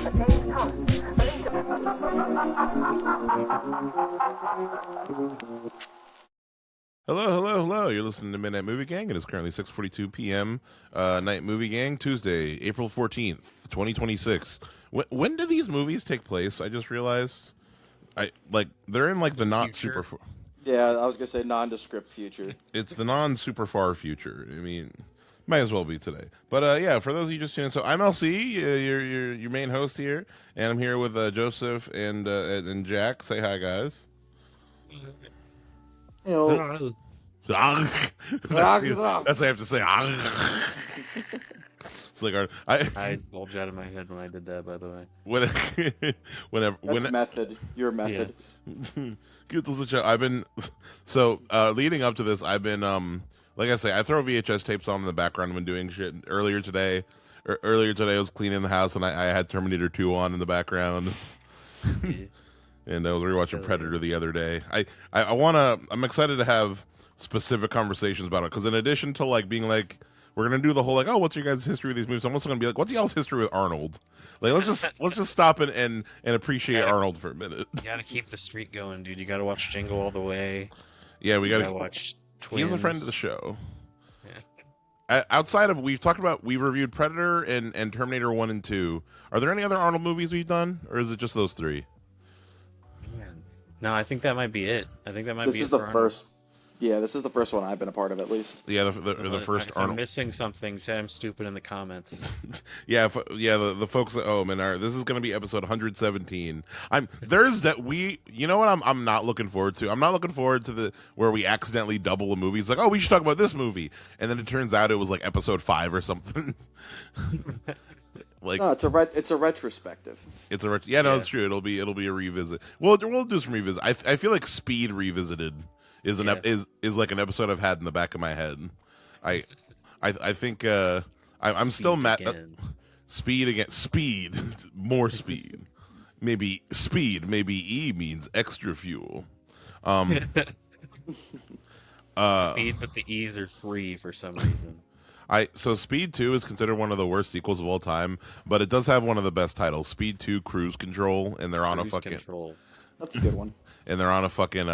Hello, hello, hello. You're listening to Midnight Movie Gang. It is currently 6:42 p.m. Night Movie Gang, Tuesday, April 14th, 2026. When do these movies take place? I just realized. They're in like the not super Future. Yeah, I was gonna say nondescript future. it's the non super far future. I mean, might as well be today. But yeah, for those of you just tuning in, so I'm LC, your main host here, and I'm here with Joseph and Jack. Say hi, guys. You know, That's what I have to say. It's like Eyes bulge out of my head when I did that, by the way. whenever that's method. Your method. get to the show. I've been leading up to this. I've been like I say, I throw VHS tapes on in the background. I've been doing shit earlier today. I was cleaning the house and I had Terminator 2 on in the background. And I was rewatching Predator the other day. I'm excited to have specific conversations about it because in addition to like being like we're gonna do the whole like, oh, what's your guys' history with these movies? I'm also gonna be like, what's y'all's history with Arnold? Like let's just stop and appreciate Arnold for a minute. You gotta keep the streak going, dude. You gotta watch Jingle All the Way. Yeah, we gotta watch Twins. He's a friend of the show. Yeah. Outside of we've reviewed Predator and Terminator 1 and 2. Are there any other Arnold movies we've done, or is it just those three? Man. No, I think that might be it. I think that might This be is it the for Arnold. first. Yeah, this is the first one I've been a part of, at least. Yeah, the first If Arnold. I'm missing something, say I'm stupid in the comments. Yeah, the folks at home, and this is going to be episode 117. There's that you know what I'm not looking forward to. I'm not looking forward to the where we accidentally double a movie. It's like, oh, we should talk about this movie, and then it turns out it was like episode 5 or something. Like No, it's a retrospective. it's a it's true. It'll be a revisit. We'll do some revisit. I feel like Speed Revisited is is like an episode I've had in the back of my head. I think I'm still mad. Speed again. Speed. More speed. Maybe speed. Maybe E means extra fuel. Speed, but the E's are 3 for some reason. So Speed 2 is considered one of the worst sequels of all time, but it does have one of the best titles. Speed 2 Cruise Control, and they're on a fucking Control. That's a good one. and they're on a fucking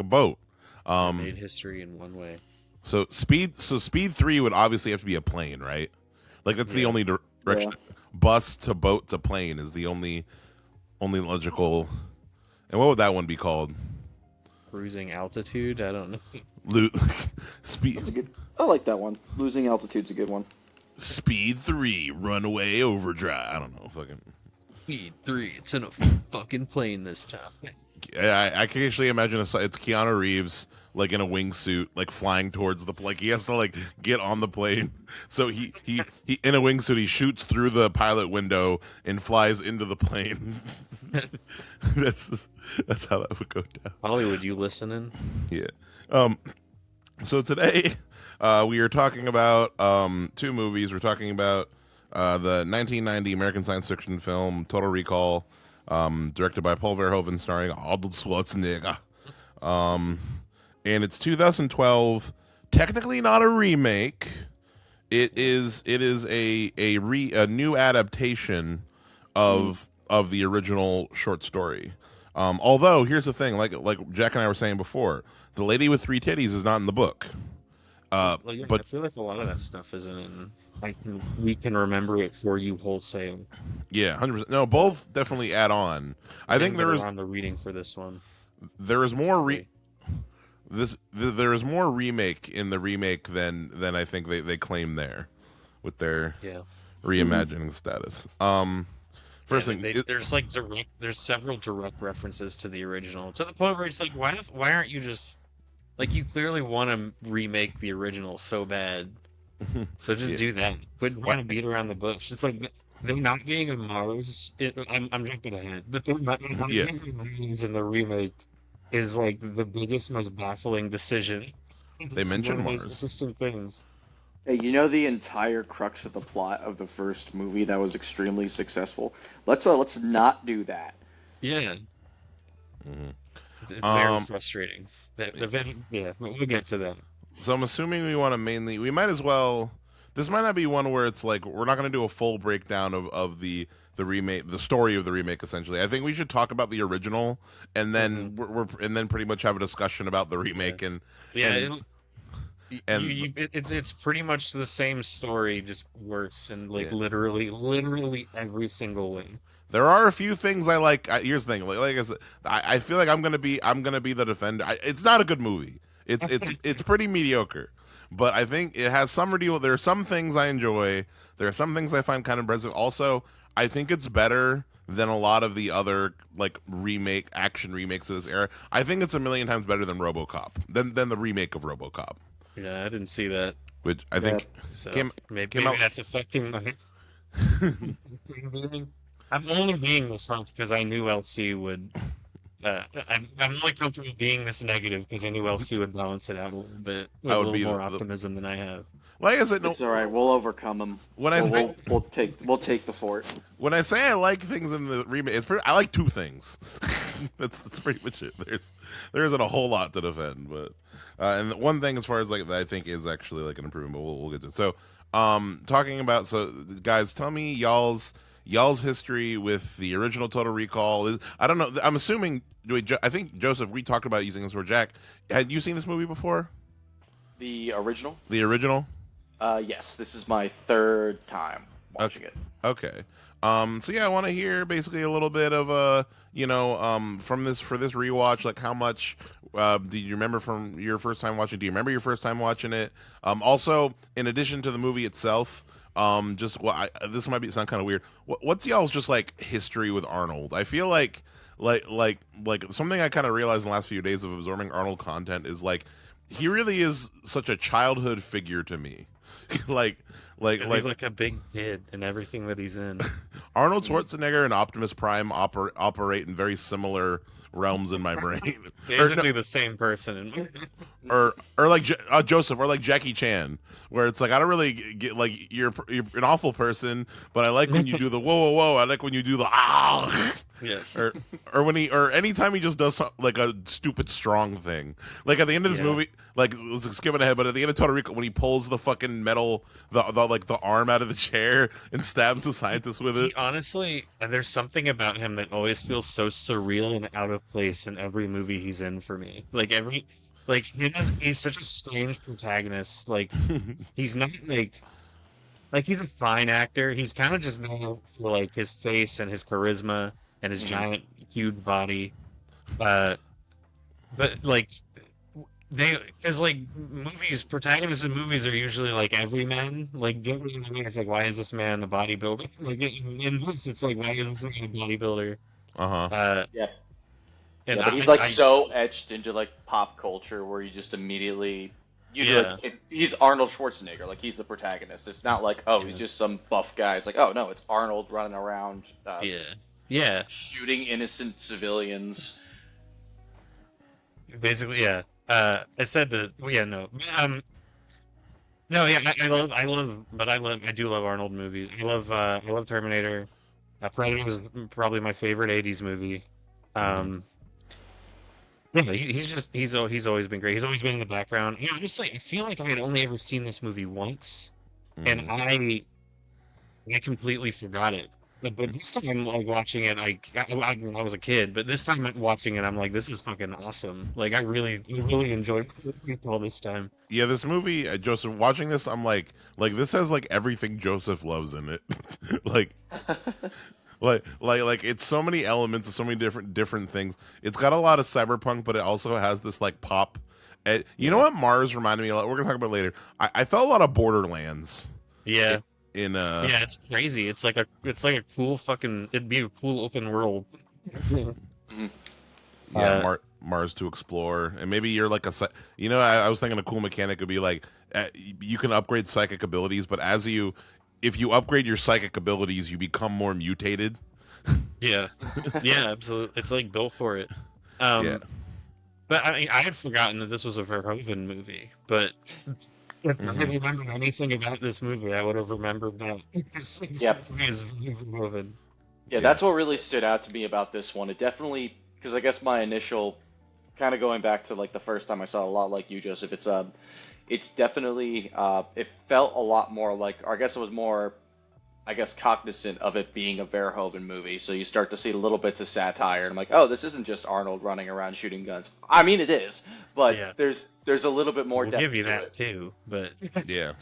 boat. They made history in one way. So Speed 3 would obviously have to be a plane, right? Like that's the only direction. Yeah. Bus to boat to plane is the only logical. And what would that one be called? Cruising altitude? I don't know. Speed. That's a good. I like that one. Losing altitude's a good one. Speed 3 Runaway Overdrive. I don't know. Fucking. Speed 3. It's in a fucking plane this time. I can actually imagine it's Keanu Reeves like in a wingsuit, like flying towards like he has to like get on the plane. So he in a wingsuit he shoots through the pilot window and flies into the plane. That's how that would go down. Hollywood, you listening? Yeah. So today we are talking about 2 movies. We're talking about the 1990 American science fiction film Total Recall, directed by Paul Verhoeven, starring Arnold Schwarzenegger. And it's 2012. Technically not a remake. It is a new adaptation of the original short story. Although here's the thing, like Jack and I were saying before, the lady with 3 titties is not in the book. But But I feel like a lot of that stuff isn't in. We can remember it for you wholesale. yeah, 100%. No, both definitely add on. I think there is on the reading for this one. there is more there is more remake in the remake than I think they claim there with their reimagining status. First thing, there's several direct references to the original to the point where it's like why aren't you just like you clearly want to remake the original so bad, so just do that. Quit trying to beat around the bush. It's like them not being in Mars. I'm jumping ahead, but them not being in Mars in the remake is like the biggest, most baffling decision. They mention Mars. Interesting things. Hey, you know the entire crux of the plot of the first movie that was extremely successful. Let's not do that. Yeah. Mm-hmm. It's very frustrating. We'll get to that. So I'm assuming we might as well. this might not be one where it's like we're not going to do a full breakdown of the remake, the story of the remake. Essentially, I think we should talk about the original, and then we're and then pretty much have a discussion about the remake Yeah, and and it's pretty much the same story, just worse, and like yeah. literally every single way. There are a few things I like. Here's the thing, like I said, I feel like I'm gonna be the defender. It's not a good movie. It's pretty mediocre, but I think it has some redeemable. There are some things I enjoy. There are some things I find kind of impressive. Also, I think it's better than a lot of the other like action remakes of this era. I think it's a million times better than RoboCop, than the remake of RoboCop, Yeah, I didn't see that, which I think so came maybe out. that's affecting my. I'm only being this month because I knew LC would. I'm only comfortable being this negative because I knew LC would balance it out a little bit with I a would little be more optimism than I have. like I said, no. It's all right. We'll overcome them. When I say We'll take the fort. when I say I like things in the remake, I like two things. That's pretty much it. There isn't a whole lot to defend, but and one thing as far as like that I think is actually like an improvement, but we'll get to it. So talking about guys, tell me y'all's history with the original Total Recall. I don't know. I'm assuming. I think Joseph, we talked about using this for Jack. Had you seen this movie before? The original? The original? Yes. This is my third time watching it. Okay. So yeah, I want to hear basically a little bit of from this rewatch, like how much do you remember from your first time watching? Do you remember your first time watching it? Also, in addition to the movie itself, just this might sound kind of weird. What's y'all's just like history with Arnold? I feel like something I kind of realized in the last few days of absorbing Arnold content is like he really is such a childhood figure to me. like He's like a big kid in everything that he's in. Arnold Schwarzenegger and Optimus Prime operate in very similar realms in my brain. Basically the same person. or like Joseph, or like Jackie Chan, where it's like I don't really get like you're an awful person, but I like when you do the whoa whoa whoa. I like when you do the ah. Yeah. Or when anytime he just does like a stupid strong thing, like at the end of this movie, like skipping ahead, but at the end of Total Recall when he pulls the fucking metal the arm out of the chair and stabs the scientist with it. Honestly, there's something about him that always feels so surreal and out of place in every movie he's in for me. He's such a strange protagonist. Like he's not like he's a fine actor. He's kind of just known for like his face and his charisma and his giant, huge body. But like because like protagonists in movies are usually like everyman. Like generally in the movie, it's like, why is this man a bodybuilder? Like in this, it's like, why is this man a bodybuilder? Yeah. And but he's so etched into like pop culture where you just immediately he's Arnold Schwarzenegger, like he's the protagonist. It's not like he's just some buff guy. It's like, oh no, it's Arnold running around shooting innocent civilians. Basically, yeah. I said that. Yeah, no. No, yeah. I do love Arnold movies. I love Terminator. Predator was probably my favorite '80s movie. Yeah, he's always been great. He's always been in the background. And honestly, I feel like I had only ever seen this movie once, and I completely forgot it. But this time, like watching it, I was a kid, but this time watching it, I'm like, this is fucking awesome. Like I really enjoyed it all this time. Yeah, this movie, Joseph. Watching this, I'm like this has like everything Joseph loves in it. like, like it's so many elements of so many different things. It's got a lot of cyberpunk, but it also has this like pop. You know what Mars reminded me a lot? We're gonna talk about it later. I felt a lot of Borderlands. Yeah. Yeah, it's crazy. It's like a cool fucking. It'd be a cool open world. Mars to explore, and maybe you're like I was thinking a cool mechanic would be like you can upgrade psychic abilities, but if you upgrade your psychic abilities, you become more mutated. Yeah, absolutely. It's like built for it. Yeah. But I mean, I had forgotten that this was a Verhoeven movie, but. If I didn't remember anything about this movie, I would have remembered that. Yeah, that's what really stood out to me about this one. It definitely, because I guess my initial, kind of going back to like the first time I saw it, a lot like you, Joseph. it's definitely it felt a lot more like, or I guess it was more, I guess, cognizant of it being a Verhoeven movie. So you start to see little bits of satire, and I'm like, oh, this isn't just Arnold running around shooting guns. I mean, it is, but Yeah, there's a little bit more we'll depth give you to that too. But Yeah.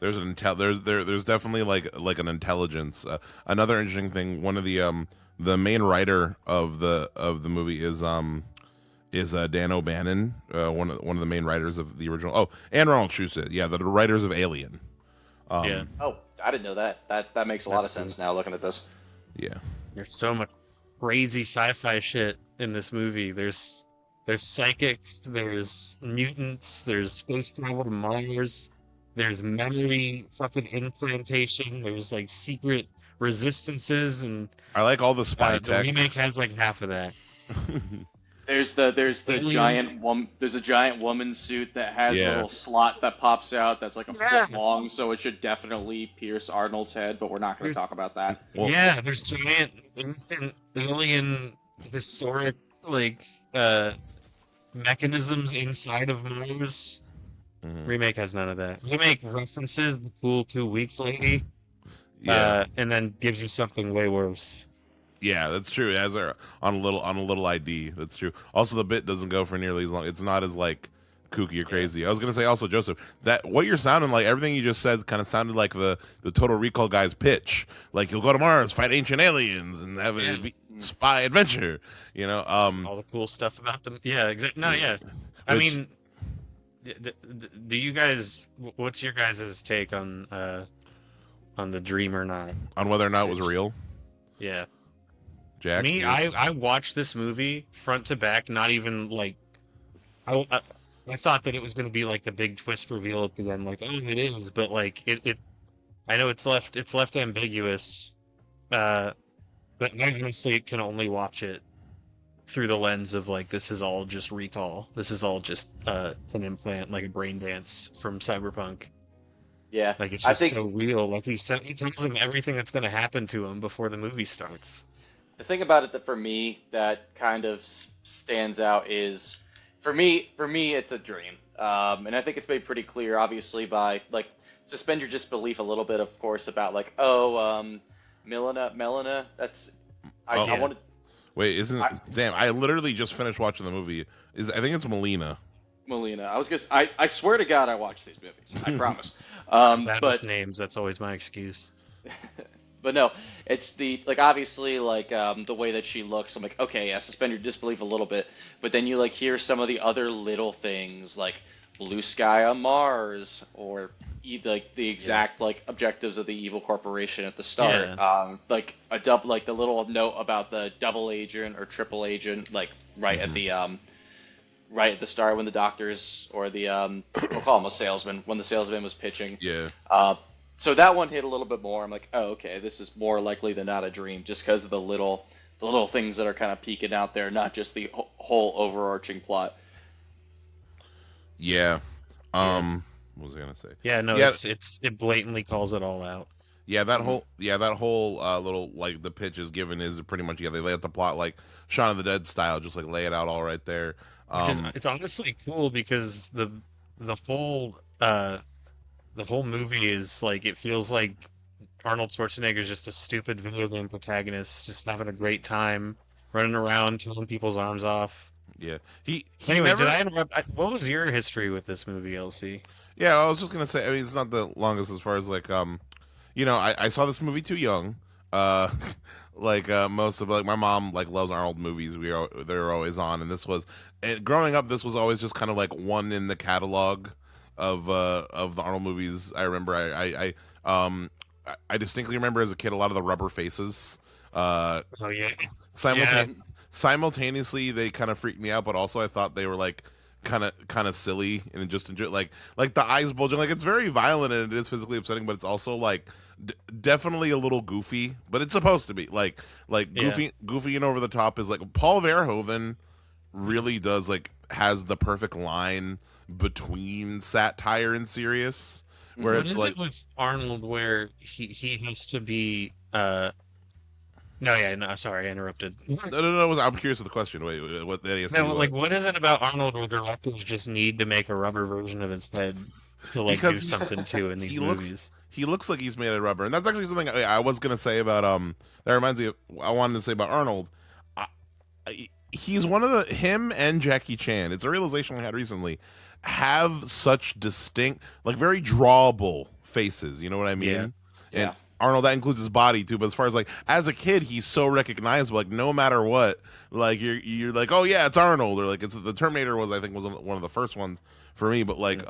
There's definitely like an intelligence. Another interesting thing. One of the main writer of the movie is Dan O'Bannon, one of the main writers of the original. Oh, and Ronald Shusett. Yeah, the writers of Alien. yeah, Oh, I didn't know that. That makes a lot that's of cool. sense now looking at this. Yeah. There's so much crazy sci-fi shit in this movie. There's psychics, there's mutants, there's space travel to Mars, there's memory fucking implantation, there's like secret resistances, and I like all the spy the tech. remake has like half of that. There's the Aliens. there's a giant woman suit that has a Yeah. little slot that pops out that's like a Yeah. foot long, so it should definitely pierce Arnold's head, but we're not going to talk about that. Well, Yeah, there's giant instant alien historic like mechanisms inside of Mars. mhm. Remake has none of that. Remake references the cool 2 weeks lady, Yeah. and then gives you something way worse. Yeah, that's true. It has her on a little ID. That's true. Also, the bit doesn't go for nearly as long. It's not as like kooky or crazy. I was gonna say also, Joseph, that what you're sounding like, everything you just said, kind of sounded like the Total Recall guy's pitch. Like you'll go to Mars, fight ancient aliens, and have Yeah. a spy adventure. You know, All the cool stuff about them. Yeah, exactly. No, yeah. I Which- mean, do you guys? What's your guys' take on the dream or not? on whether or not it was real. Yeah. Jack, Me, you? I watched this movie front to back, not even like I thought that it was going to be like the big twist reveal at the end, like, oh, it is, but like it I know it's left ambiguous, but I honestly can only watch it through the lens of like this is all just recall, this is all just an implant, like a brain dance from Cyberpunk. Yeah, Like it's I just think so real. Like he tells him everything that's going to happen to him before the movie starts. the thing about it that for me that kind of stands out is for me it's a dream, and I think it's made pretty clear, obviously, by like suspend your disbelief a little bit, of course, about like, oh, Melina, that's Oh. I Yeah. wanted. Wait, isn't I- damn? I literally just finished watching the movie. I think it's Melina. Melina. I was just I swear to God I watched these movies. I promise. Bad with But names, that's always my excuse. but no, it's the like obviously like the way that she looks. I'm like, okay, yeah, suspend your disbelief a little bit. But then you like hear some of the other little things like blue sky on Mars or like the exact like objectives of the evil corporation at the start. Yeah. Like a double like the little note about the double agent or triple agent like right at the right at the start when the doctors or the we'll call him a salesman when the salesman was pitching. Yeah. So that one hit a little bit more. I'm like, oh, okay, this is more likely than not a dream, just because of the little things that are kind of peeking out there, not just the whole overarching plot. Yeah. What was I gonna say? Yeah, no, Yeah. it blatantly calls it all out. Yeah, that whole little like the pitch is given is pretty much, yeah, they lay out the plot like Shaun of the Dead style, just like lay it out all right there. Which is it's honestly cool because the whole movie is like it feels like Arnold Schwarzenegger is just a stupid video game protagonist, just having a great time, running around, tearing people's arms off. Yeah, he Anyway, never, did I interrupt? What was your history with this movie, LC? Yeah, I was just gonna say. I mean, it's not the longest as far as like I saw this movie too young. Like most of like my mom like loves Arnold movies. They're always on, and growing up. This was always just kind of like one in the catalog of the Arnold movies. I remember I distinctly remember as a kid a lot of the rubber faces. Oh yeah, Simultaneously, they kind of freaked me out, but also I thought they were like kind of silly and just enjoy like the eyes bulging. Like it's very violent and it is physically upsetting, but it's also like definitely a little goofy. But it's supposed to be like goofy and over the top. Is like Paul Verhoeven really does like has the perfect line between satire and serious, where what it's is like it with Arnold where he has to be No, yeah, no, sorry, I interrupted. No. I'm curious of the question. Wait, what? No, like, what is it about Arnold where directors just need to make a rubber version of his head to like do Because something to in these he looks movies? he looks like he's made out of rubber, and that's actually something I was gonna say about That reminds me. I wanted to say about Arnold. He's one of him and Jackie Chan. It's a realization I had recently. Have such distinct, like very drawable faces. You know what I mean? Yeah. And Yeah. Arnold, that includes his body too. But as far as like as a kid, he's so recognizable. Like no matter what, like you're like, oh yeah, it's Arnold, or like it's the Terminator was I think was one of the first ones for me. But like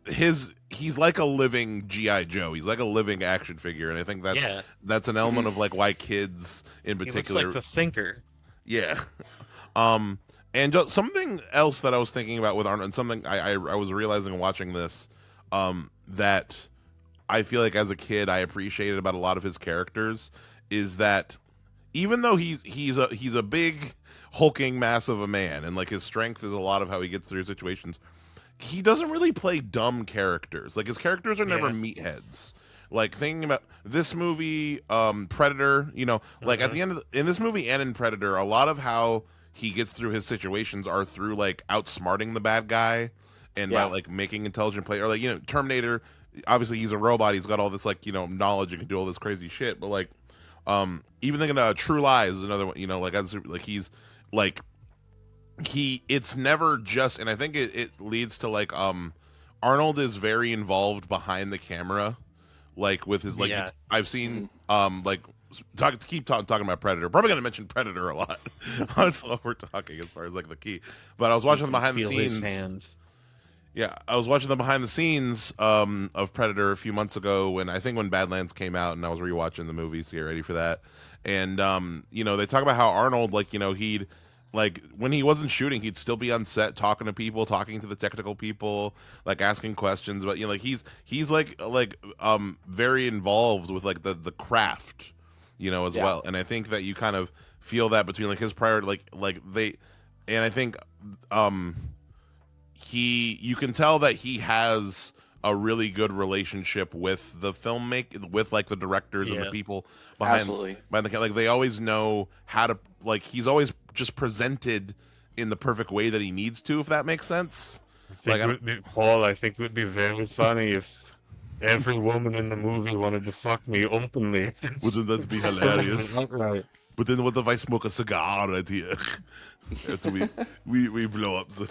he's like a living GI Joe. He's like a living action figure, and I think Yeah. that's an element of like why kids in He looks particular. like the Thinker. Yeah. And just something else that I was thinking about with Arnold, and something I was realizing watching this, that I feel like as a kid I appreciated about a lot of his characters is that even though he's a big hulking mass of a man, and like his strength is a lot of how he gets through situations, he doesn't really play dumb characters. Like his characters are never Yeah. meatheads. Like thinking about this movie, Predator, like at the end of in this movie and in Predator, a lot of how he gets through his situations are through like outsmarting the bad guy and by Yeah. like making intelligent play, or like Terminator. Obviously, he's a robot. He's got all this like knowledge and can do all this crazy shit. But like, even thinking True Lies is another one. Like as like he's like it's never just, and I think it leads to like Arnold is very involved behind the camera, like with his like Yeah. I've seen like talking about Predator. Probably gonna mention Predator a lot. That's what we're talking as far as like the key. But I was watching the behind the Feel his scenes. hand. Yeah, I was watching the behind the scenes of Predator a few months ago when Badlands came out, and I was rewatching the movies to get ready for that. And they talk about how Arnold, like, he'd like when he wasn't shooting, he'd still be on set talking to people, talking to the technical people, like asking questions. But like he's like very involved with like the craft, as Yeah. well. And I think that you kind of feel that between like his prior and I think you can tell that he has a really good relationship with the filmmaker, with like the directors and the Yeah. people behind Absolutely. like they always know how to, like, he's always just presented in the perfect way that he needs to, if that makes sense. Like, Paul, I think it would be very funny if every woman in the movie wanted to fuck me openly. Wouldn't that be hilarious? Right. But then what if I smoke a cigar right here? After we blow up the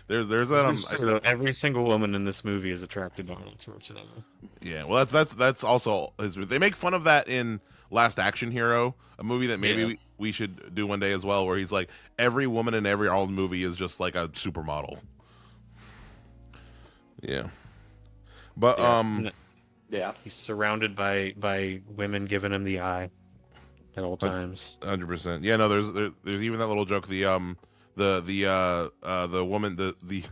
there's Every single woman in this movie is attracted to Arnold Schwarzenegger. yeah, well that's also they make fun of that in Last Action Hero, a movie that maybe Yeah. we should do one day as well, where he's like every woman in every Arnold movie is just like a supermodel. Yeah. But Yeah. Yeah. He's surrounded by women giving him the eye at all times. 100%. Yeah, no, there's even that little joke, the woman, the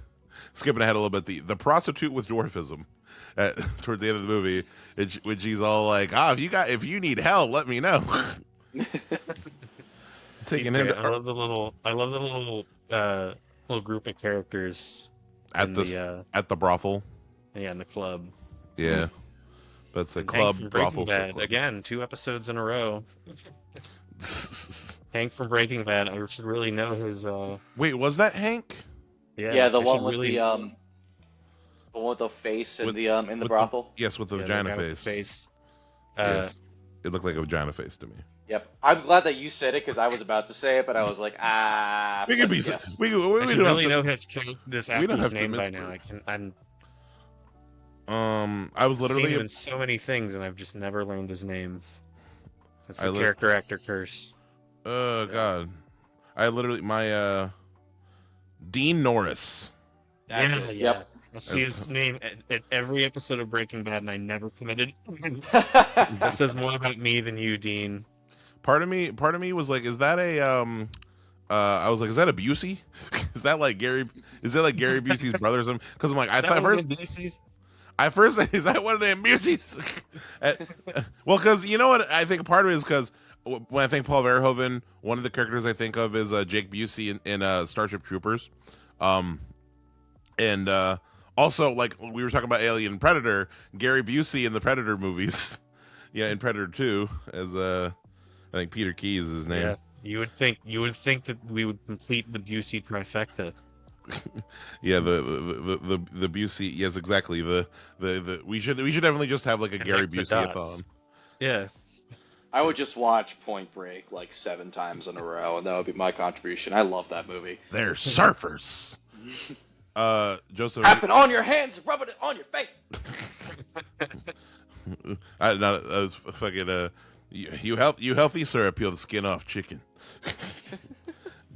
skipping ahead a little bit, the prostitute with dwarfism towards the end of the movie, which she's all like, if you need help, let me know. Taking him I love the little little group of characters at in at the brothel. in the club. Yeah. But it's a And club, Hank from brothel. Breaking strip Bad. club. Again, 2 episodes in a row. Hank from Breaking Bad. I should really know his. Wait, was that Hank? Yeah, the I one should with really, the one with the face in With- the in the with brothel. Yes, with the yeah, vagina guy with the face. face. Yes. It looked like a vagina face to me. Yep. I'm glad that you said it because I was about to say it, but I was like, We could be. yes. We I don't should have really to- know this we don't actor's have to name by mince now. words. I'm I was seen literally him in so many things, and I've just never learned his name. That's I the lit- character actor curse. oh god. I literally my Dean Norris. That's Yeah, it. yeah. I see That's- his name at every episode of Breaking Bad, and I never committed. Yep. That says more about me than you, Dean. Part of me was like, is that a I was like, is that a Busey? Is that like Gary Busey's brother or something? Because I'm like, Is that one of the Busey's? I first is that one of them Busey's? Well, because you know what, I think part of it is because when I think Paul Verhoeven, one of the characters I think of is Jake Busey in Starship Troopers, and also like we were talking about Alien and Predator, Gary Busey in the Predator movies, yeah, in Predator 2 as I think Peter Key is his name. Yeah, you would think that we would complete the Busey trifecta. Yeah, the Busey. Yes, exactly. The we should definitely just have like a Gary Connect the Busey-a-thon. dots. Yeah. I would just watch Point Break like 7 times in a row, and that would be my contribution. I love that movie. They're surfers. Joseph. Happen on your hands, rubbing it on your face. That was fucking. You healthy, sir? Peel the skin off chicken.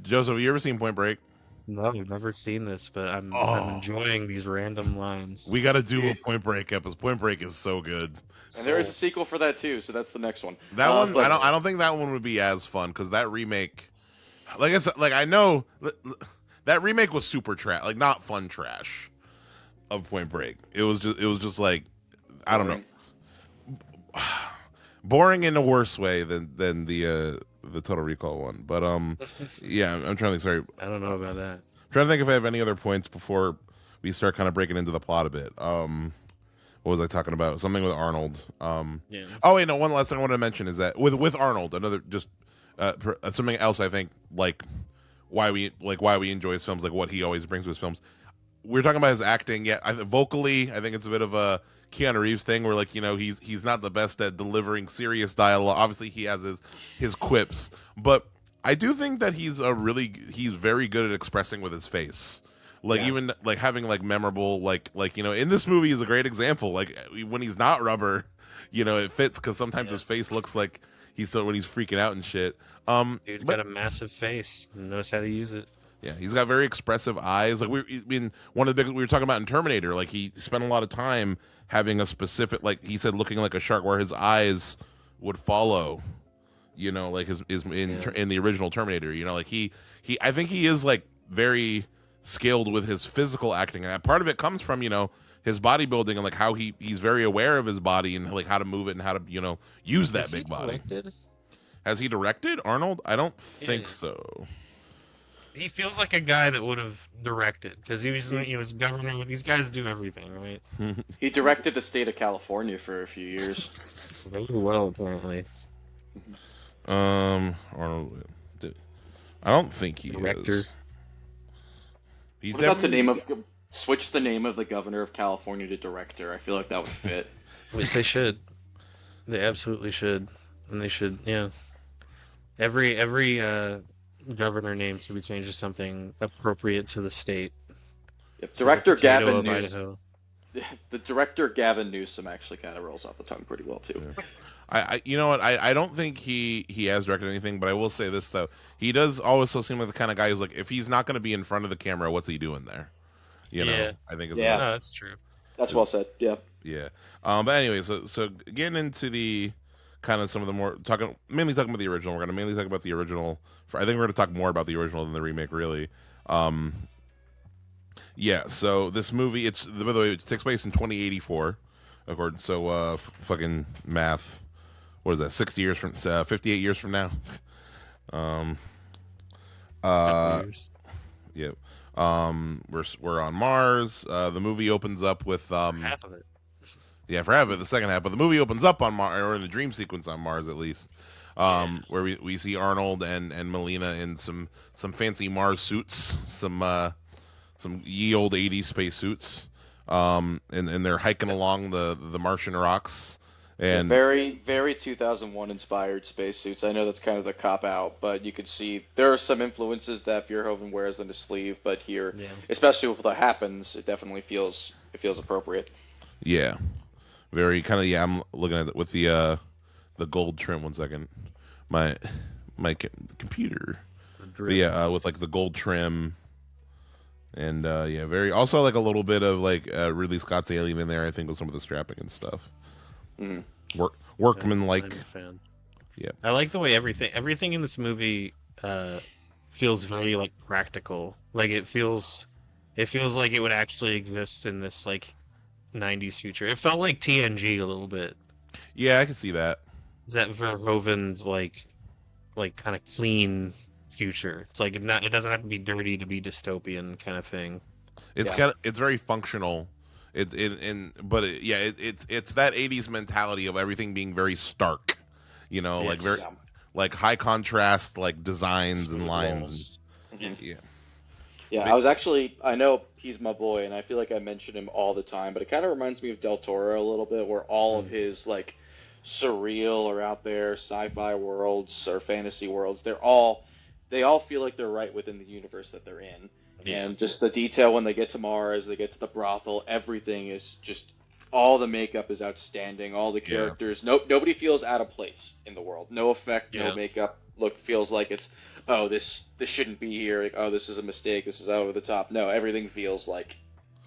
Joseph, have you ever seen Point Break? No, I've never seen this, but I'm enjoying these random lines. We got to do a Point Break episode. Point Break is so good. And there is a sequel for that too, so that's the next one. That one, but- I don't think that one would be as fun because that remake, like I said, like I know that remake was super trash, like not fun trash of Point Break. It was just like I don't know, boring in a worse way than the Total Recall one. But yeah, I'm trying to think. Sorry, I don't know about that. I'm trying to think if I have any other points before we start kind of breaking into the plot a bit. What was I talking about? Something with Arnold. Yeah. Oh wait, no. One last thing I want to mention is that with Arnold, another just something else. I think like why we enjoy his films, like what he always brings to his films. We're talking about his acting. Yeah, vocally, I think it's a bit of a Keanu Reeves thing, where like he's not the best at delivering serious dialogue. Obviously, he has his quips, but I do think that he's very good at expressing with his face. Like even like having like memorable like in this movie is a great example. Like when he's not rubber, it fits because sometimes his face looks like when he's freaking out and shit. Dude's got a massive face and knows how to use it. Yeah, he's got very expressive eyes. Like one of the big we were talking about in Terminator. Like he spent a lot of time having a specific, like he said, looking like a shark, where his eyes would follow. Like in the original Terminator. Like he I think he is like very skilled with his physical acting, and part of it comes from his bodybuilding and like how he's very aware of his body and like how to move it and how to use that big body. Has he directed Arnold? I don't think so. He feels like a guy that would have directed because he was governor. These guys do everything, right? He directed the state of California for a few years. Very well, apparently. Arnold. I don't think he Director. is. He's What about the name of switch the name of the governor of California to director? I feel like that would fit. Which they should. They absolutely should, and they should. Yeah. Every governor name should be changed to something appropriate to the state. Yep. Director So the potato Gavin of Newsom. Idaho. The director Gavin Newsom actually kind of rolls off the tongue pretty well too. Yeah. I you know what I don't think he has directed anything, but I will say this though, he does also seem like the kind of guy who's like, if he's not going to be in front of the camera, what's he doing there? Yeah. I think is No, that's true. That's well said. Yeah. Yeah. But anyway, so getting into the kind of some of the more mainly talking about the original. We're going to mainly talk about the original. I think we're going to talk more about the original than the remake, really. Yeah. So this movie, by the way, it takes place in 2084, according. So fucking math. What is that? 58 years from now. Yep. We're on Mars. The movie opens up with Half of it. Yeah, for half of it, the second half, but the movie opens up on Mars, or in the dream sequence on Mars at least, where we see Arnold and Melina in some fancy Mars suits, some ye old 80s space suits, and they're hiking along the Martian rocks. And very, very 2001 inspired spacesuits. I know that's kind of the cop out, but you could see there are some influences that Verhoeven wears on his sleeve. But here, especially with what happens, it definitely feels appropriate. Yeah, very kind of. Yeah, I'm looking at it with the gold trim. 1 second, my computer. But yeah, with like the gold trim, and yeah, very also like a little bit of like Ridley Scott's Alien in there. I think with some of the strapping and stuff. Workman like. I'm a fan. Yeah, I like the way everything in this movie feels very like practical. Like it feels like it would actually exist in this like 90s future. It felt like TNG a little bit. Yeah, I can see that. Is that Verhoeven's like kind of clean future? It's like it doesn't have to be dirty to be dystopian kind of thing. It's it's very functional. It's that 80s mentality of everything being very stark, like like high contrast like designs Smooth and lines. walls. Yeah. Yeah, I know he's my boy, and I feel like I mention him all the time, but it kind of reminds me of Del Toro a little bit, where all of his like surreal or out there sci-fi worlds or fantasy worlds, they all feel like they're right within the universe that they're in. Yeah. And just the detail when they get to Mars, they get to the brothel, everything is just all the makeup is outstanding, all the Yeah. characters, nobody feels out of place in the world. No effect, Yeah. no makeup look feels like it's oh this shouldn't be here, like, oh this is a mistake, this is over the top. No, everything feels like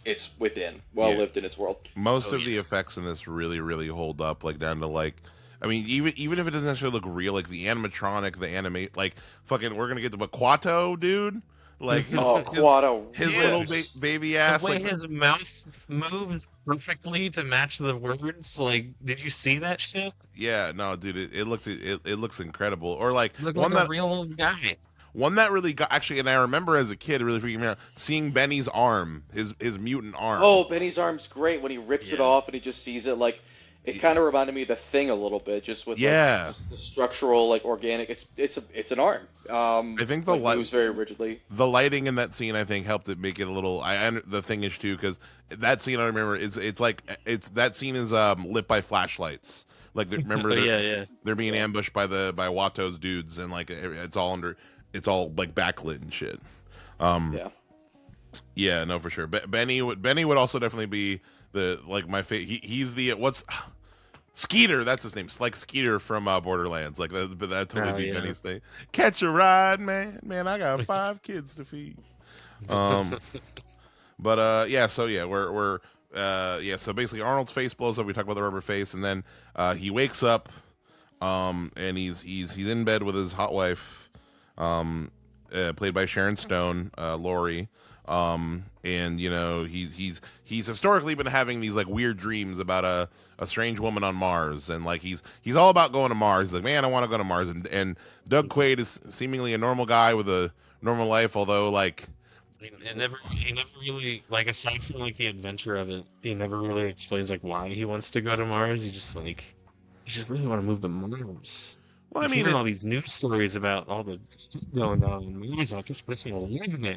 it's within, well Yeah. lived in its world. Most Oh, of the effects in this really hold up, like down to like, I mean, even if it doesn't necessarily look real, like the animatronic, the animate, like fucking, we're gonna get to Quato, dude, like Oh, Quado. his Yeah. little baby ass, The way like, his mouth moved perfectly to match the words, like, did you see that shit? yeah, no, dude, it looks incredible. Or like Looked one like a that real guy. one that really got actually, and I remember as a kid, it really freaking me out seeing Benny's arm, his mutant arm. Oh, Benny's arm's great when he rips it Yeah. off and he just sees it. Like, it kind of reminded me of The Thing a little bit, just with Yeah. like, just the structural, like organic. It's an arm. I think the like, moves very rigidly. The lighting in that scene, I think, helped it make it a little. The thing is too, because that scene I remember is that scene is lit by flashlights. Like remember, Oh, they're, yeah. they're being ambushed by Watto's dudes, and like it's all like backlit and shit. Yeah. Yeah, no, for sure. Benny would also definitely be the like my favorite. He's the what's Skeeter, that's his name. It's like Skeeter from Borderlands. Like that totally Oh, be yeah. Benny's thing. Catch a ride, man. Man, I got 5 kids to feed. But yeah, so yeah, we're yeah, so basically Arnold's face blows up. We talk about the rubber face, and then he wakes up, and he's in bed with his hot wife, played by Sharon Stone, Laurie. And you know he's historically been having these like weird dreams about a strange woman on Mars, and like he's all about going to Mars. He's like, man, I want to go to Mars. And Doug Quaid is seemingly a normal guy with a normal life, although like He never really, like, aside from like the adventure of it, he never really explains like why he wants to go to Mars. He just really want to move to Mars. well, I He's mean, hearing all these news stories about all the stuff going on in Mars. I just want to live there.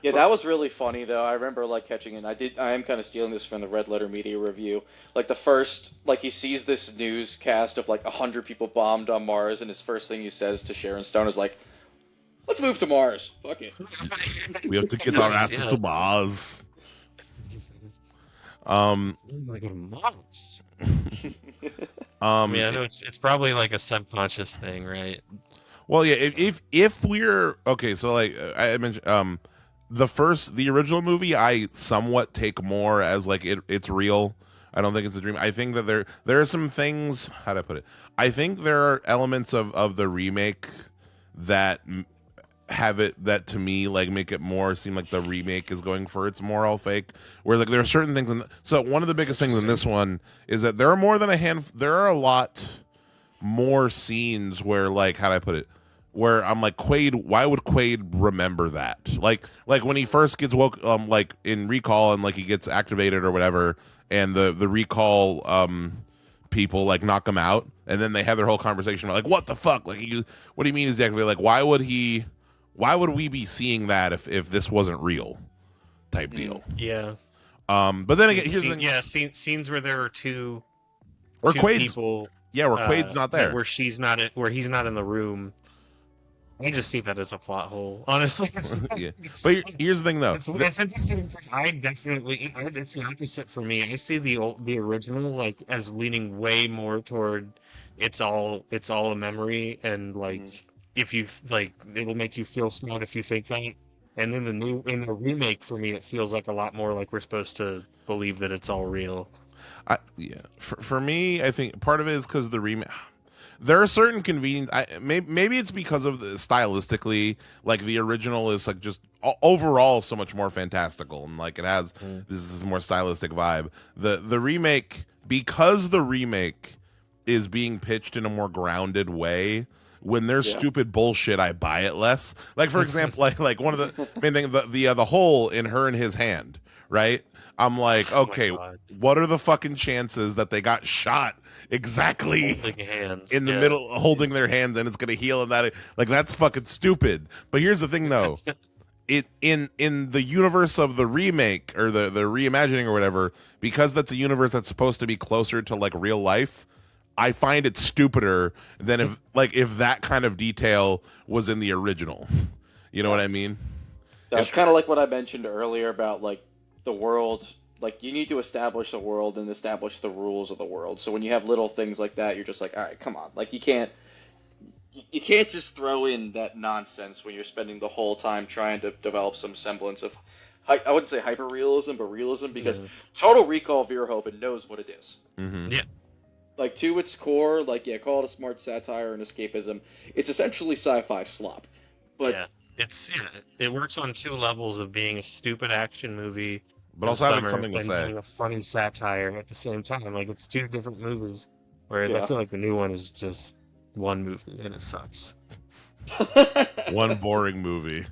Yeah, that was really funny though. I remember like catching it. I am kind of stealing this from the Red Letter Media review. Like the first, like he sees this newscast of like 100 people bombed on Mars, and his first thing he says to Sharon Stone is like, "Let's move to Mars. Fuck it." we have to get our asses to Mars. I'm gonna go to Mars. I mean, I know it's probably like a subconscious thing, right? Well, yeah. If we're okay, so like I mentioned, the original movie, I somewhat take more as like it's real. I don't think it's a dream. I think that there are some things. How do I put it? I think there are elements of the remake that have it that to me like make it more seem like the remake is going for its moral fake. Where like there are certain things. So one of the biggest things in this one is that there are more than a hand. There are a lot more scenes where like how do I put it? Where I'm like, Quaid, why would Quaid remember that? Like when he first gets woke, like in Recall, and like he gets activated or whatever, and the Recall people like knock him out, and then they have their whole conversation like, what the fuck? Like, what do you mean he's activated? Like, why would we be seeing that if this wasn't real? Type deal. Yeah. But then again, here's the thing. Yeah, scenes where there are two Or two Quaid's, people. yeah, where Quaid's not there. Where where he's not in the room. I just see that as a plot hole, honestly. Yeah. But here's the thing, though. It's interesting because it's the opposite for me. I see the original like as leaning way more toward it's all a memory, and like if you like it'll make you feel smart if you think that. And then in the remake for me, it feels like a lot more like we're supposed to believe that it's all real. Yeah. For me, I think part of it is because the remake. There are certain convenience. Maybe it's because of stylistically, like the original is like just overall so much more fantastical, and like it has this more stylistic vibe. The remake, because the remake is being pitched in a more grounded way. When there's stupid bullshit, I buy it less. Like for example, like one of the main thing, the hole in her and his hand. right? I'm like, Oh my okay, God. what are the fucking chances that they got shot exactly Holding hands. in the middle, holding their hands, and it's gonna heal, and that like that's fucking stupid. But here's the thing, though. It in the universe of the remake or the reimagining or whatever, because that's a universe that's supposed to be closer to like real life, I find it stupider than if that kind of detail was in the original. You know what I mean? That's It's kind of like what I mentioned earlier about like the world. Like you need to establish the world and establish the rules of the world. So when you have little things like that, you're just like, all right, come on. Like you can't just throw in that nonsense when you're spending the whole time trying to develop some semblance of I wouldn't say hyper realism, but realism because Total Recall Verhoeven knows what it is. mm-hmm. Yeah. Like to its core, like yeah, call it a smart satire and escapism. It's essentially sci-fi slop. But yeah. It works on two levels of being a stupid action movie But in also having summer something to and say. being a funny satire at the same time. Like it's two different movies. Whereas I Yeah. feel like the new one is just one movie and it sucks. One boring movie.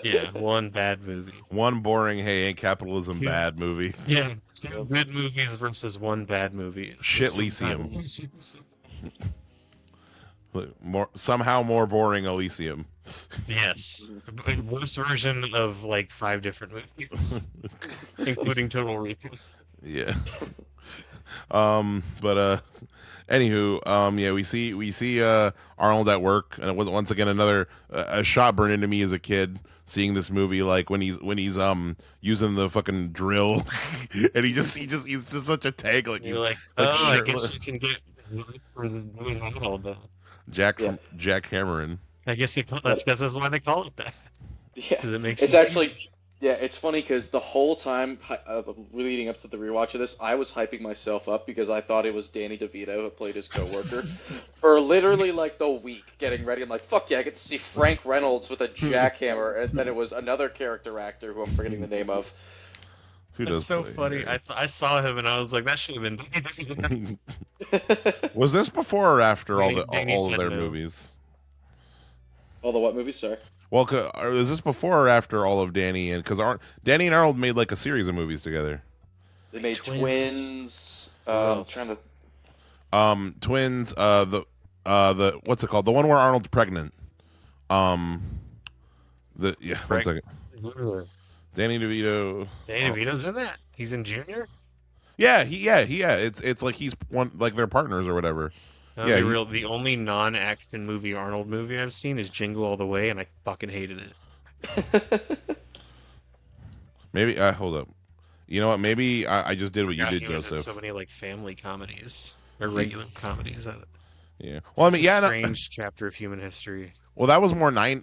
Yeah, one bad movie. One boring, hey, ain't capitalism Two- bad movie. Yeah, two good movies versus one bad movie. It's Shit the same Elysium. time. Somehow more boring Elysium. Yes, a worse version of like 5 different movies, including Total Recall. Yeah. But anywho, yeah, we see Arnold at work, and it was once again another a shot burned into me as a kid seeing this movie, like when he's using the fucking drill, and he's just such a tank, like he's You're like, like oh, I shirtless. guess you can get for doing that all day. Jack Yeah. from Jack Cameron. I guess that's why they call it that. Yeah, Because it makes it's you actually huge. yeah, it's funny because the whole time leading up to the rewatch of this, I was hyping myself up because I thought it was Danny DeVito who played his coworker for literally like the week getting ready. I'm like, fuck yeah, I get to see Frank Reynolds with a jackhammer, and then it was another character actor who I'm forgetting the name of. Who That's does so play funny. here? I saw him and I was like, that should have been Danny. Was this before or after all Danny of said their no. movies? All the what movies, sorry? Well, is this before or after all of Danny and because Danny and Arnold made like a series of movies together? They made Twins. Twins. Who I'm else? trying to. Twins. The what's it called? The one where Arnold's pregnant. One second. Danny DeVito. Danny DeVito's in that. He's in Junior. Yeah. It's like he's one like their partners or whatever. Yeah, The only non-action movie Arnold movie I've seen is Jingle All the Way, and I fucking hated it. Maybe hold up. You know what? Maybe I just did what you Forgot did, he was in Joseph. so many like family comedies or regular comedies. Yeah. Well, I mean, yeah. No, Strange chapter of human history. well, that was more late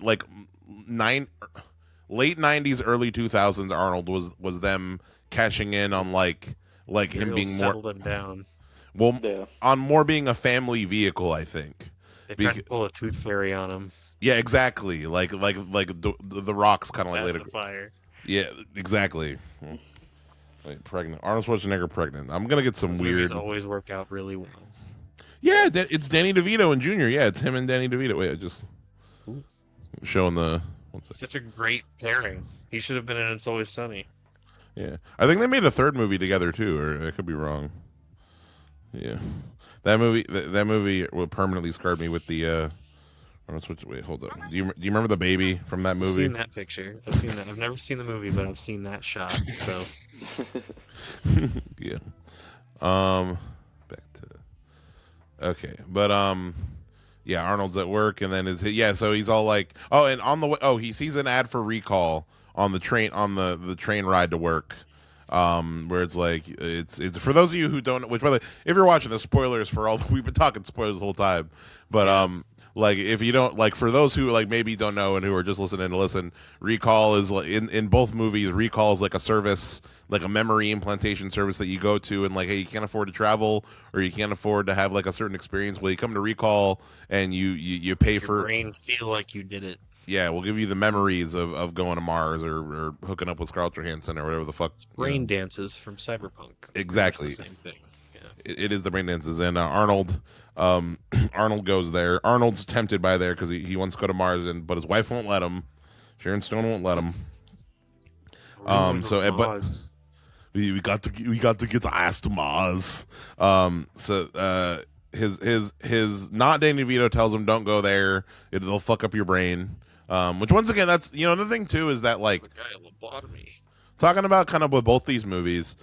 '90s, early 2000s. Arnold was them cashing in on like him Real being settled more him down. well Yeah. on more being a family vehicle. I think. They tried to pull a tooth fairy on him. Yeah, exactly. Like the Rock's kind of like later. Pacifier. Yeah, exactly. Wait, pregnant. Arnold Schwarzenegger pregnant. I'm gonna get some Those weird. movies always work out really well. Yeah, it's Danny DeVito and Junior. Yeah, it's him and Danny DeVito. Wait, I just Ooh. showing the. What's it? Such a great pairing. He should have been in It's Always Sunny. Yeah, I think they made a third movie together too, or I could be wrong. Yeah, that movie will permanently scarred me with the. Wait, hold up. Do you remember the baby from that I've movie? seen that picture. I've seen that. I've never seen the movie, but I've seen that shot. So Yeah. Back to. Okay, but yeah, Arnold's at work, and then so he's all like, oh, and on the way, he sees an ad for Recall on the train the train ride to work. Where it's like it's for those of you who don't know, which by the way, if you're watching the spoilers for all we've been talking spoilers the whole time, but like if you don't like for those who like maybe don't know and who are just listening to listen, Recall is like in both movies, Recall is like a service, like a memory implantation service that you go to and like, hey, you can't afford to travel or you can't afford to have like a certain experience. Well, you come to Recall and you pay your for brain feel like you did it. yeah, we'll give you the memories of going to Mars or hooking up with Scarlett Johansson or whatever the fuck. Brain dances from Cyberpunk. Exactly. It's the same thing. Yeah. It is the brain dances, and Arnold goes there. Arnold's tempted by there because he wants to go to Mars, but his wife won't let him. Sharon Stone won't let him. But we got to get the ass to Mars. His not Danny DeVito tells him don't go there. It'll fuck up your brain. Which once again, that's another thing too is that like talking about kind of with both these movies.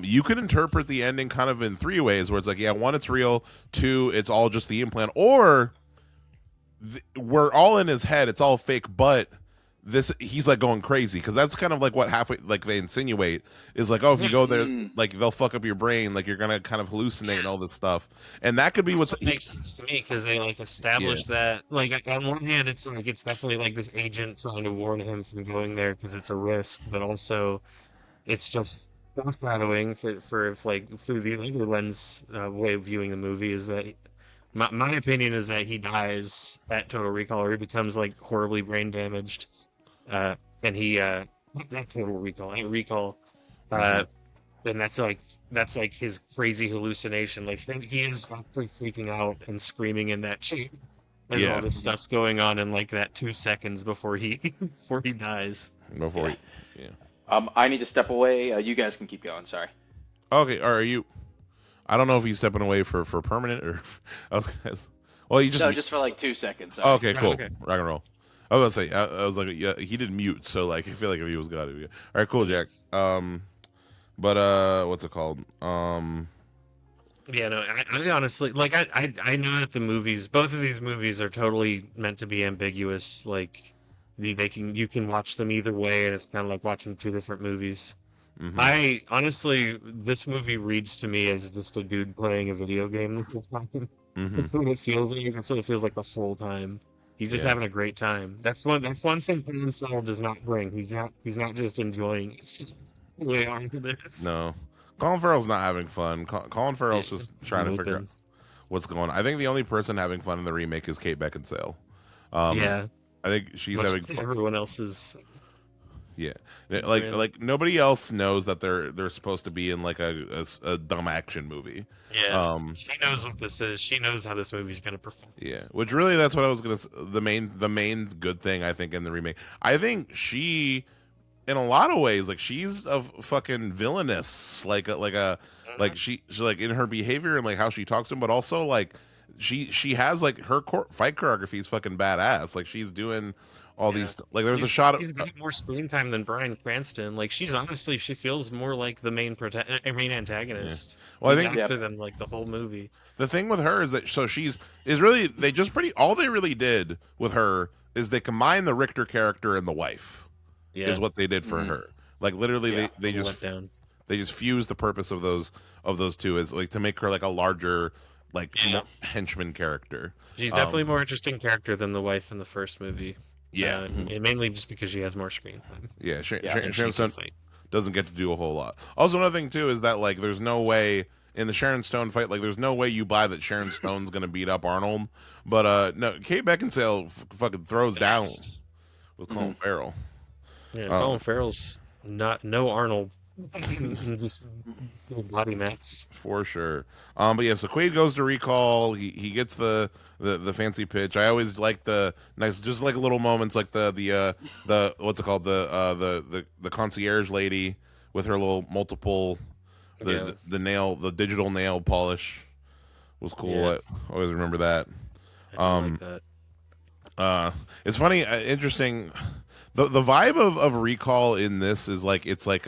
You can interpret the ending kind of in three ways, where it's like, yeah, one, it's real; two, it's all just the implant, or we're all in his head, it's all fake, but he's like going crazy, because that's kind of like what halfway like they insinuate is like, oh, if you go there, like they'll fuck up your brain, like you're gonna kind of hallucinate and all this stuff, and that could be what makes sense to me, because they like establish that like on one hand it's like it's definitely like this agent trying to warn him from going there because it's a risk, but also it's just foreshadowing for if like through the other lens way of viewing the movie is that my opinion is that he dies at Total Recall, or he becomes like horribly brain damaged, and he not Total Recall, at Recall, and that's like his crazy hallucination. Like he is actually freaking out and screaming in that chair, and all this stuff's going on in like that 2 seconds before he before he dies. I need to step away. You guys can keep going. Sorry. Okay, are you? I don't know if he's stepping away for permanent or. Well, you just just for like 2 seconds. Sorry. Okay, cool. Okay. Rock and roll. I was gonna say, I was like, yeah, he did mute, so like, I feel like if he was gonna be. All right, cool, Jack. But what's it called? Yeah, no, I honestly like I know that both of these movies are totally meant to be ambiguous. Like you can watch them either way, and it's kind of like watching two different movies. Mm-hmm. I honestly, this movie reads to me as just a dude playing a video game the whole time. That's what it feels like. That's what it feels like the whole time. He's just having a great time. That's one thing Colin Farrell does not bring. He's not just enjoying way on to this. No, Colin Farrell's not having fun. Colin Farrell's just trying to figure out what's going on. I think the only person having fun in the remake is Kate Beckinsale. I think she's having fun. Everyone else is. Yeah, like nobody else knows that they're supposed to be in like a dumb action movie. Yeah, she knows what this is. She knows how this movie's gonna perform. Yeah, which really that's what I was gonna. The main good thing I think in the remake. I think she, in a lot of ways, like she's a fucking villainous. Like she like in her behavior and like how she talks to him, but also like she has like her fight choreography is fucking badass. Like she's doing. All these like there's a shot of she's got more screen time than Bryan Cranston. Like she feels more like the main antagonist. Yeah. Well, I think after them like the whole movie. The thing with her is that really they just all they really did with her is they combined the Richter character and the wife. Yeah. Is what they did for her. Like literally they just fused the purpose of those two as like to make her like a larger like henchman character. She's definitely a more interesting character than the wife in the first movie. Yeah, mainly just because she has more screen time. Yeah, Sharon Stone doesn't get to do a whole lot. Also, another thing too is that like there's no way in the Sharon Stone fight, like there's no way you buy that Sharon Stone's gonna beat up Arnold. But no, Kate Beckinsale fucking throws down with Colin Farrell. Yeah, Colin Farrell's no Arnold. Just body mass for sure. But yeah, so Quaid goes to recall. He gets the fancy pitch. I always like the nice, just like little moments, like the what's it called, the concierge lady with her little multiple the digital nail polish was cool. Yeah. I always remember that. Like that. It's funny, interesting. The vibe of Recall in this is like it's like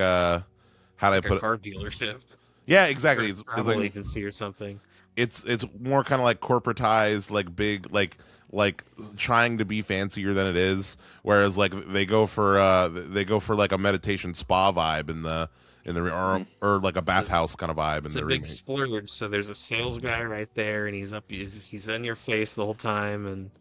how do I put it? Car dealership. Yeah, exactly. It's like agency or something. It's more kind of like corporatized, like big, like trying to be fancier than it is. Whereas like they go for like a meditation spa vibe in the or like a bathhouse kind of vibe. It's a big splurge. So there's a sales guy right there, and he's in your face the whole time, and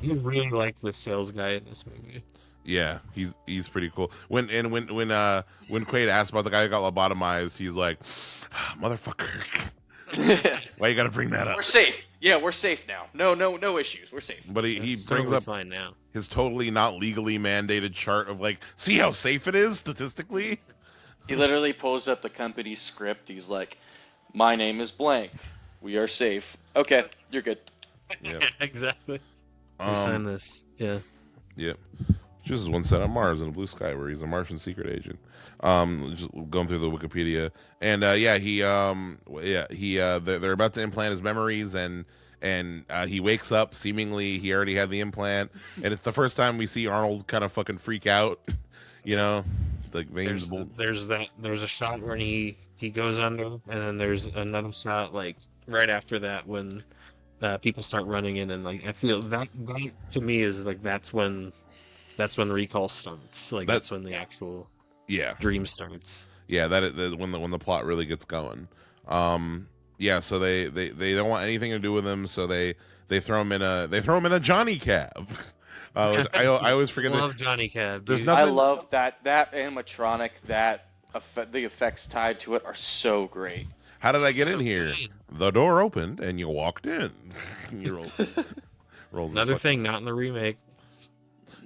you really like the sales guy in this movie. Yeah, he's pretty cool. When Quaid asked about the guy who got lobotomized, he's like, "Motherfucker, why you got to bring that up?" We're safe. Yeah, we're safe now. No issues. We're safe. But he brings up fine now. His totally not legally mandated chart of like, see how safe it is statistically. He literally pulls up the company script. He's like, "My name is blank. We are safe. Okay, you're good." Yep. Exactly. You sign this. Yeah. Yep. Just one set on Mars in a blue sky where he's a Martian secret agent. Just going through the Wikipedia, and they're about to implant his memories, and he wakes up seemingly he already had the implant, and it's the first time we see Arnold kind of fucking freak out, you know, like veins. There's a shot where he goes under, and then there's another shot like right after that when people start running in, and like I feel that to me is like that's when recall starts. Like that's when the actual dream starts. Yeah, when the plot really gets going. So they don't want anything to do with him, so they throw him in a Johnny Cab. I always forget. I love Johnny Cab. There's nothing. I love that animatronic, the effects tied to it are so great. How did I get in here? Good. The door opened and you walked in. You rolls Another thing, not in the remake.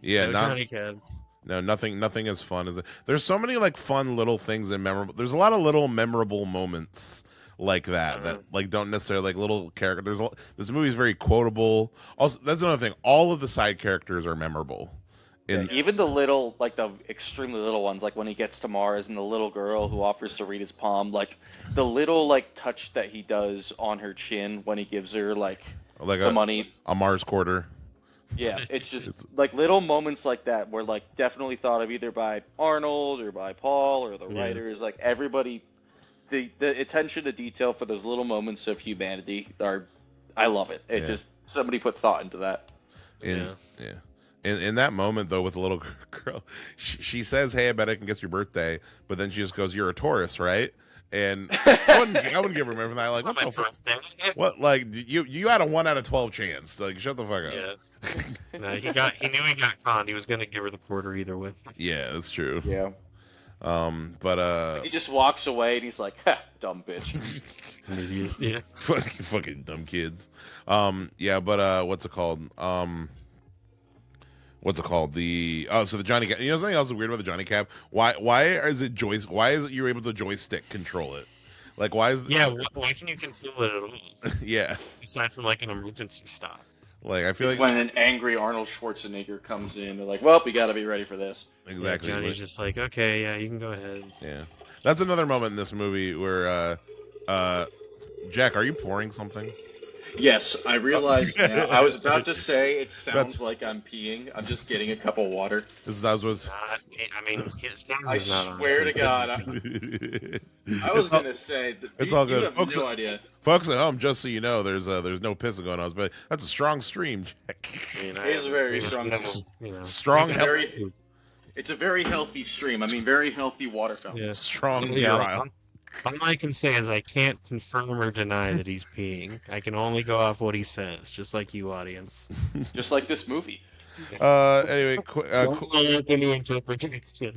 Yeah, no Johnny Cabs. No, nothing as fun as it. There's so many like fun little things and memorable. There's a lot of little memorable moments like that like don't necessarily like little characters. This movie is very quotable. Also, that's another thing. All of the side characters are memorable. Even the little, like the extremely little ones, like when he gets to Mars and the little girl who offers to read his palm, like the little like touch that he does on her chin when he gives her like the money, a Mars quarter. Yeah, it's just like little moments like that were like definitely thought of either by Arnold or by Paul or the writers. Like everybody, the attention to detail for those little moments of humanity I love it. It just somebody put thought into that. In that moment though, with the little girl, she says, "Hey, I bet I can guess your birthday," but then she just goes, "You're a Taurus, right?" And I wouldn't give her a that. Like, what the fuck? What? Like, you had a 1 out of 12 chance. Like, shut the fuck up. Yeah. No, he knew he got conned. He was gonna give her the quarter either way. Yeah, that's true. Yeah. But he just walks away and he's like, "Ha, dumb bitch." Yeah. Fucking dumb kids. But what's it called? What's it called? So the Johnny Cab. You know something else weird about the Johnny Cab? Why is it Why is it you're able to joystick control it? Like why is why can you control it at all? Yeah. Aside from like an emergency stop. Like I feel like when an angry Arnold Schwarzenegger comes in, they're like, "Well, we got to be ready for this." Exactly. Yeah, Johnny's just like, "Okay, yeah, you can go ahead." Yeah. That's another moment in this movie where Jack, are you pouring something? Yes, I realized now. I was about to say it sounds like I'm peeing. I'm just getting a cup of water. His I swear to God. I was going to say that it's all good. You have no idea. Folks at home, just so you know, there's no pissing going on, but that's a strong stream, Jack. It is a very strong. Strong. It's a very healthy stream. I mean, very healthy water fountain. Yeah. Strong. Yeah. All I can say is I can't confirm or deny that he's peeing. I can only go off what he says, just like you, audience. Just like this movie. Anyway,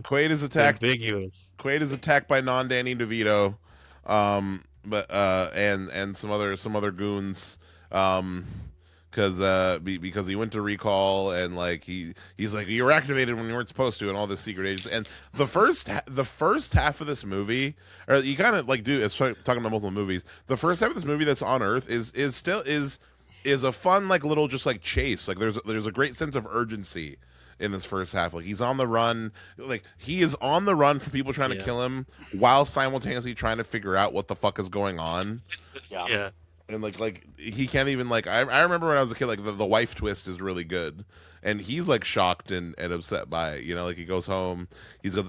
Quaid is attacked. Ambiguous. Quaid is attacked by non-Danny DeVito, and some other goons, because he went to recall and like he's like, "You were activated when you weren't supposed to," and all this secret agents. And the first half of this movie, or you kind of like do, it's talking about multiple movies. The first half of this movie that's on Earth is a fun like little just like chase. Like there's a great sense of urgency in this first half. Like he's on the run, like he is on the run from people trying to kill him while simultaneously trying to figure out what the fuck is going on. Yeah. And like he can't even like I remember when I was a kid, like the wife twist is really good, and he's like shocked and upset by it. You know, like he goes home,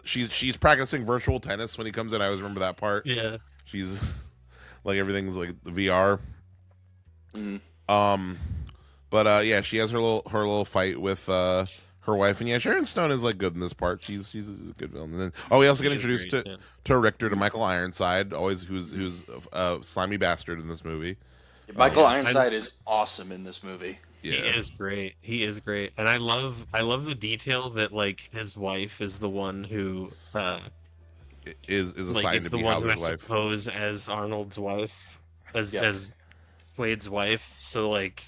she's practicing virtual tennis when he comes in. I always remember that part. Yeah, she's like everything's like the VR. Mm-hmm. But she has her little fight with her wife, and Sharon Stone is like good in this part. She's a good villain. And then we also get introduced to Richter, to Michael Ironside, always who's a slimy bastard in this movie. Michael Ironside is awesome in this movie. Yeah. He is great. And I love the detail that like his wife is the one who is assigned like, to the be one who Howard's has wife. to pose as Arnold's wife, as Quaid's wife. So like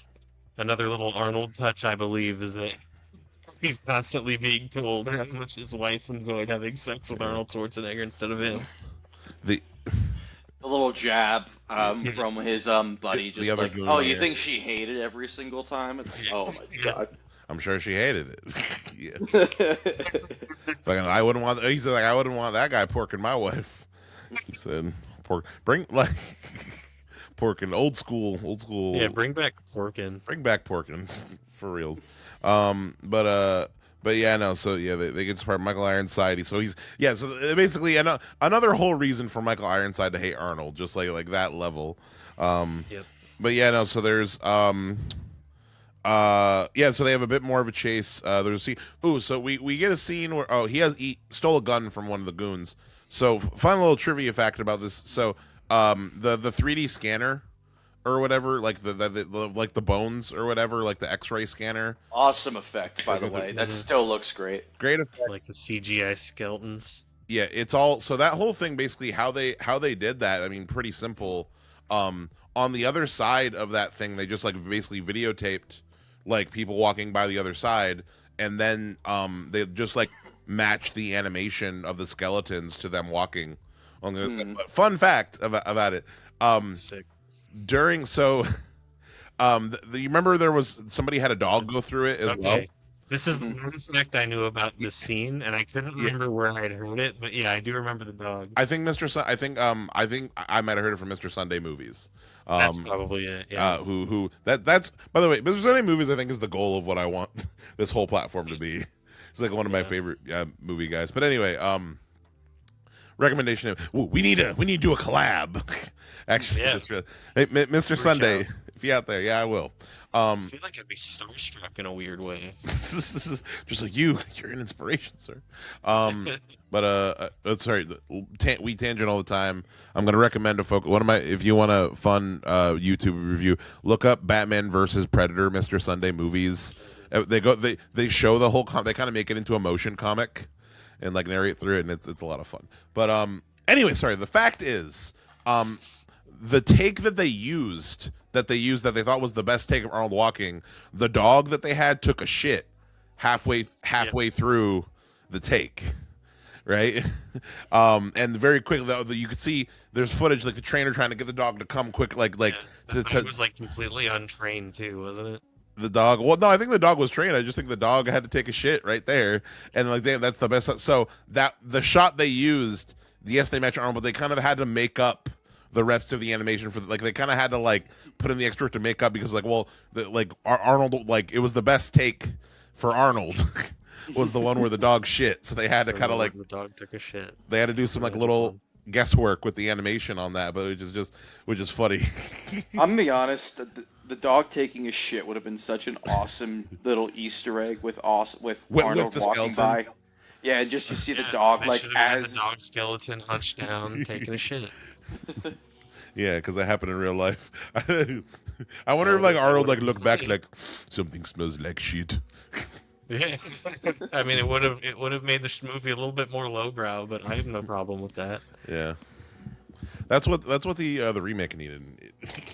another little Arnold touch, I believe, is that he's constantly being told how much his wife enjoyed having sex with Arnold Schwarzenegger instead of him. The little jab from his buddy, just like, "Oh, you think she hated every single time?" It's, oh my god. I'm sure she hated it. Yeah. Fucking, I wouldn't want. He said, like, I wouldn't want that guy porking my wife. He said, pork, bring like porking, old school. Yeah, bring back Porkin. Bring back porking for real. But yeah, no. So yeah, they get part Michael Ironside. So he's So basically, another whole reason for Michael Ironside to hate Arnold, just like that level. Yep. But yeah, no. So there's so they have a bit more of a chase. There's a scene. Ooh, so we get a scene where he stole a gun from one of the goons. So fun little trivia fact about this. So the 3D scanner or whatever, like like the bones or whatever, like the X-ray scanner. Awesome effect, by the way. That still looks great. Great effect. Like the CGI skeletons. Yeah, it's all so that whole thing basically how they did that. I mean, pretty simple. On the other side of that thing, they just like basically videotaped like people walking by the other side, and then they just like match the animation of the skeletons to them walking. Fun fact about it. Sick. During you remember there was somebody had a dog go through it as well. This is the one fact I knew about the scene, and I couldn't remember where I had heard it, but yeah, I do remember the dog. I think I think I might have heard it from Mr. Sunday Movies. That's probably it. Yeah. That's by the way, Mr. Sunday Movies I think is the goal of what I want this whole platform to be. It's like one of my favorite movie guys. But anyway, recommendation. We need to do a collab. Actually, hey, Mr. Sunday, if you're out there, I will. I feel like I'd be starstruck in a weird way. Just like you're an inspiration, sir. But sorry, we tangent all the time. I'm gonna recommend a focus. If you want a fun YouTube review, look up Batman versus Predator, Mr. Sunday Movies. They show the whole they kind of make it into a motion comic and like narrate through it, and it's a lot of fun. But anyway, sorry. The fact is, the take that they they thought was the best take of Arnold walking, the dog that they had took a shit halfway through the take, right? And very quickly you could see there's footage like the trainer trying to get the dog to come quick, it was like completely untrained too, wasn't it? The dog. Well, no, I think the dog was trained. I just think the dog had to take a shit right there, and like damn, that's the best. So that the shot they used, yes, they matched Arnold, but they kind of had to make up the rest of the animation for they kind of had to like put in the extra to make up because Arnold, like it was the best take for Arnold was the one where the dog shit, so they had to kind of like the dog took a shit. They had to do some like little guesswork with the animation on that, but which is funny. I'm gonna be honest, the dog taking a shit would have been such an awesome little Easter egg with Arnold walking skeleton by. Yeah, and just you see the dog like as the dog skeleton hunched down taking a shit. Yeah, because that happened in real life. I wonder if like Arnold like looked back like something smells like shit. Yeah, I mean it would have made this movie a little bit more lowbrow, but I have no problem with that. Yeah, that's what the remake needed.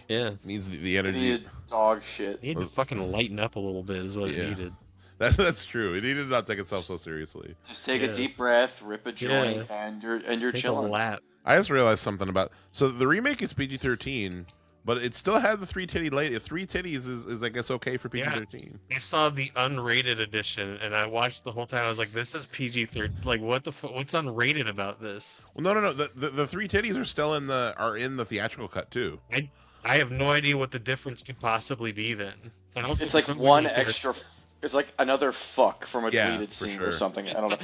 Yeah, needs the energy. It needed dog shit. It needed to fucking lighten up a little bit is what it needed. That's true. It needed to not take itself so seriously. Just take a deep breath, rip a joint, and you're take chilling. A lap. I just realized something about the remake is PG-13, but it still had the 3 titty lady. 3 titties is I guess okay for PG-13. Yeah. I saw the unrated edition and I watched the whole time. I was like, this is PG-13. Like what what's unrated about this? Well, no. The 3 titties are still in the theatrical cut too. I have no idea what the difference could possibly be then. And also it's like one extra. It's like another fuck from a deleted scene or something. I don't know.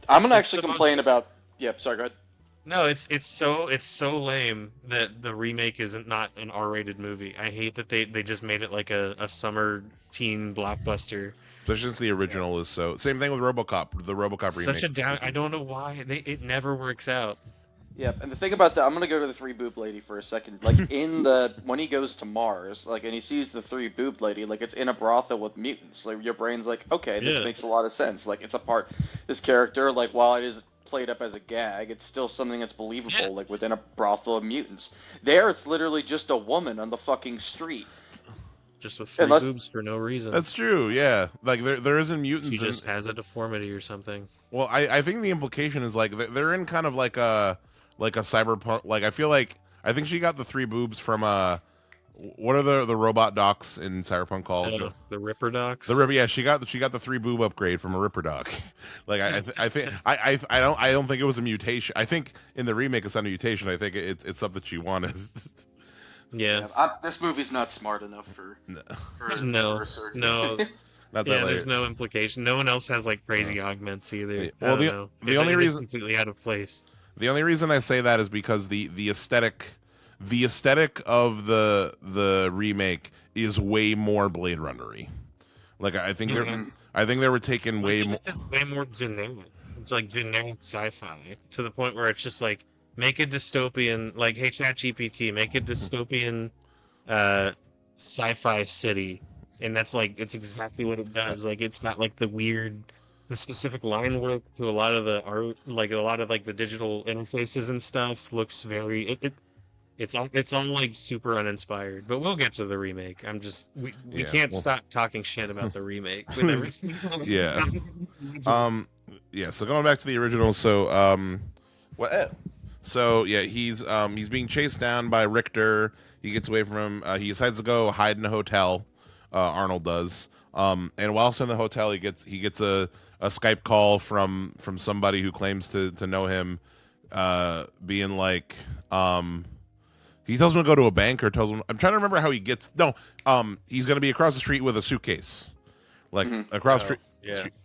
I'm gonna actually complain about. Yep. Sorry. Go ahead. No, it's so lame that the remake isn't not an R-rated movie. I hate that they just made it like a summer teen blockbuster. Especially since the original is so. Same thing with RoboCop. The RoboCop remake. Such a down. I don't know why it never works out. Yep, and the thing about that, I'm gonna go to the 3 boob lady for a second. Like when he goes to Mars, like, and he sees the 3 boob lady, like it's in a brothel with mutants. Like your brain's like, okay, this makes a lot of sense. Like it's a part. This character, like while it is played up as a gag, it's still something that's believable. Like within a brothel of mutants. There, it's literally just a woman on the fucking street. Just with 3 boobs for no reason. That's true. Yeah, like there isn't mutants. She just has a deformity or something. Well, I think the implication is like they're in kind of like a cyberpunk. Like I think she got the 3 boobs from what are the robot docs in Cyberpunk called? The Ripper Docs. The Ripper, yeah, she got the 3 boob upgrade from a Ripper doc. Like I think I don't think it was a mutation. I think in the remake it's not a mutation. I think it's something she wanted. Yeah. This movie's not smart enough for No. surgery. No. Not that Yeah, later. there's no implication. No one else has like crazy augments either. Well, I don't know. the only It is reason completely out of place. the only reason I say that is because the aesthetic of the remake is way more Blade Runner-y. Like I think they were taking way more. Way more generic. It's like generic sci-fi to the point where it's just like make a dystopian, like hey ChatGPT, make a dystopian sci-fi city, and that's like it's exactly what it does. Like it's got like the specific line work to a lot of the art, like a lot of like the digital interfaces and stuff looks very it's all like super uninspired. But we'll get to the remake. We can't stop talking shit about the remake with everything. Yeah. Yeah, so going back to the original, so he's being chased down by Richter. He gets away from him. He decides to go hide in a hotel. Arnold does. And whilst in the hotel, he gets a Skype call from somebody who claims to know him, being like, he tells him to go to a bank, or tells him, I'm trying to remember how he gets. No, he's going to be across the street with a suitcase, like across street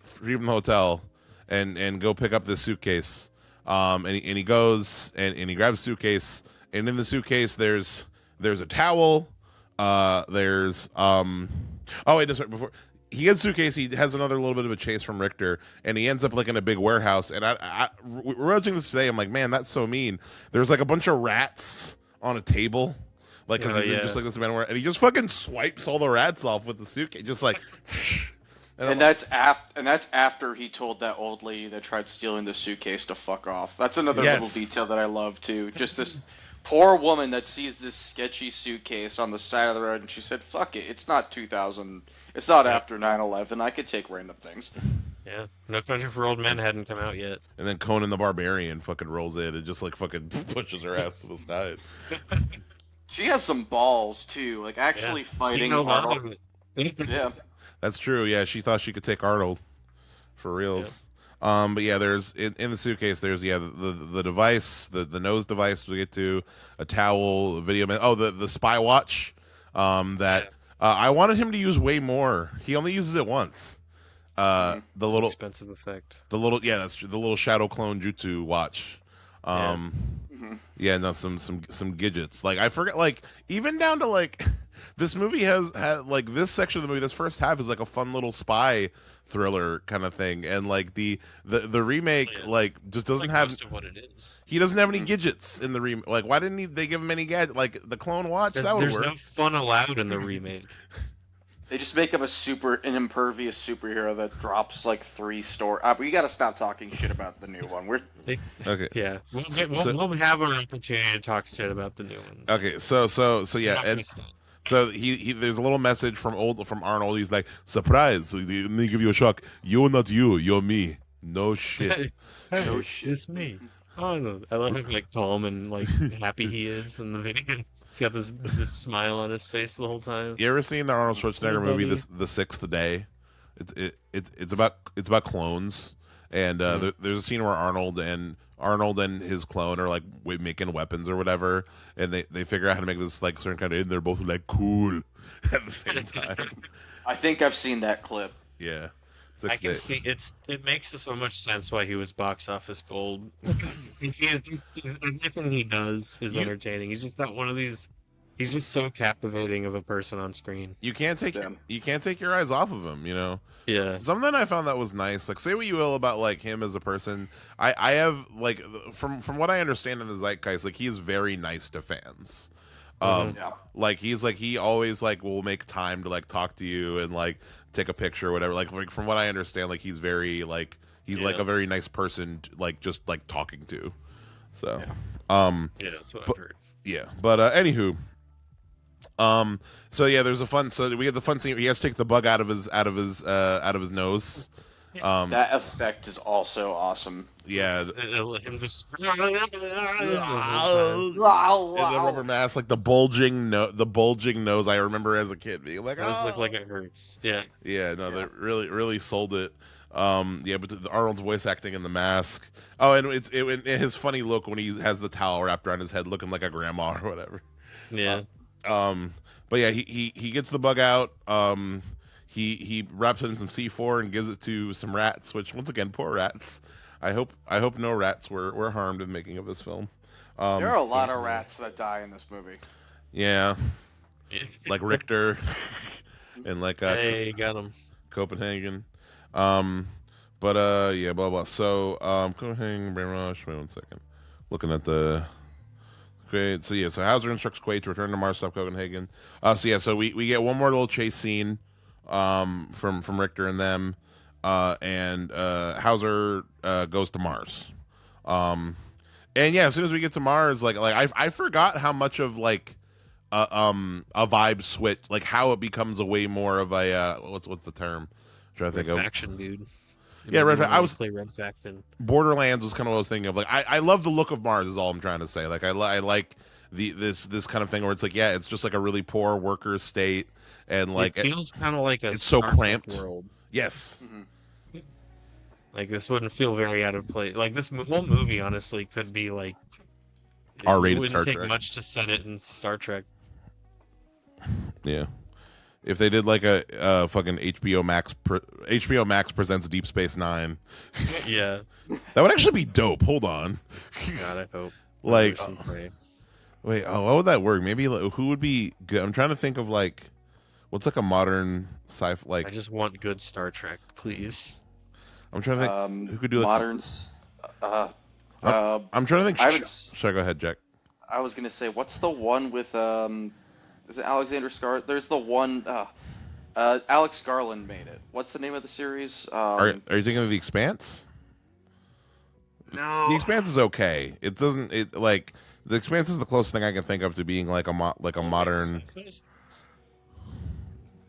from the hotel, and go pick up this suitcase. And he goes and he grabs a suitcase, and in the suitcase there's a towel. Before he gets a suitcase, he has another little bit of a chase from Richter, and he ends up like in a big warehouse. And we're watching this today. I'm like, man, that's so mean. There's like a bunch of rats on a table, like because he's just like this man, and he just fucking swipes all the rats off with the suitcase, just like. And that's after he told that old lady that tried stealing the suitcase to fuck off. That's another little detail that I love too. Just this poor woman that sees this sketchy suitcase on the side of the road, and she said, "Fuck it, it's not 2000. It's not after 9/11. I could take random things." Yeah, No Country for Old Men hadn't come out yet. And then Conan the Barbarian fucking rolls in and just like fucking pushes her ass to the side. She has some balls too, like actually fighting Arnold. Yeah. That's true. Yeah, she thought she could take Arnold for reals. Yep. But yeah, there's in the suitcase. There's the device, the nose device we get to, a towel, a video. The spy watch. I wanted him to use way more. He only uses it once. The little expensive effect. That's true. The little shadow clone jutsu watch. Some gadgets. Like I forget. Like even down to like. This movie has like this section of the movie. This first half is like a fun little spy thriller kind of thing, and like the remake like just doesn't have most of what it is. He doesn't have any gadgets in the remake. Like why didn't they give him any gadgets? Like the clone watch, that would work. There's no fun allowed in the remake. They just make him an impervious superhero that drops like 3 store. But you got to stop talking shit about the new one. Okay. Yeah, we'll have our opportunity to talk shit about the new one. Okay, so yeah, and. So he there's a little message from Arnold. He's like, surprise! Let me give you a shock. You're not you. You're me. No shit. No shit. It's me. Arnold. I love how like calm and like happy he is in the video. He's got this smile on his face the whole time. You ever seen the Arnold Schwarzenegger movie, The Sixth Day? It's about clones, and there's a scene where Arnold and his clone are like making weapons or whatever, and they figure out how to make this like certain kind of, and they're both like cool at the same time. I think I've seen that clip. Yeah. I can see it makes so much sense why he was box office gold. Everything he does is entertaining. He's just not one of these. He's just so captivating of a person on screen. You can't take your eyes off of him, you know. Yeah. Something I found that was nice. Like, say what you will about like him as a person, I have like from what I understand in the zeitgeist, like he's very nice to fans. Like he always like will make time to like talk to you and like take a picture or whatever. Like from what I understand, like he's very like like a very nice person to, like just like talking to. So that's what I've heard. Yeah, but anywho. So yeah, there's a fun. So we get the fun scene. He has to take the bug out of his nose, That effect is also awesome. Yeah, Him just in the rubber mask, like the bulging nose. I remember as a kid being like, It does look "Oh." like it hurts. Yeah. Yeah, no, they Yeah. really sold it. Yeah, but the Arnold's voice acting in the mask. Oh, and and his funny look when he has the towel wrapped around his head, looking like a grandma or whatever. Yeah. Um, but yeah, he gets the bug out. He wraps it in some C4 and gives it to some rats. Which once again, poor rats. I hope no rats were harmed in the making of this film. There are a So- lot of rats that die in this movie. Yeah, Yeah. like Richter, and like Hey, got him. Copenhagen. But yeah, blah blah. So Copenhagen, Brain Rush. Wait 1 second. Looking at the great. So yeah, so Hauser instructs Quaid to return to Mars, stop Copenhagen. So yeah, so we get one more little chase scene, from Richter and them, and Hauser goes to Mars. And yeah, as soon as we get to Mars, like I forgot how much of like a vibe switch, like how it becomes a way more of a what's the term? I'm trying to Red think of. Faction, dude. Yeah, Red Faction. I was play Red Faction. Borderlands was kind of what I was thinking of. Like I love the look of Mars is all I'm trying to say. Like I like this kind of thing where it's like, yeah, it's just like a really poor worker state, and like it feels kind of like a it's so Star Trek cramped. world. Yes. Like this wouldn't feel very out of place. Like this whole movie, honestly, could be like R-rated It wouldn't Star take Trek. much to set it in Star Trek. Yeah. If they did like a fucking HBO Max presents Deep Space Nine, Yeah. that would actually be dope. Hold on. God, I hope. Like, I wish and pray. wait, how would that work? Maybe like, who would be good? I'm trying to think of like, what's like a modern sci-fi like. I just want good Star Trek, please. I'm trying to think who could do like. Moderns. I'm trying to think. I would- Sorry, go ahead, Jack. I was gonna say, what's the one with is it Alexander Scar? There's the one. Alex Garland made it. What's the name of the series? Are you thinking of The Expanse? No. The Expanse is okay. It doesn't. It like The Expanse is the closest thing I can think of to being like a modern.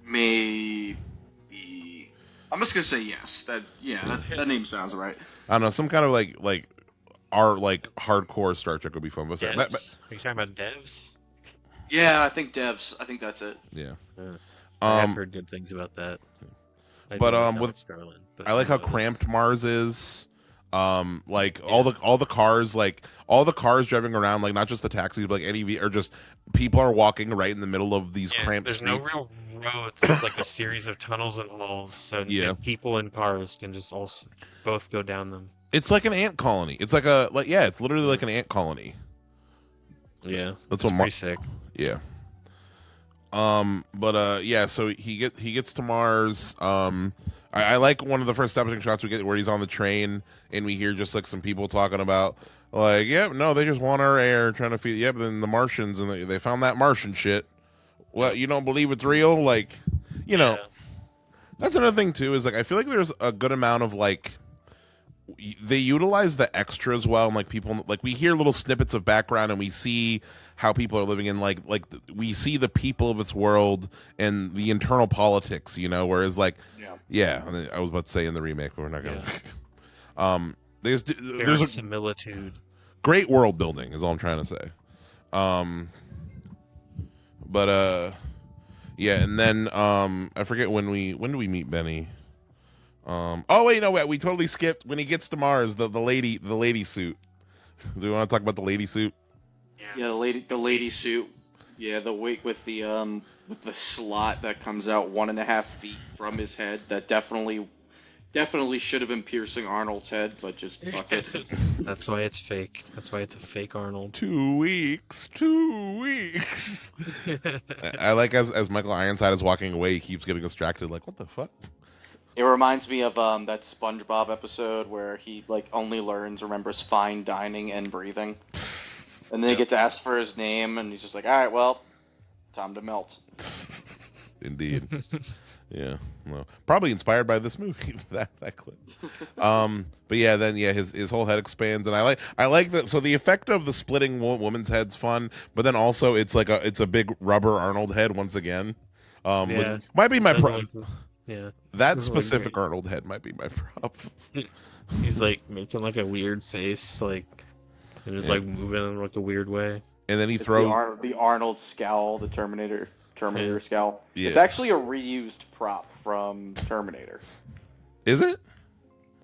Maybe. I'm just gonna say yes. That name sounds right. I don't know, some kind of like our like hardcore Star Trek would be fun. But Devs? Are you talking about devs? Yeah, I think Devs. I think that's it. yeah. I've heard good things about that. But, do like with- Alex Garland, but I like how who knows? cramped Mars is. Like all the cars, like all the cars driving around, like not just the taxis, but like any or just people are walking right in the middle of these Yeah, cramped there's streets. no real roads. It's like a series of tunnels and halls, so Yeah. people and cars can just both go down them. It's like an ant colony. It's like it's literally like an ant colony. Yeah, That's it's what pretty sick. Yeah. Yeah, so he gets to Mars. I like one of the first establishing shots we get where he's on the train and we hear just like some people talking about like, no, they just want our air, trying to feed. But then the Martians and they found that Martian shit. What, you don't believe it's real? Like, Yeah. that's another thing too. Is like I feel like there's a good amount of like they utilize the extras well, and like people like we hear little snippets of background and we see how people are living in we see the people of its world and the internal politics, whereas like I mean, I was about to say in the remake, but we're not gonna there's a Similitude. great world building is all I'm trying to say. And then I forget when do we meet Benny. Oh wait, no, we totally skipped when he gets to Mars. The lady suit. Do we want to talk about the lady suit? Yeah, the lady suit. Yeah, the wig with the slot that comes out 1.5 feet from his head. That definitely should have been piercing Arnold's head, but just fuck it. That's why it's fake. That's why it's a fake Arnold. 2 weeks. 2 weeks. I like as Michael Ironside is walking away, he keeps getting distracted. Like, what the fuck? It reminds me of that SpongeBob episode where he only remembers fine dining and breathing, and then he gets asked for his name, and he's just like, "All right, well, time to melt." Indeed. Yeah. Well, probably inspired by this movie. that clip. But yeah, then his whole head expands, and I like that. So the effect of the splitting woman's head's fun, but then also it's a big rubber Arnold head once again. Yeah. Might be my Doesn't look- Yeah. That This is, like, specific great. Arnold head might be my prop. He's like making like a weird face, like, and just Yeah. like moving in like a weird way. And then he It's throws. the Arnold scowl, the Terminator Yeah. scowl. Yeah. It's actually a reused prop from Terminator. Is it?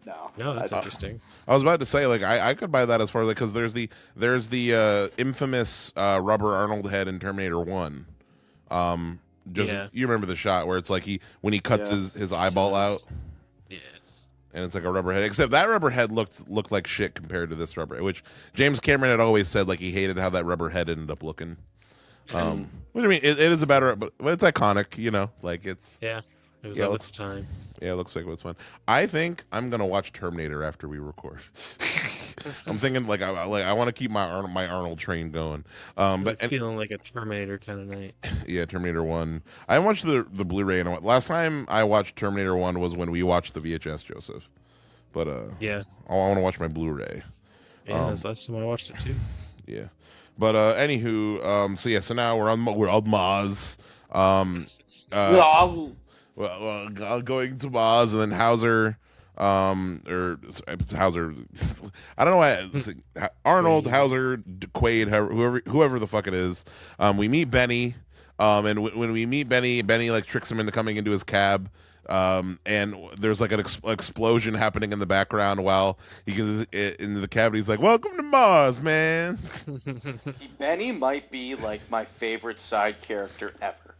No, No, that's I- interesting. I was about to say, like, I could buy that as far as, like, because there's the infamous rubber Arnold head in Terminator 1. Just Yeah. you remember the shot where it's like when he cuts Yeah. his eyeball out, Yeah. and it's like a rubber head. Except that rubber head looked like shit compared to this rubber, which James Cameron had always said like he hated how that rubber head ended up looking. Which I mean, it is a better, but it's iconic, you know, like it's Yeah. It was Yeah, of let's- its time. yeah, it looks like it was fun. I think I'm gonna watch Terminator after we record. I'm thinking like I want to keep my Arnold train going. But and, Feeling like a Terminator kind of night. yeah, Terminator 1. I watched the Blu-ray and last time I watched Terminator 1 was when we watched the VHS, Joseph. But Yeah. I want to watch my Blu-ray. Yeah, that's the last time I watched it too. Yeah. But anywho, so now we're on Maz. Going to Maz, and then Hauser, or Hauser. I don't know why. Arnold, Hauser, Quaid, whoever the fuck it is. We meet Benny, and when we meet Benny like tricks him into coming into his cab. And there's like an explosion happening in the background while he gets into the cab. And he's like, "Welcome to Mars, man." Benny might be like my favorite side character ever,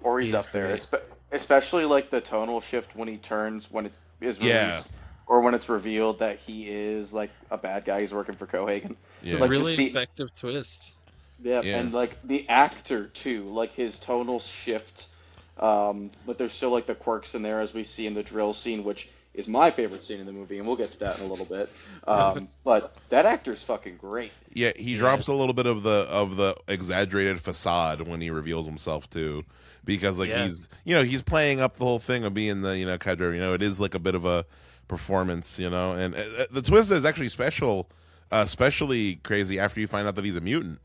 or he's He's up there. great. Especially like the tonal shift when he turns when it is released, Yeah. or when it's revealed that he is like a bad guy. He's working for Cohagen. It's Yeah. a Like, really just the- effective twist. Yeah, Yeah. and like the actor too, like his tonal shift. But there's still like the quirks in there as we see in the drill scene, which is my favorite scene in the movie, and we'll get to that in a little bit. But that actor's fucking great. Yeah, he drops a little bit of the exaggerated facade when he reveals himself too, because like Yeah. he's playing up the whole thing of being the cadre. It is like a bit of a performance, and the twist is actually especially crazy after you find out that he's a mutant.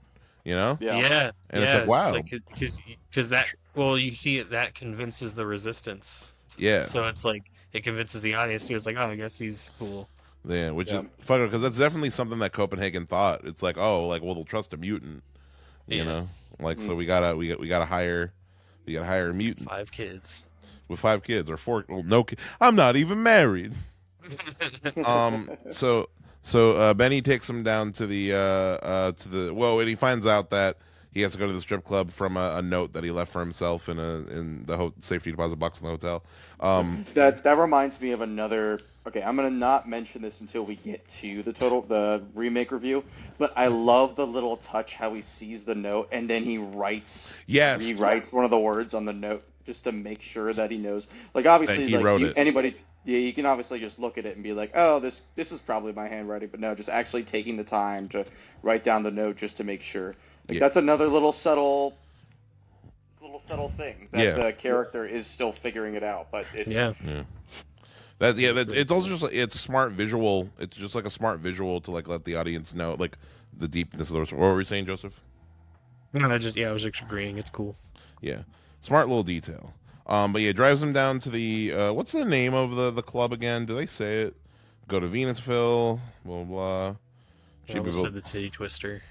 Yeah. Yeah. And it's like, wow. Because that, well, you see it, that convinces the resistance. Yeah, So it's like, it convinces the audience. He was like, oh, I guess he's cool. yeah, which Yeah. is fucking because that's definitely something that Copenhagen thought. It's like, oh, like well, they'll trust a mutant, you Yeah. know, like so we gotta hire a mutant 5 kids. with 5 kids or 4. Well, no, I'm not even married. So Benny takes him down to the and he finds out that he has to go to the strip club from a note that he left for himself in the safety deposit box in the hotel. That reminds me of another. Okay, I'm gonna not mention this until we get to the remake review. But I love the little touch how he sees the note and then he Yes. rewrites one of the words on the note just to make sure that he knows. Like obviously, That he like wrote it. anybody. Yeah, you can obviously just look at it and be like, "Oh, this is probably my handwriting," but no, just actually taking the time to write down the note just to make sure. Like Yeah. that's another little subtle thing that Yeah. the character is still figuring it out, but it's Yeah. It's also just it's a smart visual. It's just like a smart visual to like let the audience know like the deepness of the. What were we saying, Joseph? I was just agreeing. It's cool. Yeah, smart little detail. But yeah, drives him down to the what's the name of the club again? Do they say it? Go to Venusville, blah blah. blah. I almost said the Titty Twister.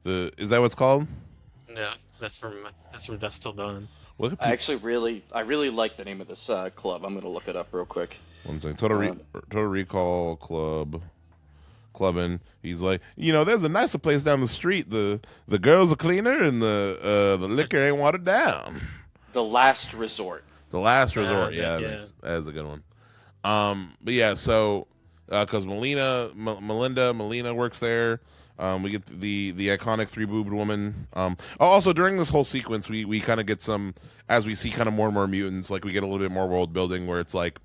Is that what it's called? No, that's from Dust Till Dawn. What? I actually really like the name of this club. I'm gonna look it up real quick. One second. Total Recall clubbing. He's like, there's a nicer place down the street. The girls are cleaner and the liquor ain't watered down. The Last Resort. The Last Resort. yeah. That's a good one. But yeah, so because Melina works there. We get the iconic 3-boobed woman. Also during this whole sequence, we kind of get some, as we see kind of more and more mutants, like we get a little bit more world building where it's like,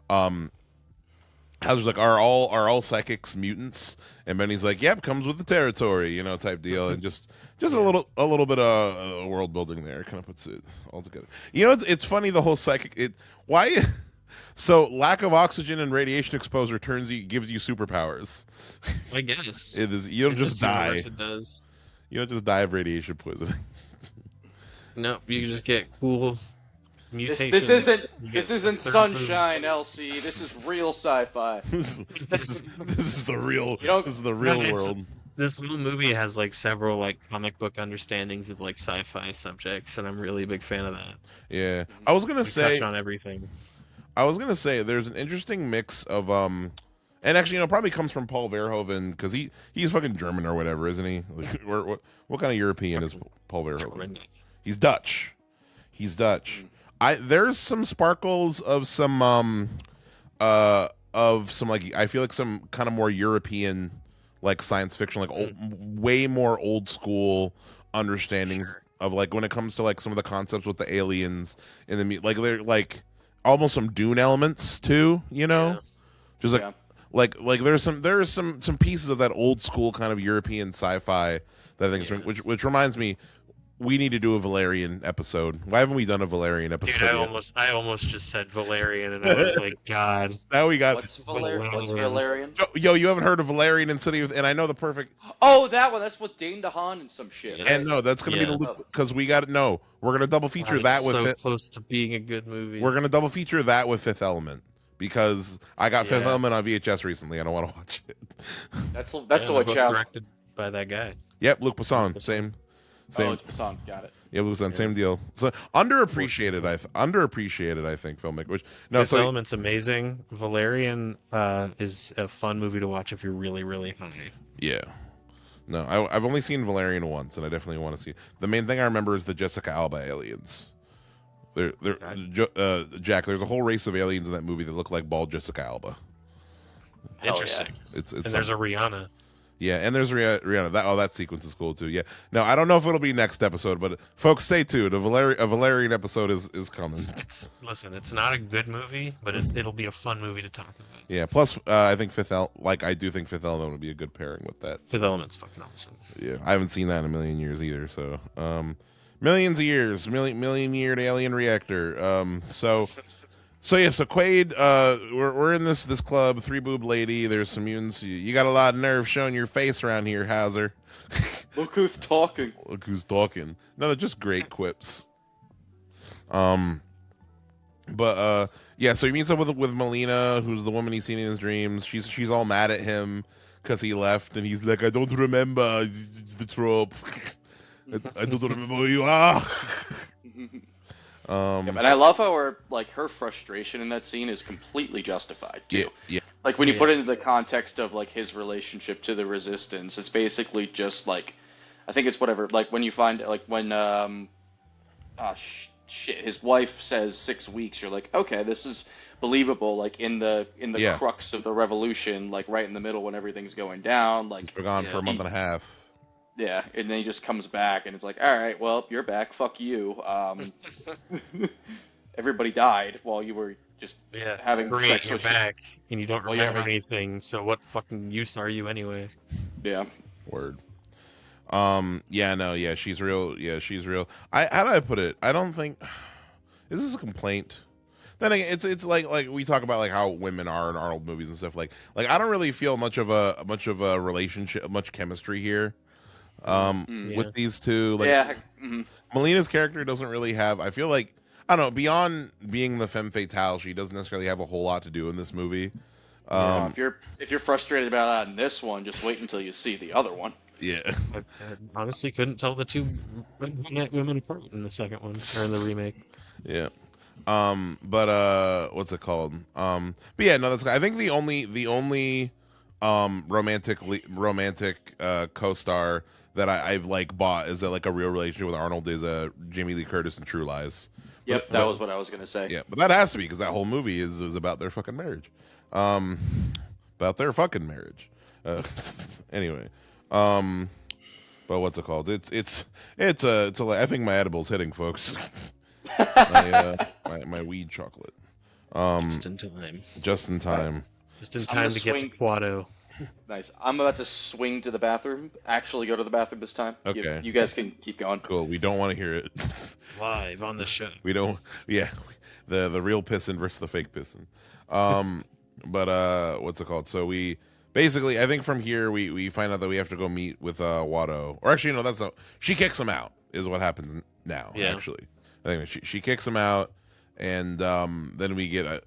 how's like are all psychics mutants? And Benny's like, yep, comes with the territory, type deal, and just a little bit of world building there, kind of puts it all together. It's funny the whole psychic why. So lack of oxygen and radiation exposure gives you superpowers. I guess. It is. You don't In just this die. universe, it does. You don't just die of radiation poisoning. No, you just get cool mutations. This isn't Sunshine, Elsie. This is real sci-fi. this is the real You know, this is the real world. This whole movie has like several like comic book understandings of like sci-fi subjects, and I'm really a big fan of that. Yeah, I was gonna We say. touch on everything. I was gonna say there's an interesting mix of and actually probably comes from Paul Verhoeven because he's fucking German or whatever, isn't he? Like, what kind of European is Paul Verhoeven? He's Dutch. He's Dutch. There's some sparkles of some like I feel like some kind of more European like science fiction, like way more old school understandings of like when it comes to like some of the concepts with the aliens and the like they're like almost some Dune elements too, you know, just like like there's some pieces of that old school kind of European sci-fi that I think is, which reminds me. We need to do a Valerian episode. Why haven't we done a Valerian episode? Dude, I almost just said Valerian, and I was like, God. Now we got what's Valerian? Yo, you haven't heard of Valerian and City of, and I know the perfect. Oh, that one. That's with Dane DeHaan and some shit. And no, that's gonna be the because we got no. We're gonna double feature that with so close to being a good movie. We're gonna double feature that with Fifth Element because I got Fifth Element on VHS recently. I don't want to watch it. That's the one. Directed by that guy. Yep, Luc Besson. Same. Oh, it's Besson. Got it. Yeah, Luc Besson. Same deal. So underappreciated. I think filmmaker. Which no, Fifth Element's amazing. Valerian is a fun movie to watch if you're really really high. Yeah. No, I've only seen Valerian once, and I definitely want to see. The main thing I remember is the Jessica Alba aliens. Jack, there's a whole race of aliens in that movie that look like bald Jessica Alba. Interesting. It's and there's a Rihanna. Yeah, and there's Rihanna. That sequence is cool too. Yeah. No, I don't know if it'll be next episode, but folks, stay tuned. A Valerian episode is coming. Listen, it's not a good movie, but it'll be a fun movie to talk about. Yeah. Plus, I think I do think Fifth Element would be a good pairing with that. Fifth Element's fucking awesome. Yeah, I haven't seen that in a million years either. So, millions of years, million-year alien reactor. So Quaid, we're in this club, three boob lady. There's some mutants. You got a lot of nerve showing your face around here, Hauser. Look who's talking. Look who's talking. No, they're just great quips. So he meets up with Melina, who's the woman he's seen in his dreams. She's all mad at him because he left, and he's like, I don't remember. It's the trope. I don't remember who you are. And I love how her frustration in that scene is completely justified too. Yeah. Like when you put it into the context of like his relationship to the Resistance, it's basically just like, I think it's whatever. Like when you find like when his wife says 6 weeks, you're like, okay, this is believable. Like in the crux of the revolution, like right in the middle when everything's going down. Like we're gone for a month and a half. Yeah, and then he just comes back, and it's like, all right, well, you're back. Fuck you. Everybody died while you were just having great. sex. You're back, and you don't remember anything. So what fucking use are you anyway? Yeah. Word. She's real. Yeah, she's real. How do I put it? I don't think. Is this a complaint? Then again, it's like we talk about like how women are in Arnold movies and stuff. Like I don't really feel much of a relationship, much chemistry here. With these two, Melina's character doesn't really have. I feel like I don't know. Beyond being the femme fatale, she doesn't necessarily have a whole lot to do in this movie. If you're frustrated about that in this one, just wait until you see the other one. Yeah, I honestly couldn't tell the two women apart in the second one or in the remake. Yeah. What's it called? But yeah, no, that's. I think the only romantic co-star that I've like bought is like a real relationship with Arnold is Jamie Lee Curtis in True Lies. Yep, that was what I was gonna say. Yeah, but that has to be because that whole movie is about their fucking marriage, about their fucking marriage. Anyway, but what's it called? It's I think my edible's hitting, folks. my weed chocolate. Just in time. Just in time. Just in time to get to Quado. Nice. I'm about to swing to the bathroom. Actually, go to the bathroom this time. Okay. You guys can keep going. Cool. We don't want to hear it Live on the show. We don't. Yeah. The real pissin versus the fake pissin. But what's it called? So we basically, I think from here we find out that we have to go meet with Watto. Or actually, no, that's not. She kicks him out. Is what happens now. Yeah. Actually, I think she kicks him out. and then we get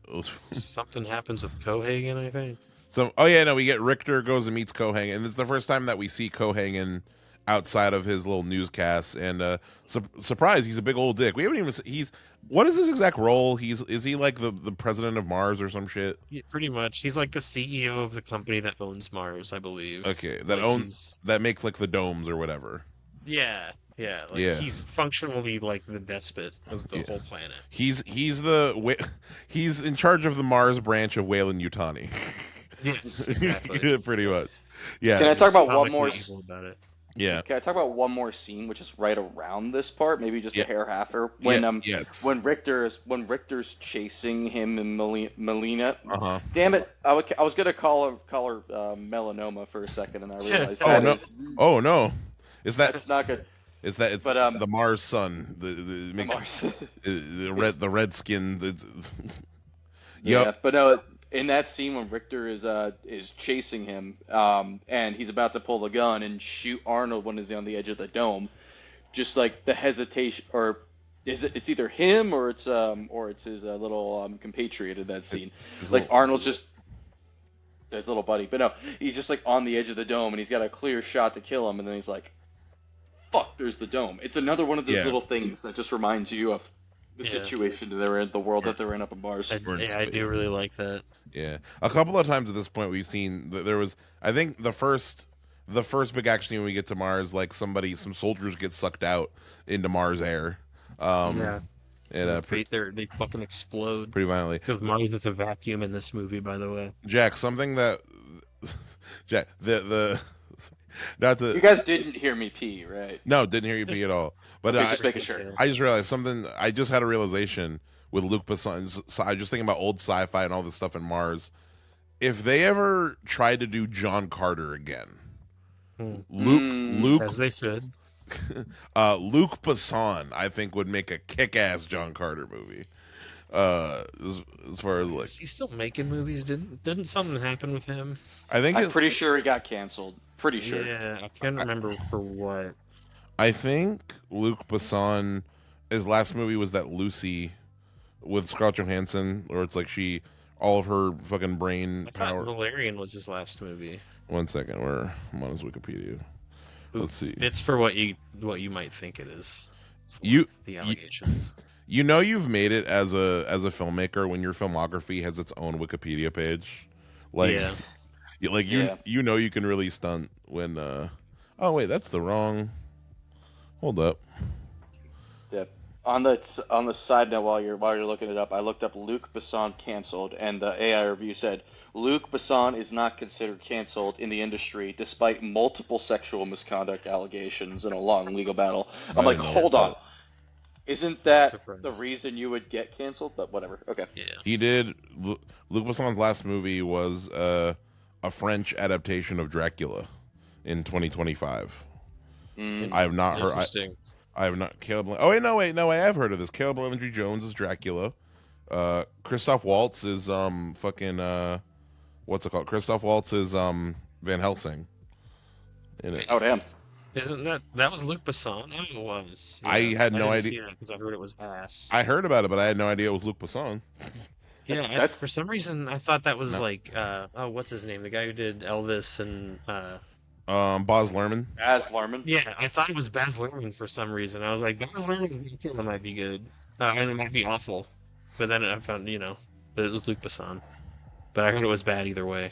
Something happens with Cohagen, I think. so. Oh yeah, no, we get Richter goes and meets Cohagen, and it's the first time that we see Cohagen outside of his little newscast. And surprise, he's a big old dick. We haven't even. He's what is his exact role? Is he like the president of Mars or some shit? Yeah, pretty much. He's like the CEO of the company that owns Mars, I believe. Okay, that Like, owns that makes like the domes or whatever. Yeah, yeah. Like Yeah. he's functionally like the despot of the Yeah. whole planet. He's he's in charge of the Mars branch of Weyland Yutani. Yes, exactly. Pretty much. Yeah. Can I talk about one Comically more? evil about it. Yeah. Can I talk about one more scene, which is right around this part, maybe just Yeah. a hair halfer? When yes. when Richter's chasing him and Melina. Uh-huh. Damn it! I was gonna call her melanoma for a second, and I realized Oh, that no. is- Oh no. Is that that's not good. it's But, the Mars sun? The makes the red skin. Yeah, Yep. but no, in that scene when Richter is chasing him, and he's about to pull the gun and shoot Arnold when he's on the edge of the dome, just like the hesitation, or it's either him or it's his little compatriot in that scene. His Like little- Arnold's just his little buddy, but no, he's just like on the edge of the dome and he's got a clear shot to kill him, and then he's like, "Fuck, there's the dome." It's another one of those Yeah. little things that just reminds you of the Yeah. situation that they're in, the world that they're in up on Mars. I do really like that. Yeah, a couple of times at this point we've seen there was. I think the first big action scene when we get to Mars, like some soldiers get sucked out into Mars air. Yeah. And They fucking explode. pretty violently. Because Mars is a vacuum in this movie, by the way. Jack, something that Jack the not to You guys didn't hear me pee, right? no didn't hear you pee at all. But Okay, just making sure. Yeah. I just realized something. I just had a realization with Luc Besson. So I was just thinking about old sci-fi and all this stuff in Mars. If they ever tried to do John Carter again, Luke As they should. Luc Besson, I think would make a kick-ass John Carter movie. As far as like, Is he still making movies? Didn't something happen with him? I think I'm pretty sure he got canceled. Pretty sure. Yeah, I can't remember for what. I think Luc Besson, his last movie was that Lucy with Scarlett Johansson, where it's like all of her fucking brain I thought power. Valerian was his last movie. 1 second, I'm on his Wikipedia. Let's see. It's for what you might think it is. You The allegations. you know you've made it as a filmmaker when your filmography has its own Wikipedia page, like Yeah. Yeah. you know you can really stunt when. Oh wait, that's the wrong. Hold up. Yeah. On the side note, while you're looking it up, I looked up Luc Besson canceled, and the AI review said Luc Besson is not considered canceled in the industry despite multiple sexual misconduct allegations and a long legal battle. I'm like, didn't know hold that. on, isn't that Surprised. the reason you would get canceled? But whatever. Okay. Yeah. He did. Luc Besson's last movie was a French adaptation of Dracula in 2025. I have not heard. Interesting. I have not. Caleb. Oh wait, no, I have heard of this. Caleb Landry Jones is Dracula. Christoph Waltz is fucking what's it called? Christoph Waltz is Van Helsing. In it. Oh damn. Isn't that was Luc Besson? Oh, it was. I had no didn't idea. see that because I heard it was ass. I heard about it, but I had no idea it was Luc Besson. Yeah, That's- for some reason I thought that was No. like what's his name? The guy who did Elvis and Baz Luhrmann. As Larman. yeah, I thought it was Baz Luhrmann for some reason. I was like, Baz Luhrmann might be good, and it might be awful. But then I found, but it was Luc Besson. But I heard it was bad either way.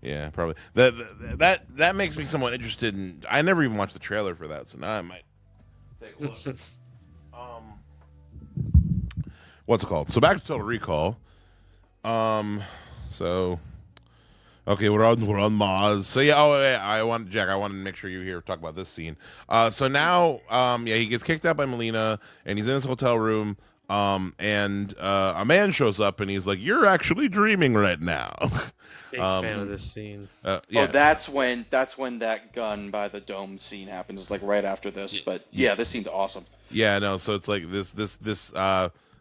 Yeah, probably. That makes me somewhat interested in. I never even watched the trailer for that, so now I might take a look. What's it called? So back to Total Recall. So okay, we're on Mars. So yeah, I want to make sure you here talk about this scene. So now, he gets kicked out by Melina, and he's in his hotel room. And a man shows up, and he's like, "You're actually dreaming right now." Big fan of this scene. Yeah. Oh, that's when that gun by the dome scene happens, like right after this. But yeah, this scene's awesome. Yeah, no. So it's like this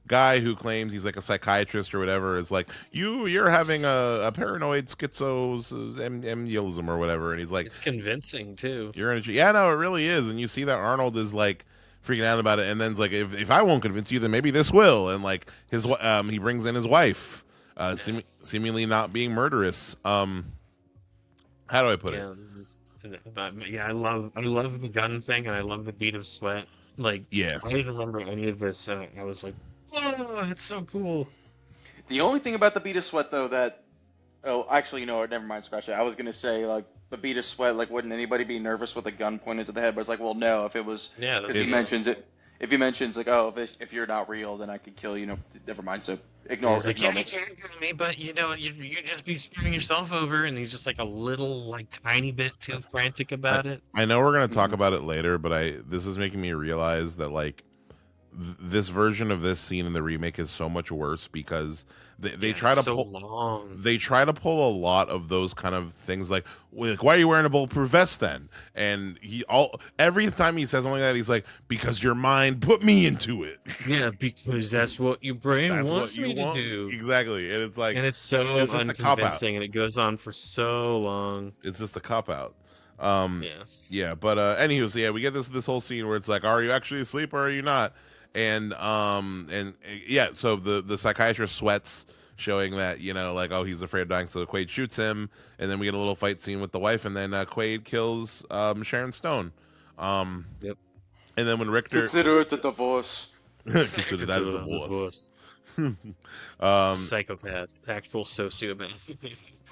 guy who claims he's like a psychiatrist or whatever is like, you're having a paranoid schizoamnealism or whatever, and he's like, It's convincing too. you're in a yeah, no, it really is, and you see that Arnold is like freaking out about it, and then it's like, if I won't convince you, then maybe this will. And like he brings in his wife, seemingly not being murderous. How do I put it? Yeah, I love the gun thing, and I love the bead of sweat. Like, Yeah. I didn't remember any of this, and I was like, "Whoa, it's so cool!" The only thing about the bead of sweat though that actually you know what, never mind, scratch that. I was gonna say like the bead of sweat, like wouldn't anybody be nervous with a gun pointed to the head? But it's like, well, no, if it was, Yeah, because he mentions it. If he mentions like, oh, if you're not real, then I could kill you. No, never mind. So ignore. He's like, ignore "Yeah, you me. can't kill me, but you just be screwing yourself over." And he's just like a little, like, tiny bit too frantic about it. I know we're gonna talk about it later, but this is making me realize that like this version of this scene in the remake is so much worse because they try to so pull long. they try to pull a lot of those kind of things like why are you wearing a bulletproof vest then? And every time he says something like that, he's like, because your mind put me into it. Yeah, because that's what your brain That's wants what you me want. to do. Exactly. And it's like, And it's so it's just a cop out. unconvincing, and it goes on for so long. It's just a cop out. Yeah. But anywho, so yeah, we get this whole scene where it's like, are you actually asleep or are you not? And yeah, so the psychiatrist sweats, showing that, you know, like, oh, he's afraid of dying, so Quaid shoots him, and then we get a little fight scene with the wife, and then Quaid kills Sharon Stone. Yep. And then when Richter Consider it a divorce. consider that a divorce. Psychopath, actual sociopath.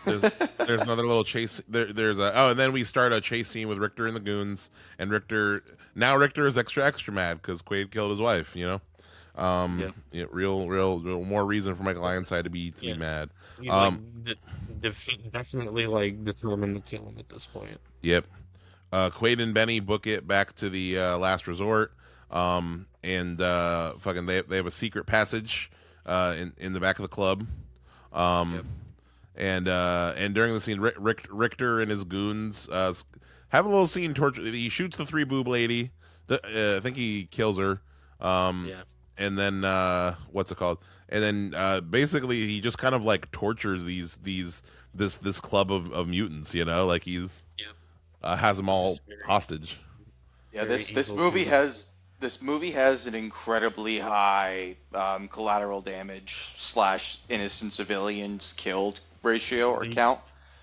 There's another little chase. And then we start a chase scene with Richter and the goons, and Richter is extra mad because Quaid killed his wife. You know, yeah, real more reason for Michael Ironside to be mad. He's definitely like determined to kill him at this point. Yep. Quaid and Benny book it back to the last resort, and fucking they have a secret passage in the back of the club. Yep. And during the scene, Richter and his goons have a little scene. He shoots the three boob lady. I think he kills her. And then what's it called? And then basically he just kind of like tortures this club of mutants. You know, like he's has them all hostage. Yeah, this movie has an incredibly high collateral damage / innocent civilians killed ratio or count.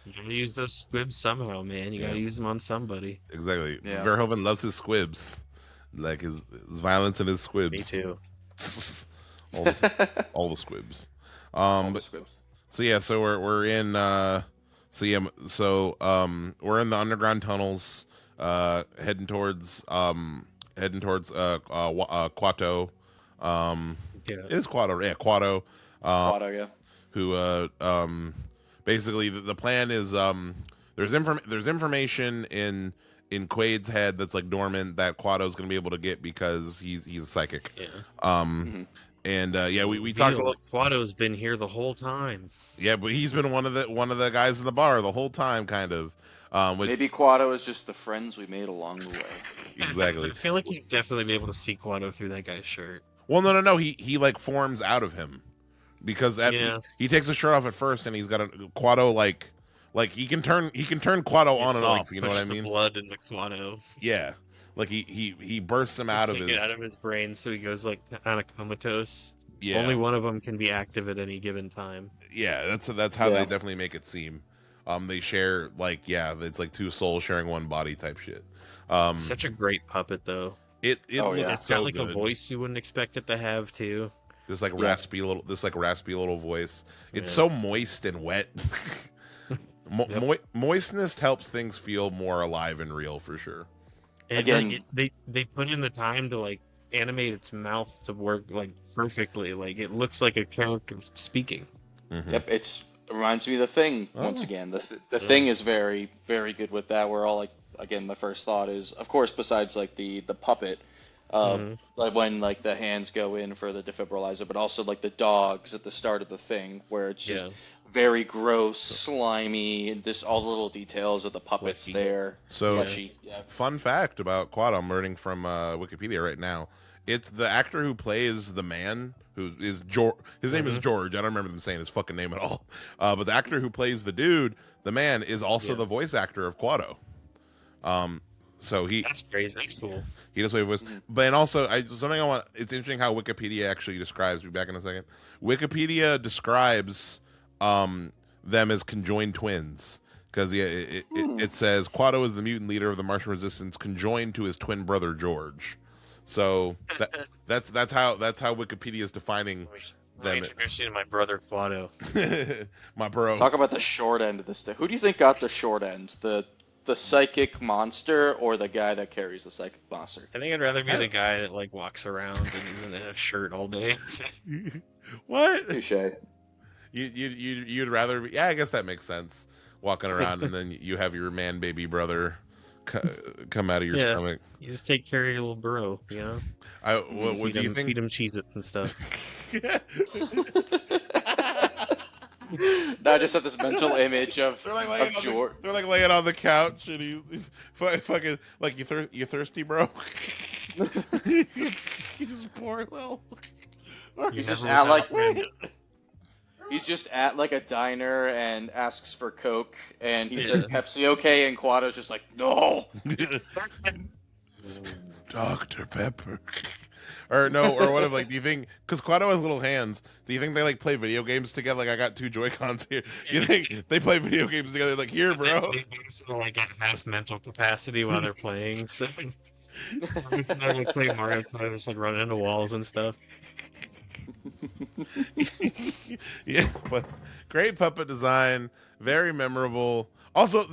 You gotta use those squibs somehow, man. You gotta use them on somebody. Exactly. Yeah. Verhoeven loves his squibs, like his violence and his squibs. Me too. all the squibs. All the squibs. So yeah, so we're in. We're in the underground tunnels, heading towards Quato. It is Quato. Yeah, Quato. Quato, yeah. Who basically the plan is there's information in Quaid's head that's like dormant that Quato's going to be able to get because he's a psychic. Yeah. And we talked a little. Quato's been here the whole time. Yeah, but he's been one of the guys in the bar the whole time, kind of. Maybe Quato is just the friends we made along the way. Exactly. I feel like you'd definitely be able to see Quato through that guy's shirt. Well, no. He like forms out of him because he takes his shirt off at first, and he's got a Quato like he can turn Quato on and off. You know what I mean? Blood into Quato. Yeah, like he bursts him out of his brain, so he goes like on a comatose. Yeah. Only one of them can be active at any given time. Yeah, that's how they definitely make it seem. They share it's like two souls sharing one body type shit. Such a great puppet though. It's got like a voice you wouldn't expect it to have too. This raspy little voice. It's so moist and wet. Moistness helps things feel more alive and real for sure. And Again, they put in the time to like animate its mouth to work like perfectly. Like it looks like a character speaking. Mm-hmm. Yep, it reminds me of The Thing once again. The Thing is very, very good with that. Where all like again, my first thought is, of course, besides like the puppet, like when like the hands go in for the defibrillator, but also like the dogs at the start of The Thing, where it's just very gross, slimy, and just all the little details of the puppets Fleshy. there. So, fleshy. Yeah. fun fact about Quad, I'm learning from Wikipedia right now. It's the actor who plays the man, who is George. His name is George. I don't remember them saying his fucking name at all. But the actor who plays the dude, the man, is also the voice actor of Quado. So That's crazy. That's cool. he does wave voice. But and also, something I want. It's interesting how Wikipedia actually describes. Be back in a second. Wikipedia describes them as conjoined twins because it says Quado is the mutant leader of the Martian Resistance, conjoined to his twin brother George. So that's how Wikipedia is defining Let me introduce you to my brother Quado. my bro. Talk about the short end of the stick. Who do you think got the short end? The psychic monster or the guy that carries the psychic monster? I think I'd rather be the guy that like walks around and is in a shirt all day. What? Touche. You'd rather be? Yeah, I guess that makes sense. Walking around and then you have your man baby brother come out of your stomach. You just take care of your little bro, you know. What do you think? Feed him Cheez-Its and stuff. No, I just had this mental image of George. They're like laying on the couch and he's fucking like you thirsty, bro? You just poor little. He's just at like a diner and asks for Coke, and he says Pepsi okay, and Quado's just like no. Dr. Pepper. Or what if, like, do you think, because Quado has little hands, do you think they, like, play video games together? Like, I got 2 Joy-Cons here. You think they play video games together? Like, here, bro. They both, like, at half mental capacity while they're playing, so... They're, like, playing Mario Kart, just, like, running into walls and stuff. Yeah, but great puppet design, very memorable. Also,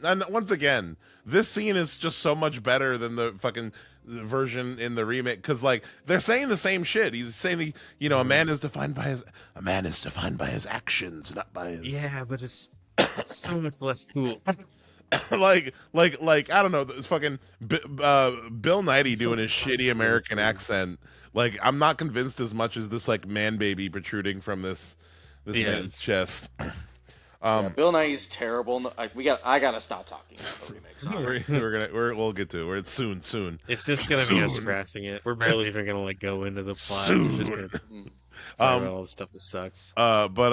and once again, this scene is just so much better than the fucking version in the remake because, like, they're saying the same shit. He's saying, a man is defined by his actions, not by his. Yeah, but it's so much less cool. like I don't know, it's fucking Bill Nighy doing his shitty American accent. Like, I'm not convinced as much as this like man baby protruding from this man's chest. Bill Nighy's terrible. I gotta stop talking about the remake. We'll get to it. It's soon. It's just gonna be us scratching it. We're barely even gonna like go into the plot. Soon. It's just gonna talk about all the stuff that sucks. But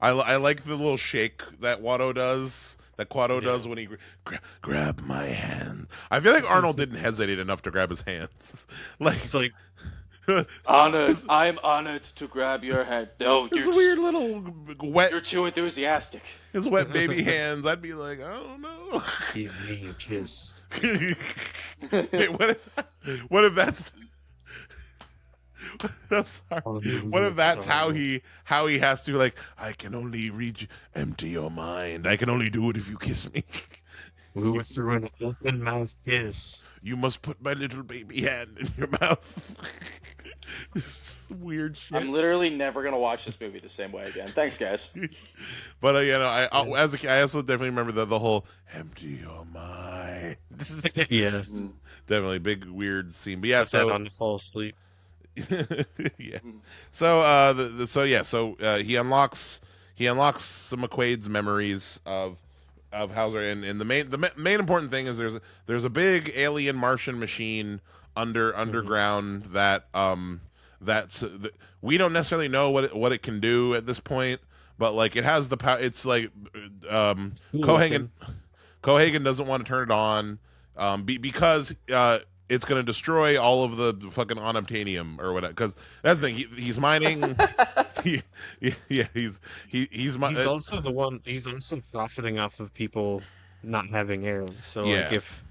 I like the little shake that Quado does. Does when he grab my hand. I feel like Arnold didn't hesitate enough to grab his hands. Like it's like. Honored. I'm honored to grab your hand. No, you're weird little wet. You're too enthusiastic. His wet baby hands. I'd be like, I don't know. Give me a kiss. Wait, what if that's? I'm sorry. What if that's how he has to, like? I can only empty your mind. I can only do it if you kiss me. We were through an open mouth kiss. You must put my little baby hand in your mouth. This weird shit. I'm literally never gonna watch this movie the same way again. Thanks, guys. But as a kid, I also definitely remember the whole empty your mind. Yeah, definitely big weird scene. But yeah, so on to fall asleep. Yeah. So he unlocks some McQuaid's memories of Hauser, and the main important thing is there's a big alien Martian machine underground that we don't necessarily know what it can do at this point, but like it has the power. It's like Cohagen doesn't want to turn it on because it's going to destroy all of the fucking unobtainium or whatever. Because that's the thing. He's mining. He's also the one. He's also profiting off of people not having air. So like if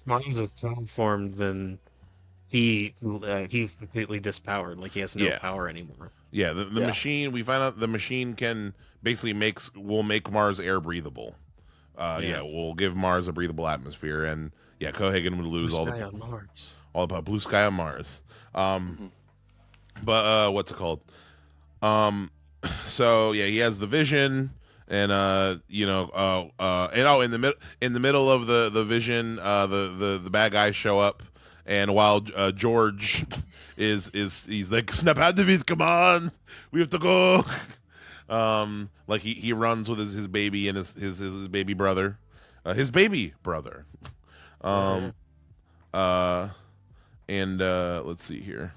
Mars is terraformed, then he's completely dispowered. Like he has no power anymore. Yeah, the machine. We find out the machine can basically will make Mars air breathable. We'll give Mars a breathable atmosphere, and Cohagen would lose all about blue sky on Mars. But what's it called? So he has the vision, and in the middle of the vision, the bad guys show up, and while George he's like, snap out of it, come on, we have to go. Like he runs with his baby and his baby brother, and let's see here.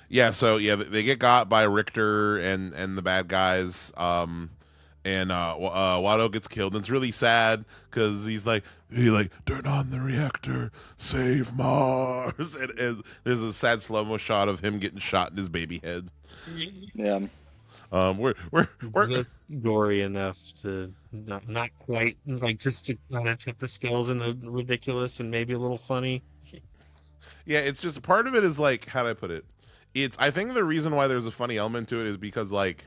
They get got by Richter and the bad guys. and Watto gets killed, and it's really sad because he turn on the reactor, save Mars, and there's a sad slow mo shot of him getting shot in his baby head. Yeah. We're just gory enough to not quite like just to kind of tip the scales in the ridiculous and maybe a little funny. Yeah, it's just part of it is like, how do I put it? I think the reason why there's a funny element to it is because like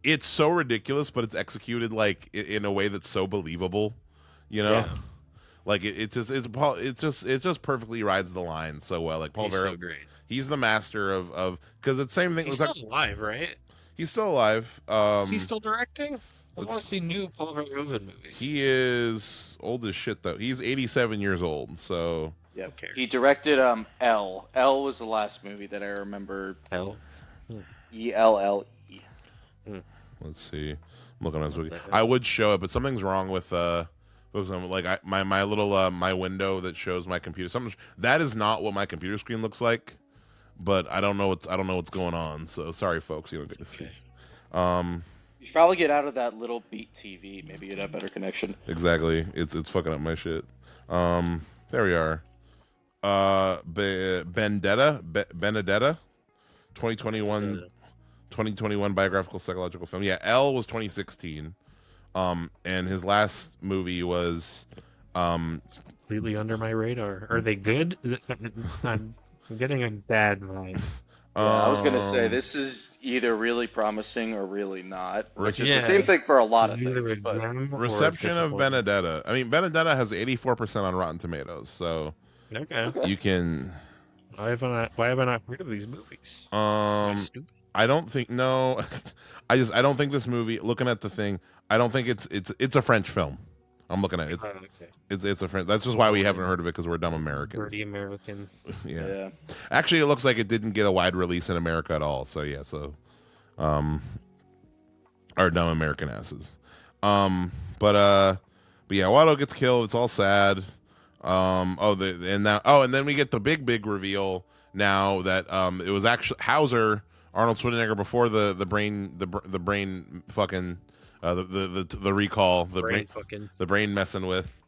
it's so ridiculous, but it's executed like in a way that's so believable, you know. Yeah. Like it just perfectly rides the line so well. Like Paul He's Verhoeven, so great. he's the master of because it's the same thing. He's It's still alive, right? he's still alive. Is he still directing? I want let's- to see new Paul Verhoeven movies. He is old as shit though. He's 87 years old. So Yeah. Okay. He directed L. L was the last movie that I remember. Hell. ELLE. let's see. I'm looking at this wiki. What the I would show it, but something's wrong with like my little my window that shows my computer. Something that is not what my computer screen looks like. But I don't know what's going on. So sorry, folks. You don't get to see. Okay. You should probably get out of that little beat TV. Maybe you'd have better connection. Exactly. It's fucking up my shit. There we are. Benedetta, 2021 biographical psychological film. Yeah, L was 2016. And his last movie was It's completely under my radar. Are they good? I'm getting a bad vibe. Yeah, I was gonna say um, this is either really promising or really not, which is Yeah. the same thing for a lot of Either things. a But gem or a reception of disappointment. Benedetta. I mean, Benedetta has 84% on Rotten Tomatoes, so Okay. you can. Why have I not heard of these movies? Am I stupid? I don't think no. I don't think this movie. Looking at the thing, I don't think it's a French film. I'm looking at it. Okay. It's a French. That's just why we haven't heard of it because we're dumb Americans. Dirty American. Yeah. yeah, Actually, it looks like it didn't get a wide release in America at all. So yeah. So, our dumb American asses. But yeah, Watto gets killed. It's all sad. And then we get the big reveal now that it was actually Hauser, Arnold Schwarzenegger before the brain fucking the recall, Brain fucking. the brain messing with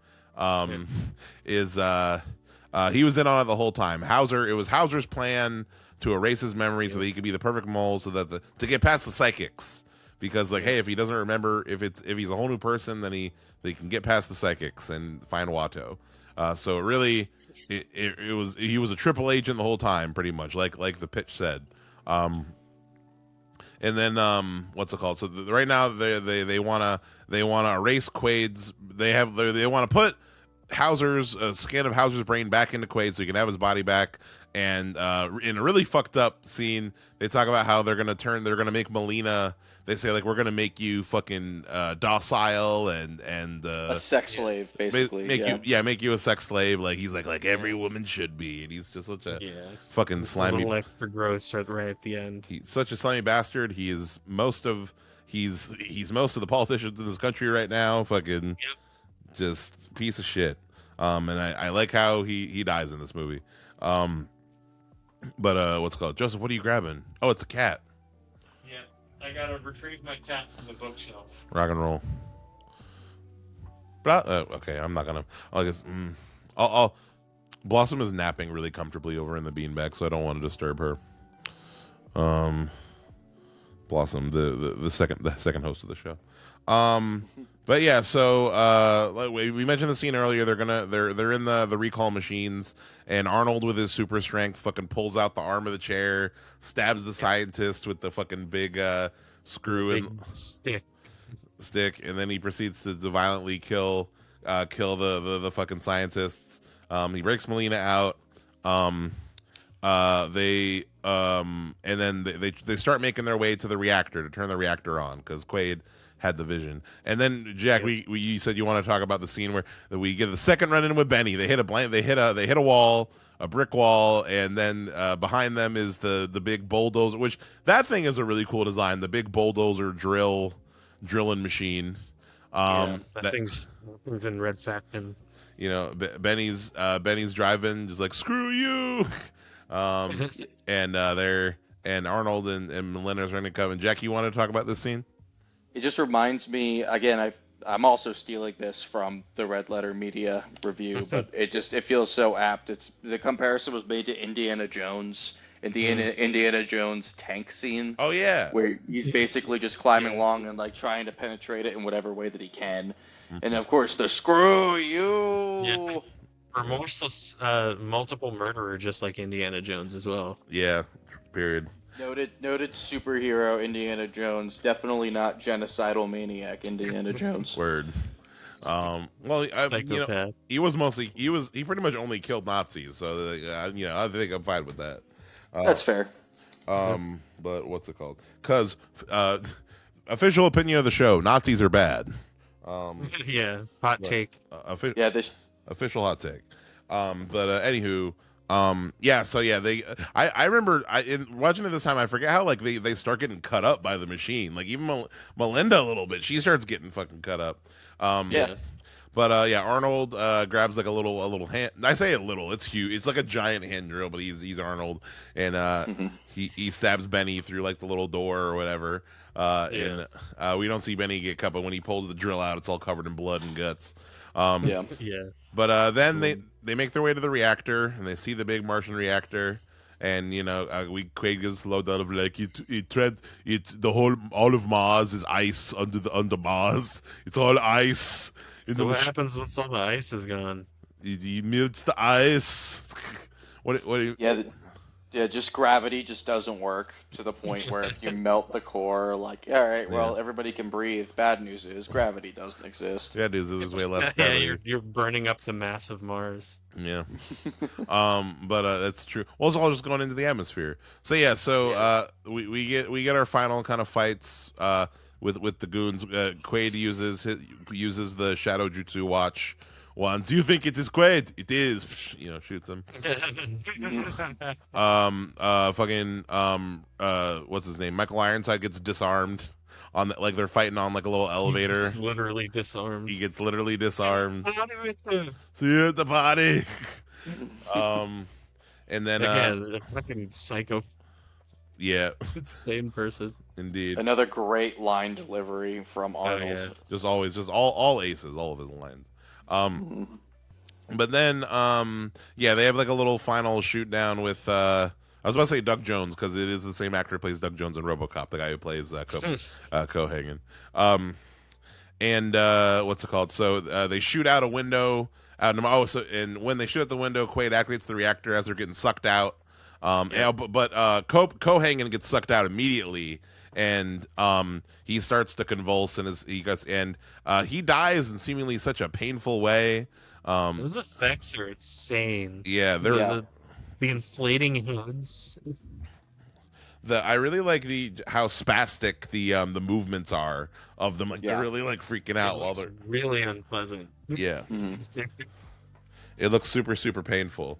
is he was in on it the whole time. It was Hauser's plan to erase his memory so that he could be the perfect mole, so that to get past the psychics. Because like, hey, if he doesn't remember, if he's a whole new person, then they can get past the psychics and find Watto. So really, he was a triple agent the whole time, pretty much, like the pitch said. And then what's it called? So right now they wanna erase Quaid's. They want to put Hauser's scan of Hauser's brain back into Quaid so he can have his body back. And in a really fucked up scene, they talk about how they're gonna make Melina. They say like, we're gonna make you fucking docile and a sex slave basically. make you a sex slave. Like he's like every woman should be, and he's just such a fucking It's a slimy. little extra gross right at the end. He's such a slimy bastard. He's most of the politicians in this country right now. Fucking just piece of shit. And I like how he dies in this movie. But what's it called? Joseph, what are you grabbing? Oh, it's a cat. Yeah, I gotta retrieve my cat from the bookshelf. Rock and roll. But okay, I'm not gonna. I guess I'll. Blossom is napping really comfortably over in the beanbag, so I don't want to disturb her. Blossom, the second host of the show. But yeah, so we mentioned the scene earlier. They're in the recall machines, and Arnold with his super strength fucking pulls out the arm of the chair, stabs the scientist with the fucking big screw and stick. and then he proceeds to violently kill the fucking scientists. He breaks Melina out. And then they start making their way to the reactor to turn the reactor on because Quaid had the vision. And then Jack, you said you want to talk about the scene where we get the second run in with Benny. They hit a wall, a brick wall, and then behind them is the big bulldozer, which that thing is a really cool design. The big bulldozer drilling machine. That thing's in red faction. You know, Benny's driving, just like screw you. And Arnold and Melina's running to come. And Jack, you want to talk about this scene? It just reminds me again. I'm also stealing this from the Red Letter Media review, but it feels so apt. It's the comparison was made to Indiana Jones in the Indiana Jones tank scene, Oh yeah. where he's basically just climbing Yeah. along and like trying to penetrate it in whatever way that he can, and Mhm. of course the screw you. Yeah. Remorseless, multiple murderer, just like Indiana Jones as well. Yeah. Period. Noted superhero Indiana Jones, definitely not genocidal maniac Indiana Jones. Word. Well, Psychopath. he pretty much only killed Nazis, so I think I'm fine with that. That's fair. But what's it called? Because official opinion of the show: Nazis are bad. Yeah, hot take. Yeah, this Official hot take. Anywho, I remember in watching it this time, I forget how like they start getting cut up by the machine. Like even Melinda a little bit, she starts getting fucking cut up. yeah. But Arnold grabs like a little hand. I say a little, it's huge. It's like a giant hand drill, but he's Arnold, and he stabs Benny through like the little door or whatever. And we don't see Benny get cut, but when he pulls the drill out, it's all covered in blood and guts. Yeah. Yeah. But then they make their way to the reactor and they see the big Martian reactor, and Quaid gives a lowdown of like all of Mars is ice under Mars. It's all ice. So what happens once all the ice is gone? He melts the ice. What do you? Yeah, just gravity just doesn't work to the point where if you melt the core, like, all right, well, everybody can breathe. Bad news is gravity doesn't exist. Yeah, dude, there's way less Yeah, gravity. you're burning up the mass of Mars. Yeah. But that's true. Well, it's all just going into the atmosphere. So we get our final kind of fights with the goons. Quaid uses the Shadow Jutsu watch. Once you think it is Quaid, it is. Shoots him. What's his name? Michael Ironside gets disarmed on like they're fighting on like a little elevator. It's literally disarmed. He gets literally disarmed. Again, See you at the party. And then the fucking psycho, yeah, same person. indeed. Another great line delivery from Oh Arnold. yeah. Just always, just all aces, all of his lines. But then they have like a little final shoot down with I was about to say Doug Jones because it is the same actor who plays Doug Jones in RoboCop, the guy who plays Cohagen. What's it called? So they shoot out a window out. And when they shoot out the window, Quaid activates the reactor as they're getting sucked out. Cohagen gets sucked out immediately, and he starts to convulse, and he dies in seemingly such a painful way. Those effects are insane. Yeah, The inflating heads. I really like how spastic the movements are of them. Like they're really like freaking out while they're really unpleasant. yeah. It looks super super painful.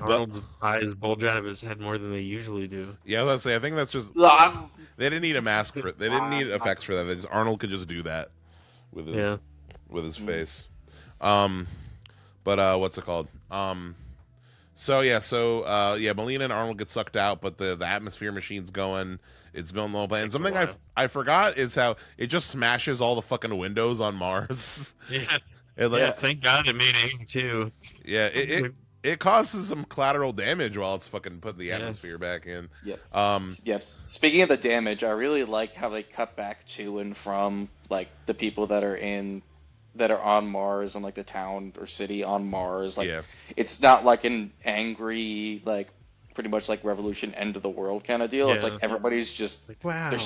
Arnold's eyes bulge out of his head more than they usually do. Yeah, I was gonna say I think that's just they didn't need a mask for it. They didn't need effects for that. Arnold could just do that with his face. What's it called? Melina and Arnold get sucked out, but the atmosphere machine's going. It's building the whole plan. Something I forgot is how it just smashes all the fucking windows on Mars. Yeah. Thank God it made aim too. Yeah, it causes some collateral damage while it's fucking putting the atmosphere back in. Yep. Speaking of the damage, I really like how they cut back to and from like the people that are on Mars and like the town or city on Mars. Like it's not like an angry like pretty much like revolution end of the world kind of deal. Yeah. It's like everybody's just like, wow.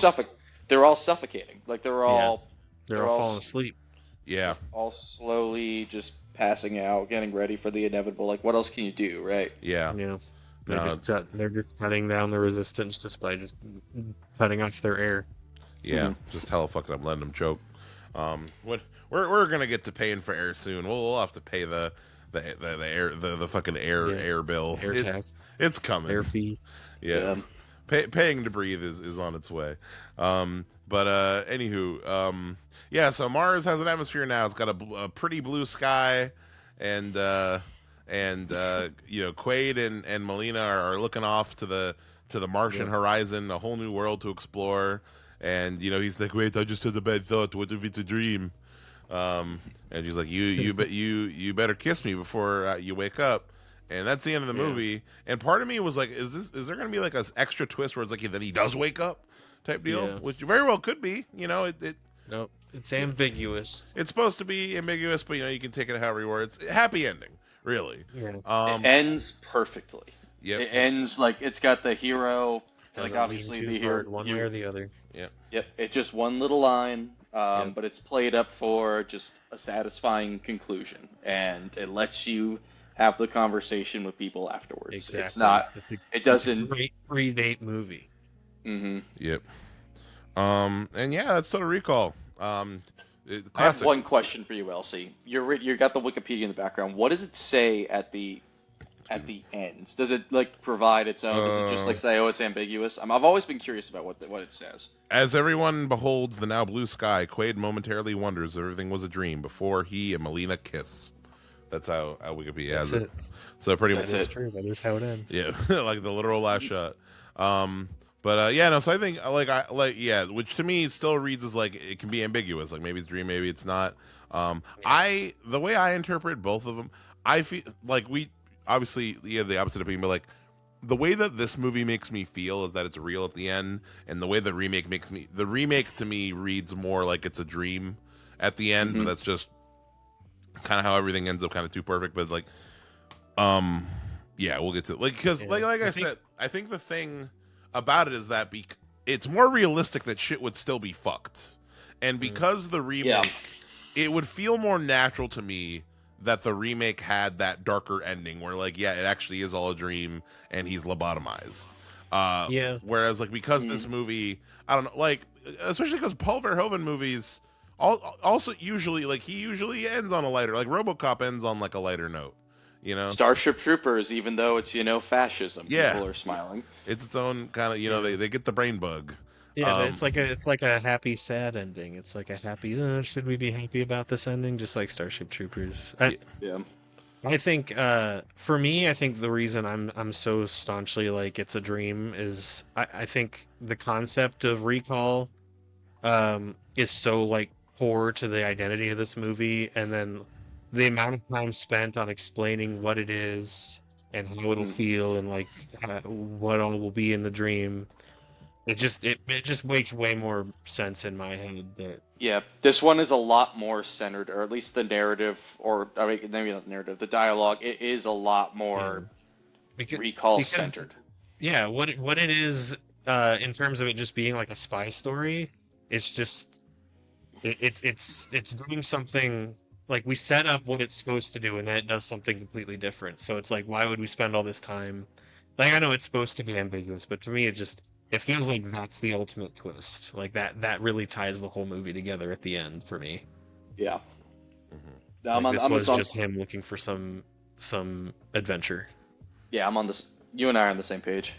They're all suffocating. Like they're all falling asleep. Yeah. All they're just passing out, getting ready for the inevitable. Like, what else can you do, right? Yeah. Yeah. They're just cutting down the resistance just by just cutting off their air. Yeah. Just hella fucked up, letting them choke. We're gonna get to paying for air soon. We'll have to pay the air the fucking air bill. Air tax. It's coming. Air fee. Yeah. Paying to breathe is on its way. Anywho, so Mars has an atmosphere now. It's got a pretty blue sky, and Quaid and Melina are looking off to the Martian horizon, a whole new world to explore. and he's like, wait, I just had a bad thought. What if it's a dream? And she's like, you better kiss me before you wake up. And that's the end of the movie. And part of me was like, is there going to be like an extra twist where it's like then he does wake up type deal, Yeah. which very well could be. Nope, it's ambiguous. It's supposed to be ambiguous, but you can take it however you want. It's a happy ending, really. Yeah. It ends perfectly. Yep. It ends like it's got the hero, Doesn't like obviously lean the too hero, hard one way or the other. Yep, it's just one little line, Yeah. but it's played up for just a satisfying conclusion, and it lets you have the conversation with people afterwards. Exactly. It's not. It doesn't. It's a great pre-date movie. Mm-hmm. Yep. And yeah, that's Total Recall. I have Classic. one question for you, Elsie. You got the Wikipedia in the background. What does it say at the end? Does it like provide its own? Does it just like say, "Oh, it's ambiguous"? I've always been curious about what it says. As everyone beholds the now blue sky, Quaid momentarily wonders if everything was a dream before he and Melina kiss. That's how Wikipedia has That's it. it. So pretty That much. is true. That is how it ends. Yeah, like the literal last shot. But yeah, no. So I think which to me still reads as like it can be ambiguous. Like maybe it's a dream, maybe it's not. The way I interpret both of them, I feel like we obviously have the opposite opinion, but like the way that this movie makes me feel is that it's real at the end, and the way the remake to me reads more like it's a dream at the end. But that's just kind of how everything ends up, kind of too perfect. But like, yeah, we'll get to it. Because I said, I think the thing about it is that it's more realistic that shit would still be fucked, and because the remake, it would feel more natural to me that the remake had that darker ending where like, yeah, it actually is all a dream and he's lobotomized. Whereas like because this movie, I don't know, like especially because Paul Verhoeven movies also usually like he usually ends on a lighter, like RoboCop ends on like a lighter note. Starship Troopers, even though it's fascism, Yeah. people are smiling. It's its own kind of they get the brain bug. Yeah, it's like a happy sad ending. It's like a happy. Should we be happy about this ending? Just like Starship Troopers. Yeah. I think for me, I think the reason I'm so staunchly like it's a dream is I think the concept of recall is so like core to the identity of this movie, and then the amount of time spent on explaining what it is and how it'll feel and like what all will be in the dream. It just makes way more sense in my head that this one is a lot more centered, or at least the narrative, or I mean maybe not the narrative, the dialogue. It is a lot more recall centered. Yeah, what it is in terms of it just being like a spy story, it's just it's doing something. Like, we set up what it's supposed to do, and then it does something completely different. So it's like, why would we spend all this time? Like, I know it's supposed to be ambiguous, but to me, it feels like that's the ultimate twist. Like, that really ties the whole movie together at the end for me. Yeah. This was just him looking for some adventure. Yeah, I'm on this. You and I are on the same page.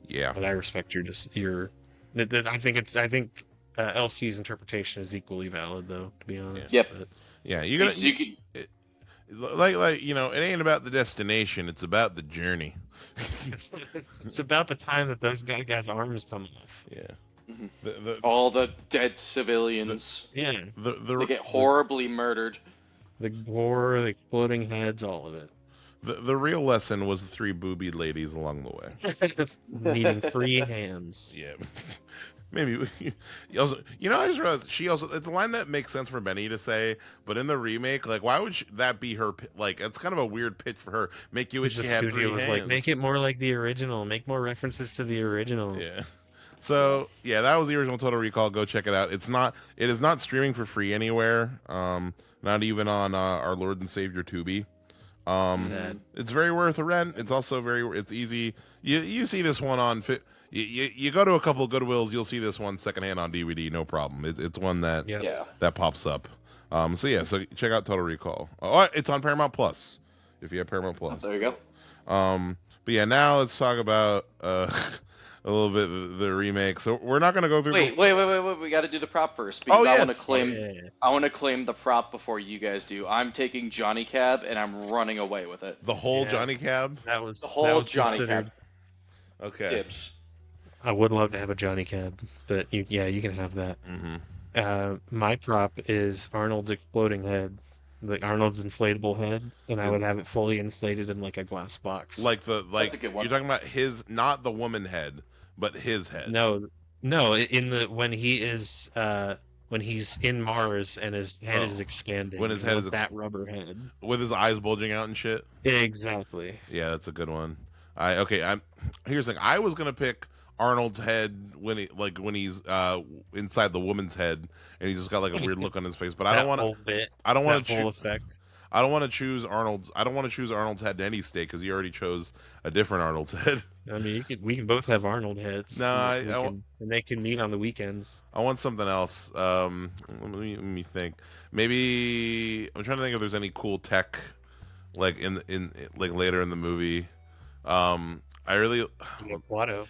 Yeah. But I respect your. I think LC's interpretation is equally valid, though. To be honest. Yep. But... Yeah, it ain't about the destination; it's about the journey. It's about the time that those guys' arms come off. Yeah. All the dead civilians. They get horribly murdered. The gore, the exploding heads, all of it. The real lesson was the three boobied ladies along the way. Needing 3 hands. Yeah. Maybe also, I just realized it's a line that makes sense for Benny to say, but in the remake, like, why would that be her? Like, it's kind of a weird pitch for her. Make you wish the you had 3 studio was hands. like, make it more like the original, make more references to the original. Yeah. So yeah, that was the original Total Recall. Go check it out. It is not streaming for free anywhere. Not even on our Lord and Savior Tubi. It's very worth a rent. It's also it's easy. You see this one on You go to a couple of Goodwills, you'll see this one secondhand on DVD, no problem. It's one that pops up. So check out Total Recall. Oh, it's on Paramount Plus if you have Paramount Plus. There you go. But yeah, now let's talk about a little bit the remake. So we're not going to go through. Wait! We got to do the prop first because I want to claim. I want to claim the prop before you guys do. I'm taking Johnny Cab and I'm running away with it. The whole Johnny Cab. That was the whole Johnny considered. Cab. Okay. Dibs. I would love to have a Johnny Cab, but you can have that. My prop is Arnold's exploding head, like Arnold's inflatable head, and I Is would have it fully inflated in like a glass box. That's a good one. You're talking about his, not the woman head, but his head. No, no, in the when he's in Mars and his head is expanding, when his head is that rubber head. with his eyes bulging out and shit. Exactly. Yeah, that's a good one. I'm here's the thing. I was gonna pick Arnold's head when he's inside the woman's head and he's just got like a weird look on his face. But I That don't want whole to. bit, I don't want that to whole choose. effect. I don't want to choose Arnold's. I don't want to choose Arnold's head to any state because you already chose a different Arnold's head. I mean, we can both have Arnold heads. No, and they can meet on the weekends. I want something else. Let me think. Maybe I'm trying to think if there's any cool tech like in like later in the movie. I really, You have Watto.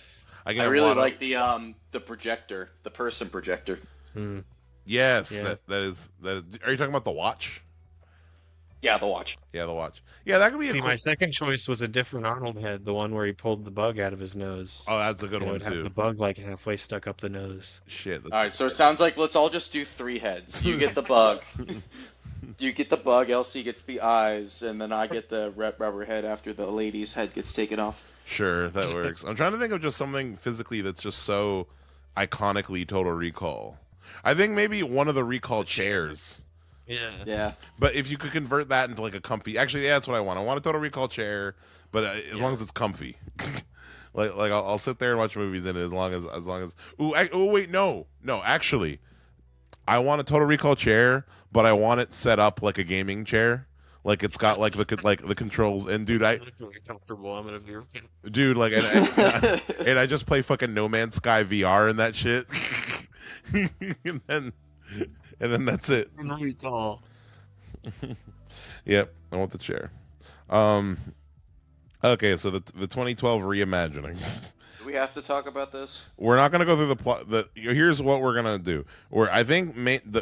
I can I have really Watto. like the projector, the person projector. Hmm. Yes, Yeah. that is. Are you talking about the watch? Yeah, the watch. Yeah, the watch. Yeah, that could be a See, cool. my second choice was a different Arnold head, the one where he pulled the bug out of his nose. Oh, that's a good And it one would have too. the bug like halfway stuck up the nose. Shit. All right, so it sounds like let's all just do 3 heads. You get the bug. You get the bug. Elsie gets the eyes, and then I get the rubber head after the lady's head gets taken off. Sure, that works. I'm trying to think of just something physically that's just so iconically Total Recall. I think maybe one of the recall chairs. Yeah. Yeah. But if you could convert that into like a comfy, actually, yeah, that's what I want. I want a Total Recall chair, but as long as it's comfy. like I'll sit there and watch movies in it as long as. Oh wait, no, actually, I want a Total Recall chair, but I want it set up like a gaming chair. Like it's got like the controls, and dude, It's not very comfortable. I'm gonna be dude, like, and I just play fucking No Man's Sky VR and that shit, and then that's it. recall. Yep, I want the chair. Okay, so the 2012 reimagining. Do we have to talk about this? We're not going to go through the plot. Here's what we're going to do. I think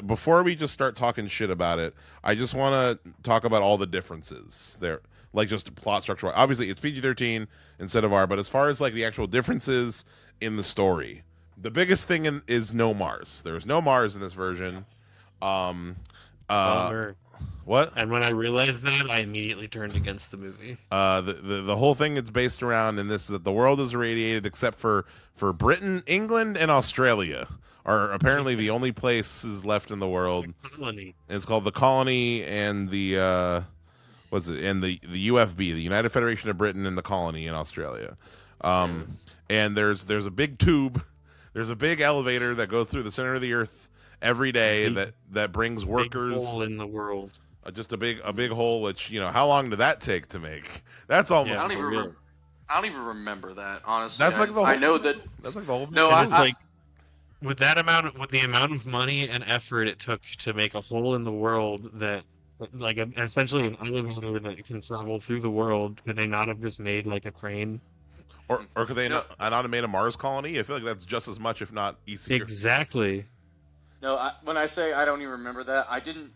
before we just start talking shit about it, I just want to talk about all the differences there, like just plot structure. Obviously, it's PG-13 instead of R, but as far as like the actual differences in the story, the biggest thing is no Mars. There's no Mars in this version. Bummer. What? And when I realized that, I immediately turned against the movie. The whole thing it's based around in this is that the world is irradiated except for Britain, England, and Australia are apparently the only places left in the world. Colony. And it's called the Colony and the what's it? And the UFB, the United Federation of Britain, and the Colony in Australia. And there's a big tube, there's a big elevator that goes through the center of the earth every day that brings workers. Big hole in the world. Just a big hole, which, how long did that take to make? That's almost. Yeah. I don't for even. real. I don't even remember that, honestly. That's like the whole. I know that. That's like the whole thing. No, And it's like with the amount of money and effort it took to make a hole in the world that like essentially an elevator that can travel through the world, could they not have just made like a crane? Or could they not have made a Mars colony? I feel like that's just as much, if not easier. Exactly. No, when I say I don't even remember that, I didn't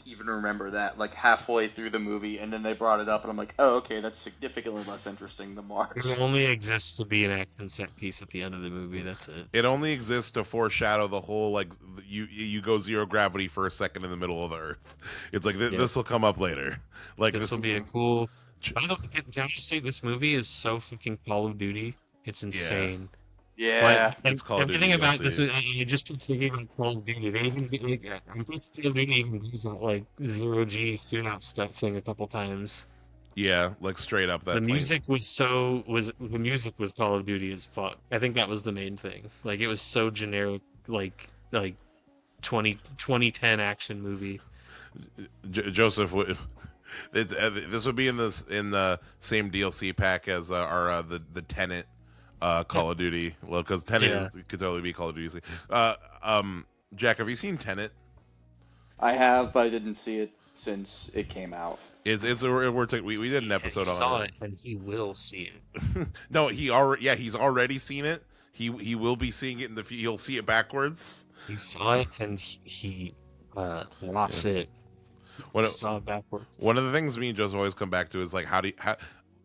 even remember that like halfway through the movie, and then they brought it up, and I'm like, oh, okay, that's significantly less interesting than Mars. It only exists to be an action set piece at the end of the movie. That's it. It only exists to foreshadow the whole, like, you go zero gravity for a second in the middle of the Earth. It's like this will come up later. Like This will be a cool. By the way, can I just say this movie is so fucking Call of Duty? It's insane. Yeah. But It's Call of everything Duty, about this, dude. I just keep thinking about Call of Duty. They even I'm pretty sure Call of Duty even used that like zero G shootout stuff thing a couple times. Yeah, like straight up that. The plane. music was Call of Duty as fuck. I think that was the main thing. Like it was so generic, like 2010 action movie. Joseph would. This would be in the same DLC pack as the Tenet Call of Duty. Well, because Tenet could totally be Call of Duty. Jack, have you seen Tenet? I have, but I didn't see it since it came out. We did an episode He on saw it. it, and he will see it. No, he's already seen it. He will be seeing it in the future. He'll see it backwards. He saw it, and he lost it. Saw it backwards. One of the things me and Joseph always come back to is like how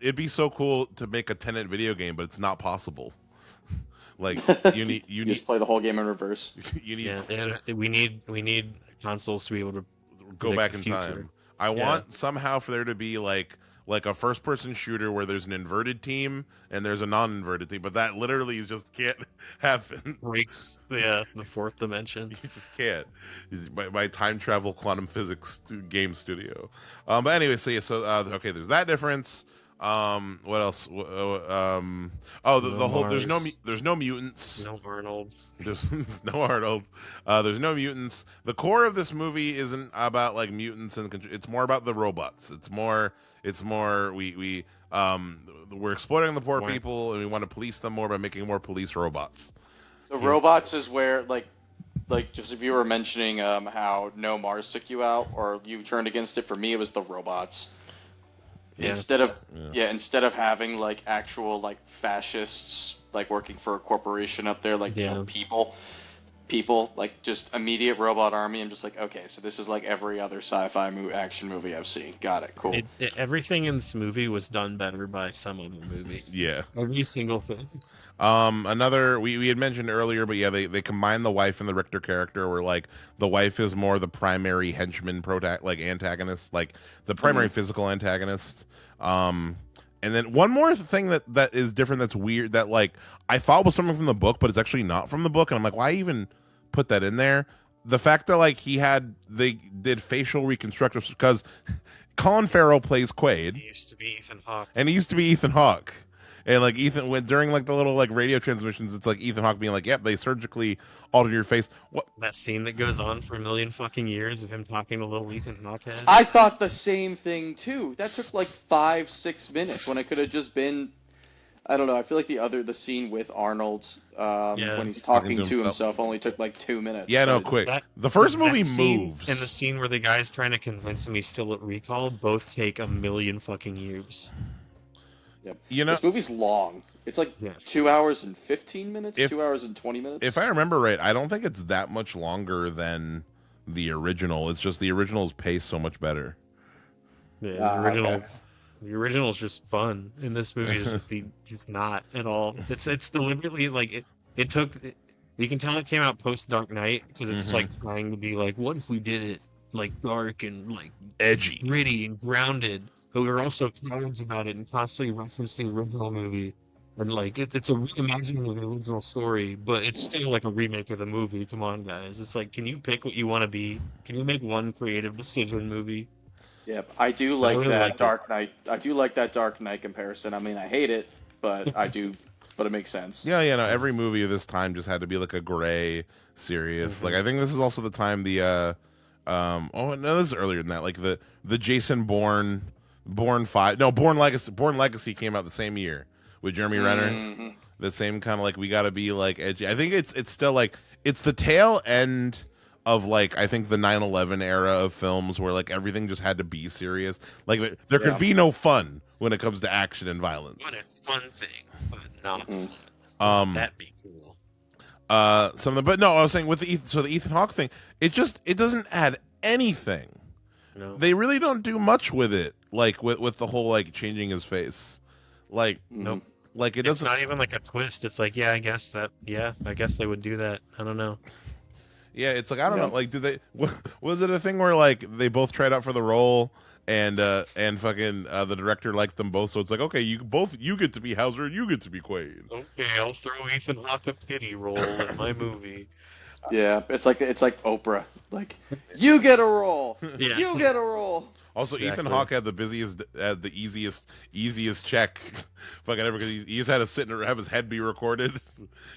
it'd be so cool to make a Tenet video game, but it's not possible. Like you You just play the whole game in reverse. you need Yeah, we need consoles to be able to go predict back the in future. time. I want somehow for there to be like a first person shooter where there's an inverted team and there's a non-inverted team, but that literally just can't happen. Breaks the fourth dimension. You just can't. By time travel quantum physics game studio. But anyway, okay, there's that difference. What else? The whole there's no mutants. No Arnold. There's no Arnold. There's no mutants. The core of this movie isn't about like mutants and it's more about the robots. It's more we're exploiting the poor people and we want to police them more by making more police robots. The robots is where like just if you were mentioning how No Mars took you out or you turned against it, for me it was the robots. Yeah. Instead of having like actual like fascists like working for a corporation up there, like people like just immediate robot army. I'm just like, okay, so this is like every other sci-fi action movie I've seen. Got it, cool. Everything in this movie was done better by some other movie. Yeah, every single thing. Another we had mentioned earlier, but yeah, they combine the wife and the Richter character, where like the wife is more the primary henchman antagonist, like the primary physical antagonist. And then one more thing that is different, that's weird, that like I thought was something from the book, but it's actually not from the book, and I'm like, why even put that in there? The fact that like they did facial reconstructive, because Colin Farrell plays Quaid. He used to be Ethan Hawke. And he used to be Ethan Hawke. And like Ethan, during like the little like radio transmissions, it's like Ethan Hawke being like, "Yep, they surgically altered your face." What? That scene that goes on for a million fucking years of him talking to little Ethan Hawke head. I thought the same thing too. That took like 5-6 minutes when it could have just been. I don't know. I feel like the scene with Arnold when he's talking to himself only took like 2 minutes. Yeah, no, quick. The first movie moves. And the scene where the guy's trying to convince him he's still at recall both take a million fucking years. Yep. You know, this movie's long. It's like 2 hours and 15 minutes, 2 hours and 20 minutes. If I remember right, I don't think it's that much longer than the original. It's just the original's paced so much better. Yeah, the original is just fun, and this movie is it's not at all. It's deliberately like it took. You can tell it came out post Dark Knight because it's like trying to be like, what if we did it like dark and like edgy, gritty and grounded. But we were also cowards about it and constantly referencing the original movie. And, like, it's a reimagining of the original story, but it's still, like, a remake of the movie. Come on, guys. It's like, can you pick what you want to be? Can you make one creative decision movie? Yep, I do like that Dark Knight. I do like that Dark Knight comparison. I mean, I hate it, but I do. But it makes sense. Yeah, no, every movie of this time just had to be, like, a gray, serious. Like, I think this is also the time this is earlier than that. Like, the Jason Bourne Legacy came out the same year with Jeremy Renner. The same kind of like, we got to be like edgy. I think it's still like it's the tail end of like I think the 9/11 era of films where like everything just had to be serious. Like there could be no fun when it comes to action and violence. What a fun thing, but not fun. That'd be cool. But no, I was saying with the Ethan Hawke thing, it doesn't add anything. No. They really don't do much with it, like with the whole like changing his face, like nope. Like it doesn't. It's not even like a twist. It's like I guess they would do that. I don't know. Yeah, it's like I don't know. Like, did they? Was it a thing where like they both tried out for the role and fucking the director liked them both? So it's like, okay, you get to be Hauser and you get to be Quaid. Okay, I'll throw Ethan Hawke a pity role in my movie. Yeah, it's like Oprah. Like, you get a role. Yeah. You get a role. Also, exactly. Ethan Hawke had the easiest check, fucking ever, because he just had to sit and have his head be recorded.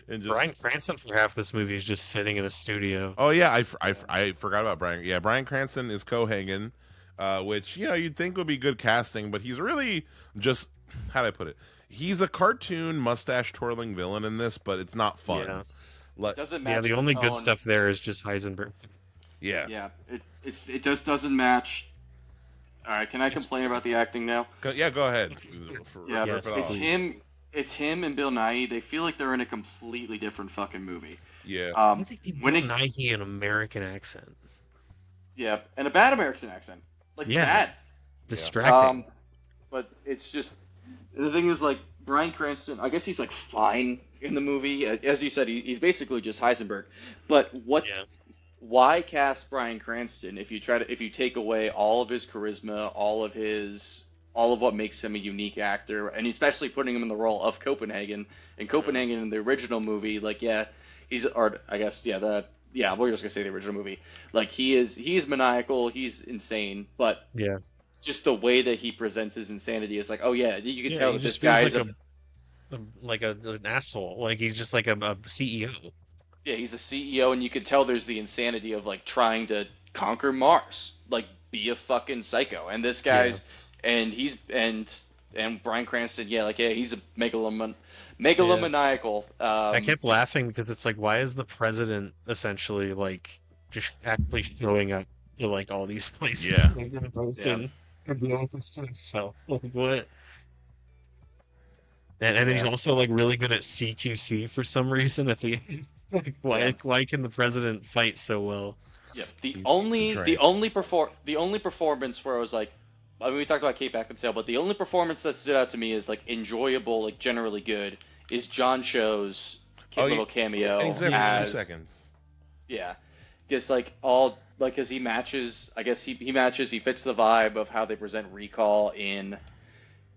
And just... Bryan Cranston for half this movie is just sitting in a studio. Oh yeah, I forgot about Bryan. Yeah, Bryan Cranston is Cohagen, which you'd think would be good casting, but he's really just, how do I put it? He's a cartoon mustache twirling villain in this, but it's not fun. Yeah. Doesn't match the only good stuff there is just Heisenberg. Yeah. Yeah, it just doesn't match. All right, can I complain about the acting now? Yeah, go ahead. It's him and Bill Nighy. They feel like they're in a completely different fucking movie. Yeah. I think Bill Nighy an American accent. Yeah, and a bad American accent. Like bad. Distracting. But it's just the thing is like Bryan Cranston. I guess he's like fine in the movie. As you said, he's basically just Heisenberg. But Yeah. why cast Bryan Cranston if you take away all of his charisma, all of what makes him a unique actor, and especially putting him in the role of Copenhagen. In Copenhagen in the original movie, like yeah, or I guess we're just gonna say the original movie. Like he's maniacal, he's insane, but Yeah. just the way that he presents his insanity is like, oh yeah, you can Yeah, tell he that this just feels guy like is a an asshole. Like he's just like a CEO. yeah, he's a CEO, and you could tell there's the insanity of like trying to conquer Mars, like be a fucking psycho. And this Yeah. guy's, and he's and Bryan Cranston, yeah, like yeah, he's a Yeah. megalomaniacal. I kept laughing because it's like, why is the president essentially like just actually showing up to like all these places Yeah. like in Yeah, person and doing all this to himself? Like what? And then he's yeah, also like really good at CQC for some reason at the end. Like yeah, why can the president fight so well? yeah. He's trained. The only performance where I was like, I mean, we talked about Kate Beckinsale, but the only performance that stood out to me is like enjoyable, like generally good, is John Cho's Oh, little and he's cameo there for Yeah. 2 seconds. yeah, just like all like because he matches. I guess he matches. He fits the vibe of how they present Recall in at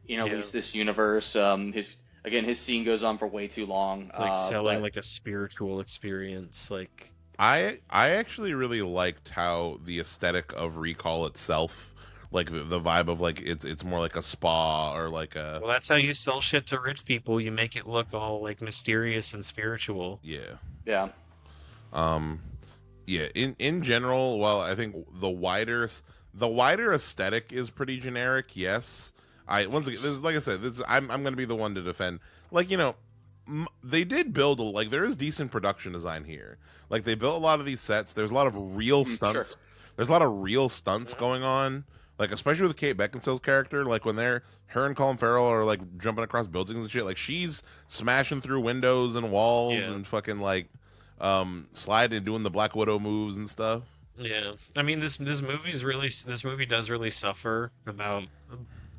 Yeah. least this universe. His scene goes on for way too long. It's like selling But like a spiritual experience. Like I actually really liked how the aesthetic of Recall itself, like the vibe of like it's more like a spa or like a well, that's how you sell shit to rich people. You make it look all like mysterious and spiritual. yeah. yeah, Um yeah, in general, well, I think the wider aesthetic is pretty generic, yes. I once again, this is like I said, I'm going to be the one to defend. Like, they did build like there is decent production design here. Like they built a lot of these sets. There's a lot of real sure. stunts. There's a lot of real stunts going on. Like especially with Kate Beckinsale's character, like when her and Colin Farrell are like jumping across buildings and shit, like she's smashing through windows and walls Yeah. and fucking like sliding and doing the Black Widow moves and stuff. Yeah, I mean this movie does really suffer about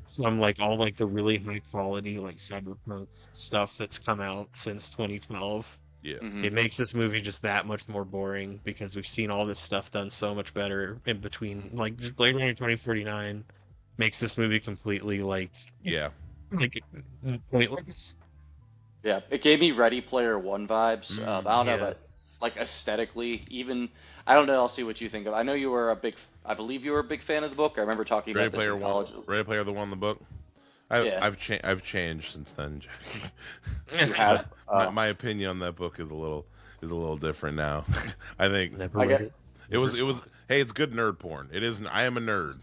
some like all like the really high quality like cyberpunk stuff that's come out since 2012. Yeah. Hmm. It makes this movie just that much more boring because we've seen all this stuff done so much better in between. Like just Blade Runner 2049 makes this movie completely Yeah. like pointless. Yeah, it gave me Ready Player One vibes. I don't know, Yeah. but like aesthetically, even I don't know. I'll see what you think of. I know you were I believe you were a big fan of the book. I remember talking Ready about this Player in One. college. Ready Player the One, the book. Yeah. I've changed since then, Jack. You had, My opinion on that book is a little different now. I think Never I read get- it. it was hey, it's good nerd porn. It is. I am a nerd,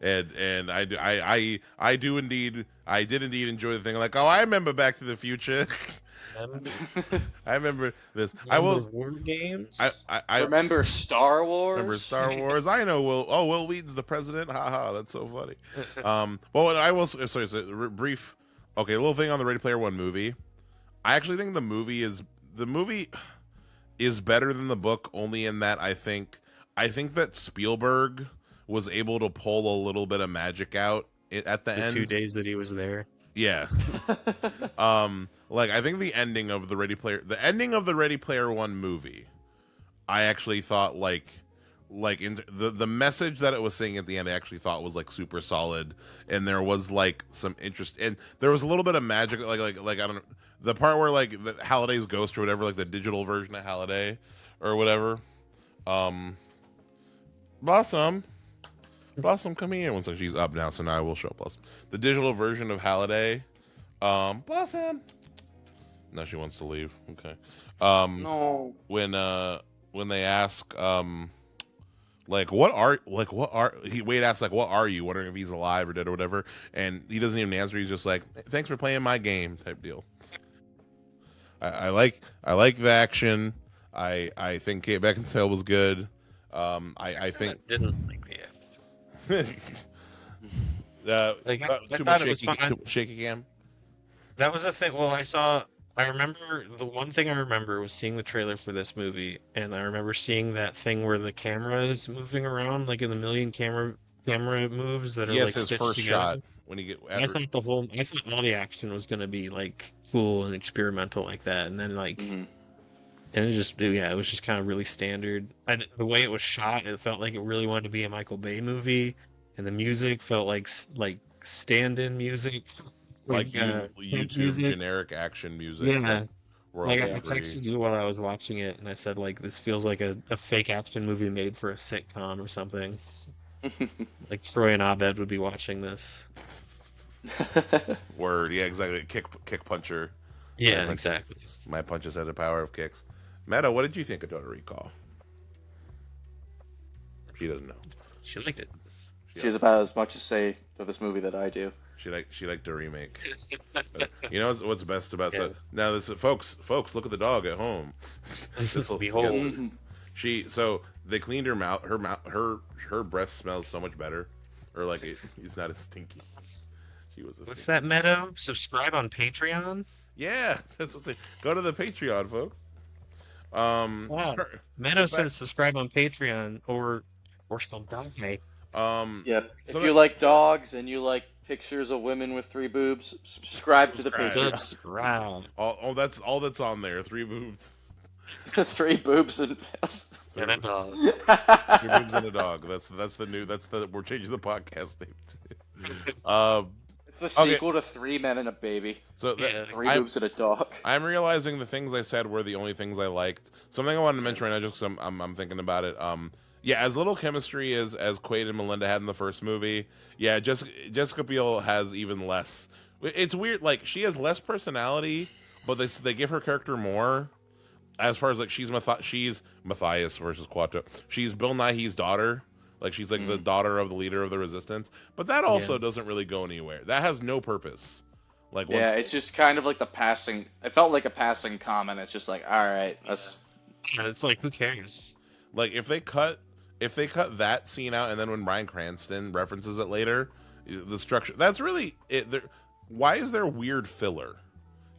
and I do indeed I did indeed enjoy the thing. Like, oh, I remember Back to the Future. I remember this. I will. War games. I remember Star Wars? remember Star Wars. I know Will Wheaton's the president. Haha, that's so funny. Well, what I will sorry, so brief. Okay, a little thing on the Ready Player One movie. I actually think the movie is better than the book, only in that I think that Spielberg was able to pull a little bit of magic out at the The end. 2 days that he was there. Yeah. Like I think the ending of the Ready Player One movie, I actually thought like in the message that it was saying at the end, I actually thought was like super solid, and there was like some interest, and there was a little bit of magic, like I don't know, the part where like the Halliday's ghost or whatever, like the digital version of Halliday or whatever. Blossom, come here. One second, she's up now, so now I will show Blossom the digital version of Halliday. Blossom. No, she wants to leave. Okay. No. When they ask Wade asks like what are you, wondering if he's alive or dead or whatever, and he doesn't even answer. He's just like, thanks for playing my game type deal. I like the action. I think Kate Beckinsale was good. I think Didn't like the acting. Like, I too thought much it was shaky, fun. too much shaky cam. That was the thing. Well, I remember the one thing I remember was seeing the trailer for this movie, and I remember seeing that thing where the camera is moving around, like in the million camera camera moves that are Yes, like his stitched first together. shot when he get. I thought all the action was gonna be like cool and experimental like that, and then like, Mhm. and it was just kind of really standard. The way it was shot, it felt like it really wanted to be a Michael Bay movie, and the music felt like stand-in music, like camp YouTube music. generic action music Yeah, from World like I War Three. texted you while I was watching it, and I said like this feels like a fake action movie made for a sitcom or something. Like Troy and Abed would be watching this. Word, yeah, exactly. Kick puncher. Yeah, punch- exactly. My punches had the power of kicks. Meta, what did you think of Total Recall? She doesn't know. She liked it. She has about as much to say for this movie that I do. She liked the remake. You know what's best about Yeah. now this folks look at the dog at home. Behold. So they cleaned her mouth. Her breath smells so much better, or like it's not as stinky. She was. What's that, Meadow? Subscribe on Patreon. Yeah, that's what they go to the Patreon, folks. Wow. Meadow says subscribe on Patreon or she'll die. Yep. So If you like dogs and you like pictures of women with 3 boobs, subscribe to the Patreon. Subscribe. That's all that's on there. 3 boobs. 3 boobs and And a dog. 3 boobs and a dog. We're changing the podcast name to. It's the Okay. sequel to 3 Men and a Baby. So Yeah. 3 boobs and a dog. I'm realizing the things I said were the only things I liked. Something I wanted to mention right now, just because I'm thinking about it. Yeah, as little chemistry as Quaid and Melinda had in the first movie, yeah, Jessica Biel has even less. It's weird, like she has less personality, but they give her character more. As far as like she's Matthias versus Quato. She's Bill Nighy's daughter. Like she's like the daughter of the leader of the resistance. But that also doesn't really go anywhere. That has no purpose. Like Yeah, it's just kind of like the passing. It felt like a passing comment. It's just like, all right, that's It's like, who cares? like if they cut that scene out and then when Bryan Cranston references it later, the structure that's really it. Why is there weird filler?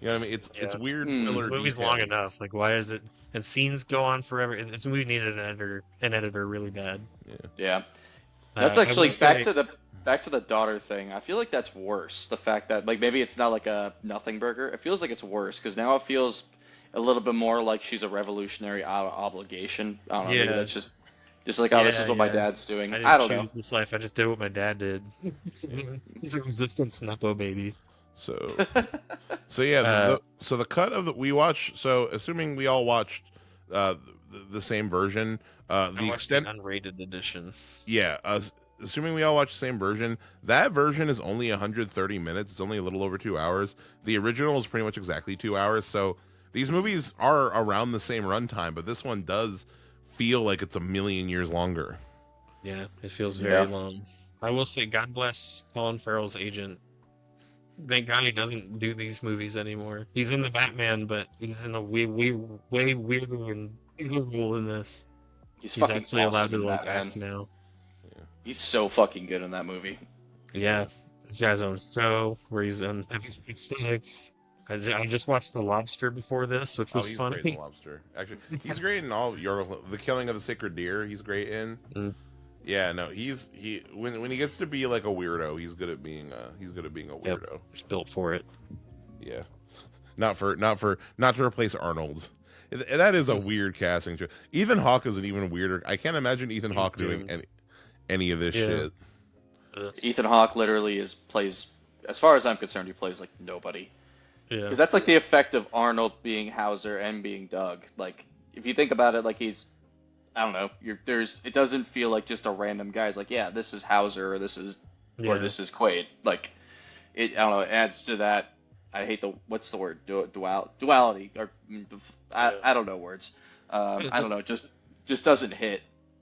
You know what I mean? It's weird filler. This movie's detail. long enough. Like, why is it? And scenes go on forever. And this movie needed an editor really bad. yeah. That's I actually will say- back to the daughter thing. I feel like that's worse. The fact that like maybe it's not like a nothing burger. It feels like it's worse because now it feels a little bit more like she's a revolutionary out of obligation. I don't know. Maybe Yeah. that's just like, oh, this is what my Yeah. dad's doing. I I, didn't don't choose know. this life. I just did what my dad did. He's a resistance nepo baby. So yeah. So the cut of we watched. So assuming we all watched the same version, I the watched extent. the unrated edition. Yeah. Assuming we all watch the same version, that version is only 130 minutes. It's only a little over 2 hours. The original is pretty much exactly 2 hours. So these movies are around the same runtime, but this one does feel like it's a million years longer. Yeah, it feels very long. I will say, God bless Colin Farrell's agent. Thank God he doesn't do these movies anymore. He's in the Batman, but he's in a way weirder and bigger role in this. He's He's fucking actually allowed to awesome in like Batman. act now. He's so fucking good in that movie. Yeah, this guy's on show where he's on Heavy Speed Sticks. I just watched The Lobster before this, which was He's funny. great in Lobster. Actually, he's great in all The Killing of the Sacred Deer. He's great in. Yeah, no, when he gets to be like a weirdo, he's good at being a weirdo. Yep, he's built for it. Yeah, not to replace Arnold. That is a weird casting. Ethan Hawke is an even weirder. I can't imagine Ethan He's Hawke doing doomed. any of this shit. Ethan Hawke literally plays, as far as I'm concerned, he plays like nobody. Yeah. Because that's like the effect of Arnold being Hauser and being Doug. Like, if you think about it, like he's, I don't know, it doesn't feel like just a random guy. It's like, yeah, this is Hauser or this is Quaid. Like, I don't know, it adds to that. I hate what's the word? Duality. Or I don't know words. I don't know, just doesn't hit.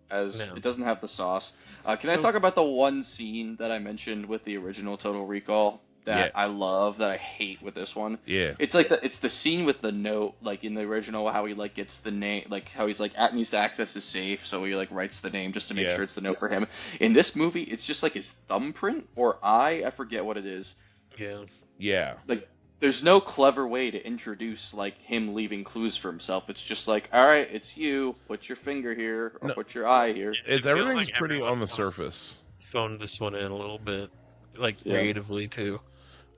It doesn't have the sauce. Can I talk about the one scene that I mentioned with the original Total Recall that I love, that I hate with this one? Yeah. It's like it's the scene with the note, like in the original, how he like gets the name, like how he's like needs to access his safe, so he like writes the name just to make sure it's the note for him. In this movie, it's just like his thumbprint or I forget what it is. Yeah. Yeah. Like, there's no clever way to introduce like him leaving clues for himself. It's just like, all right, it's you. Put your finger here or put your eye here. Everything's pretty on the surface. phoned this one in a little bit, like Yeah. creatively too.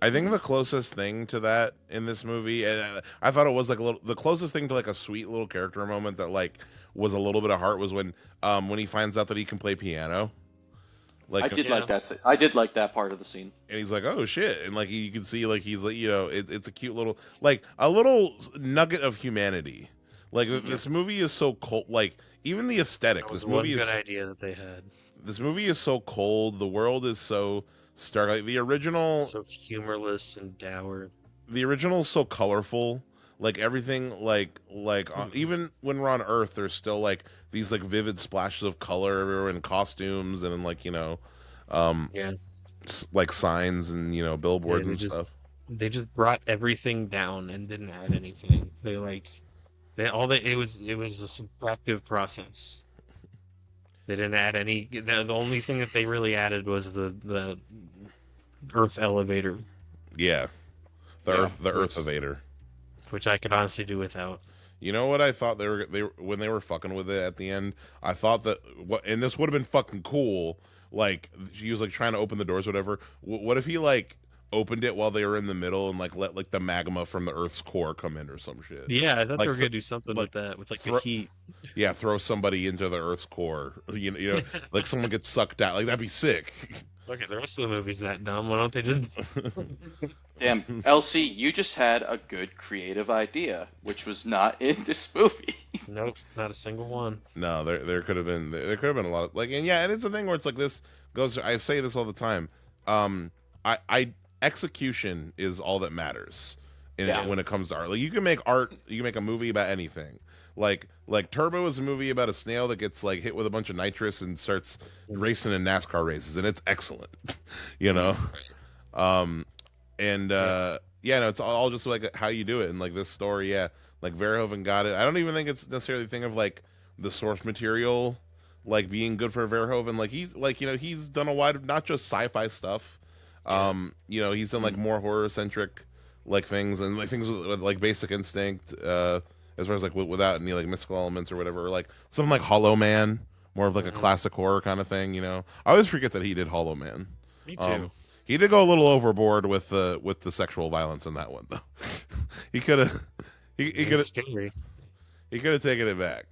I think the closest thing to that in this movie, and I thought it was like the closest thing to like a sweet little character moment that like was a little bit of heart was when he finds out that he can play piano. I Like, did Yeah. like that. I did like that part of the scene. and he's like, "Oh shit!" And like you can see, like he's like, it's a cute little, like a little nugget of humanity. Like this movie is so cold. Like even the aesthetic. That was This one movie good is idea that they had. this movie is so cold. The world is so stark. Like the original, So humorless and dour. the original is so colorful. Like everything, even when we're on Earth, there's still like these like vivid splashes of color and costumes and like Yeah. like signs and billboards they and just- stuff. They just brought everything down and didn't add anything. It was a subtractive process. They didn't add any. The only thing that they really added was the Earth elevator, Yeah, the Yeah. Earth Evader. which I could honestly do without. You know what I thought they when they were fucking with it at the end? I thought that and this would have been fucking cool. Like she was like trying to open the doors, or whatever. What if he like opened it while they were in the middle and like let like the magma from the Earth's core come in or some shit? Yeah, I thought Like, they were gonna do something with that, with like the heat. Yeah, throw somebody into the Earth's core. You know, like someone gets sucked out. Like that'd be sick. Look at the rest of the movie's that dumb. Why don't they just? Damn, LC, you just had a good creative idea, which was not in this movie. Nope, not a single one. No, there could have been a lot of like, and yeah, and it's a thing where it's like this goes. I say this all the time. I execution is all that matters when it comes to art. Like you can make art, you can make a movie about anything. Like Turbo is a movie about a snail that gets like hit with a bunch of nitrous and starts racing in NASCAR races, and it's excellent. you know, no, it's all just like how you do it. And like this story, yeah, like Verhoeven got it. I don't even think it's necessarily a thing of like the source material like being good for Verhoeven. Like he's done a wide, not just sci-fi stuff. He's done like more horror centric like things and like things with like Basic Instinct, as far as like without any like mystical elements or whatever. Or, like something like Hollow Man, more of like a classic horror kind of thing. I always forget that he did Hollow Man. Me too. He did go a little overboard with the sexual violence in that one though. he could have he could have Scary. he could have taken it back.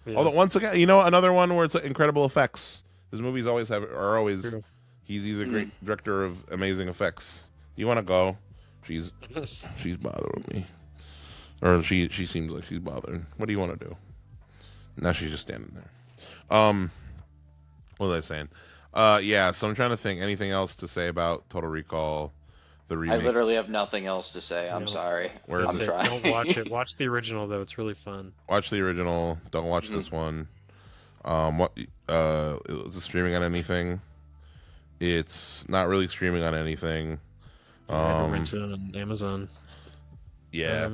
Yeah. Although once again, another one where it's incredible effects. His movies are always. True. He's a great director of amazing effects. Do you want to go? She's bothering me, or she seems like she's bothered. What do you want to do? Now she's just standing there. What was I saying? Yeah. So I'm trying to think anything else to say about Total Recall, the I remake. literally have nothing else to say. I'm No. sorry. Where I'm is it? trying. Don't watch it. Watch the original though; it's really fun. Watch the original. Don't watch this one. Is it streaming on anything? It's not really streaming on anything. I had to rent it on Amazon. Yeah,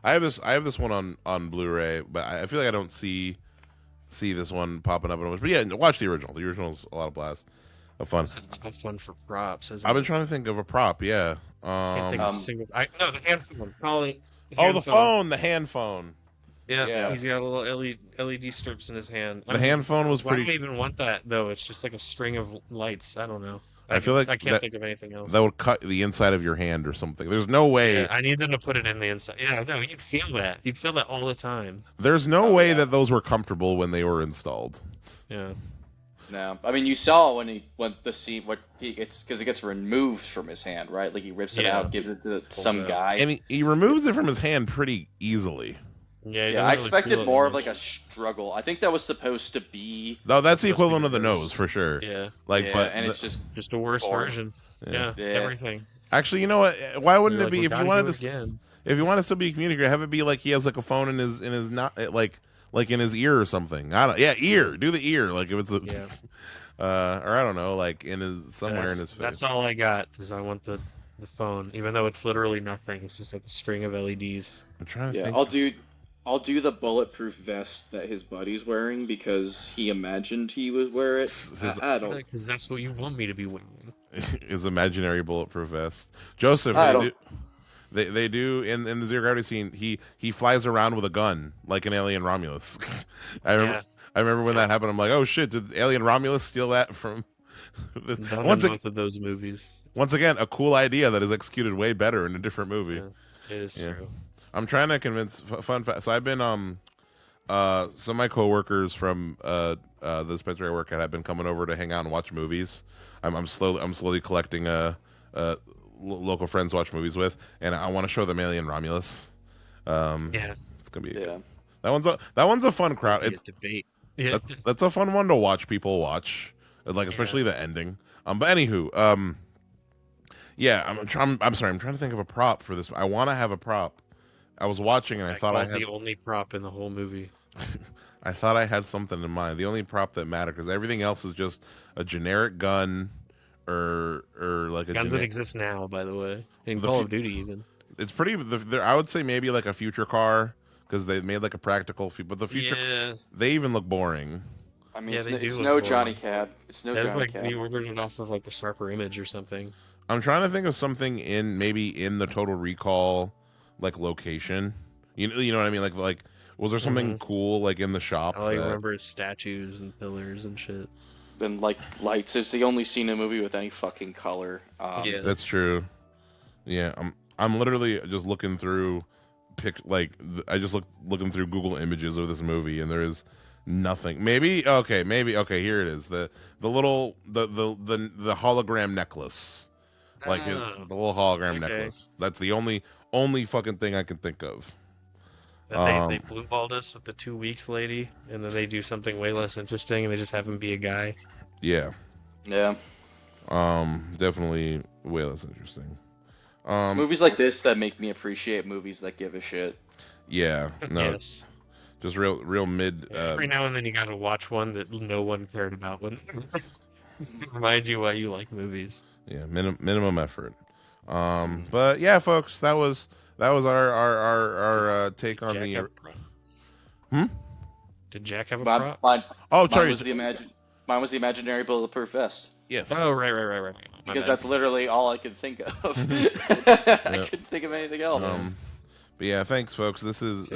I have this one on Blu-ray, but I feel like I don't see this one popping up much. But yeah, watch the original. The original's a lot of blast, of fun. It's a tough one for props. Isn't I've been it? trying to think of a prop. Yeah. Can't think of a single. No, the hand phone. Probably. The phone, the hand phone. Yeah, Yeah. he's got a little LED strips in his hand. The hand phone was Why do pretty. I even want that though? It's just like a string of lights. I don't know. I feel like I can't that- think of anything else. That would cut the inside of your hand or something. There's no way. Yeah, I need them to put it in the inside. Yeah, no, you'd feel that. You'd feel that all the time. There's no Oh, way yeah. that those were comfortable when they were installed. Yeah. No, I mean you saw when the scene what he gets because it gets removed from his hand, right? Like he rips it Yeah. out, gives it to Pulls some it out. guy. And he removes it from his hand pretty easily. Yeah, he Yeah, doesn't I really expected feel it more of much. like a struggle. I think that was supposed to be. No, that's the Supposed to be equivalent of the gross. nose for sure. Yeah, Like, yeah, but and the- it's just a worse Boring. version. Yeah. Yeah, Yeah. everything. actually, you know what? Why wouldn't You're it like, be "We if gotta you wanted do to? it again. If you want to still be communicating, have it be like he has like a phone in his not like in his ear or something. I don't. Yeah, ear. Do the ear like if it's a. Yeah. Or I don't know, like in his somewhere in his face. That's all I got. Is I want the phone, even though it's literally nothing. It's just like a string of LEDs. I'm trying to Yeah, think. I'll do the bulletproof vest that his buddy's wearing because he imagined he would wear it. His- I don't. Because that's what you want me to be wearing. His imaginary bulletproof vest. Joseph, I they don't- do. They do in the Zero Gravity scene. He flies around with a gun like an alien Romulus. I remember. Yeah. I remember when that happened. I'm like, oh shit! Did alien Romulus steal that from None once, of both of those movies. once again, a cool idea that is executed way better in a different movie. Yeah, it is Yeah. true. I'm trying to convince. Fun fact. So I've been some of my coworkers from the dispensary I work at have been coming over to hang out and watch movies. I'm slowly collecting local friends to watch movies with, and I want to show them Alien Romulus. Yeah. It's gonna be Yeah. that one's a fun crowd. Be a It's debate. Yeah. that's a fun one to watch people watch, like especially the ending. But anywho, yeah, I'm sorry, I'm trying to think of a prop for this. I want to have a prop. I was watching and I thought I had the only prop in the whole movie. I thought I had something in mind. The only prop that mattered, because everything else is just a generic gun or like a Guns that exist now, by the way, in The Call fu- of Duty even. It's pretty. I would say maybe like a future car, because they made like a practical. But the future, Yeah, they even look boring. I mean, Yeah, it's, they n- do it's look no boring. Johnny Cab. It's no that Johnny like Cab. they ordered it off of like the Sharper Image or something. I'm trying to think of something maybe in the Total Recall like location. You know what I mean? Like was there something cool like in the shop? All I that- remember is statues and pillars and shit. Then like lights. It's the only scene in a movie with any fucking color. Yeah. That's true. Yeah, I'm literally just looking through looking through Google Images of this movie, and there is nothing. Maybe okay. Here it is. The little the hologram necklace, like Oh, the little hologram okay. necklace. That's the only fucking thing I can think of. that they blue balled us with the 2 weeks lady, and then they do something way less interesting, and they just have him be a guy. Yeah. Yeah. Definitely way less interesting. It's movies like this that make me appreciate movies that give a shit. Yeah. No. Yes. Just real mid. Every now and then you gotta watch one that no one cared about. When remind you why you like movies. Yeah, minimum effort. But yeah, folks, that was our take on Jack the. have a prop? Hmm? Did Jack have a Mine, prop? mine, Oh, mine sorry. was mine was the imaginary bulletproof vest. Yes. Oh, right. My Because bad. that's literally all I could think of. I couldn't think of anything else. But yeah, thanks, folks. This is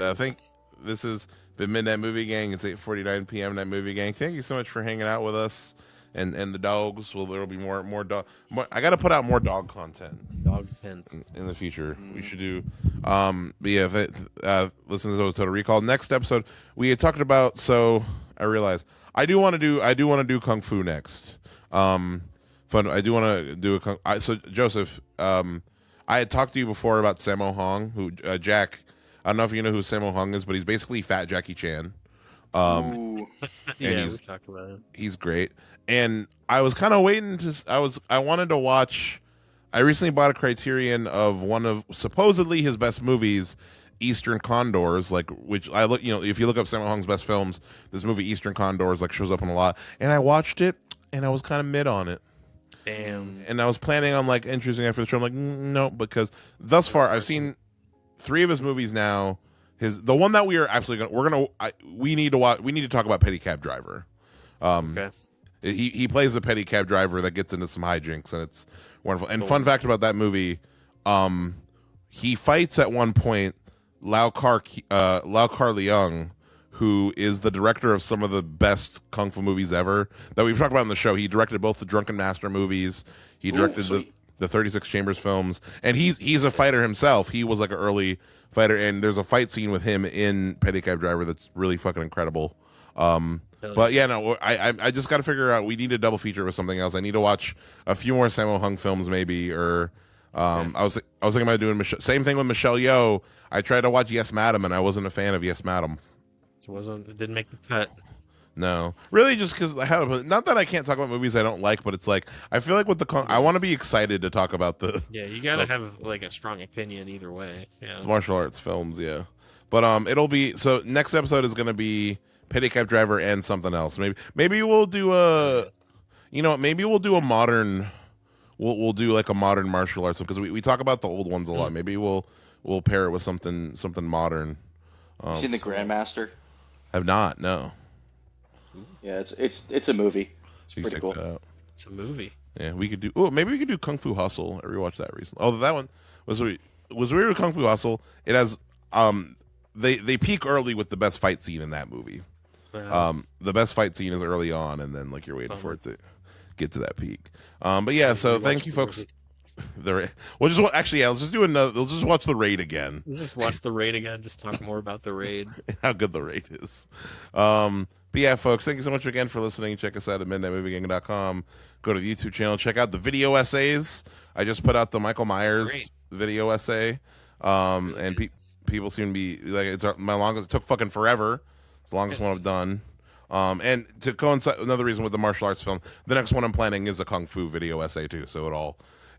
this has been Midnight Movie Gang. It's 8:49 p.m. Night Movie Gang. Thank you so much for hanging out with us and the dogs. Well, there'll be more dog. I got to put out more dog content. Dog tent. In the future. We should do but yeah, listen to Total Recall. Next episode we had talked about, so I realize I do want to do Kung Fu next. Fun. I do want to do so Joseph, I had talked to you before about Sammo Hung, who Jack, I don't know if you know who Sammo Hung is, but he's basically fat Jackie Chan. Ooh. Yeah, we talked about it. He's great. And I was kind of waiting I wanted to watch. I recently bought a Criterion of one of supposedly his best movies, Eastern Condors, which I look, if you look up Sammo Hung's best films, this movie Eastern Condors shows up in a lot. And I watched it and I was kind of mid on it. Damn. And I was planning on introducing after the show. I'm like, no, because thus far I've seen 3 of his movies now. The one that we are absolutely we need to watch. We need to talk about Petty Cab Driver. Okay. He plays a petty cab driver that gets into some hijinks, and it's wonderful. And fun fact about that movie, he fights at one point Lau Kar Leung, who is the director of some of the best kung fu movies ever that we've talked about on the show. He directed both the Drunken Master movies. He directed the 36 Chambers films, and he's a fighter himself. He was an early fighter, and there's a fight scene with him in Petty Cab Driver that's really fucking incredible. But yeah, no, I just got to figure out. We need a double feature with something else. I need to watch a few more Sammo Hung films, maybe, or I was thinking about doing same thing with Michelle Yeoh. I tried to watch Yes Madam, and I wasn't a fan of Yes Madam. It didn't make the cut. No, really, just because not that I can't talk about movies I don't like, but it's I feel like with I want to be excited to talk about the Yeah, you gotta have a strong opinion either way. Yeah. martial arts films, yeah. But it'll be next episode is gonna be Petty Cab Driver and something else. Maybe we'll do maybe we'll do a modern. We'll do a modern martial arts because we talk about the old ones a lot. Maybe we'll pair it with something modern. You seen the Grandmaster? Have not, no. Yeah, it's a movie. It's You pretty check cool. that out. It's a movie. Yeah, we could do. Oh, maybe we could do Kung Fu Hustle. I rewatched that recently. Oh, that one was weird with Kung Fu Hustle. It has they peak early with the best fight scene in that movie. The best fight scene is early on, and then you're waiting for it to get to that peak. But yeah, so thank you, folks. We'll just actually, yeah, let's just do another. Let's just watch The Raid again. Let's just watch The Raid again. Just talk more about The Raid. How good The Raid is. But yeah, folks, thank you so much again for listening. Check us out at midnightmoviegang.com. Go to the YouTube channel. Check out the video essays. I just put out the Michael Myers video essay, and people seem to be like, it's my longest. It took fucking forever. It's the longest one I've done. And to coincide, another reason with the martial arts film, the next one I'm planning is a kung fu video essay too. So it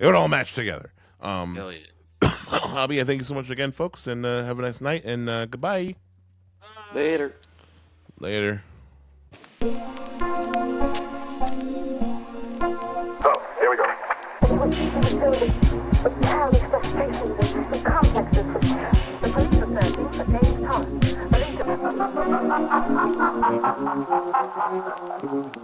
would all match together. Hell yeah. Hobby, thank you so much again, folks, and have a nice night, and goodbye. Later. Later. So, here we go. With childish frustrations and complexes, the police are searching for James Thomas, believed to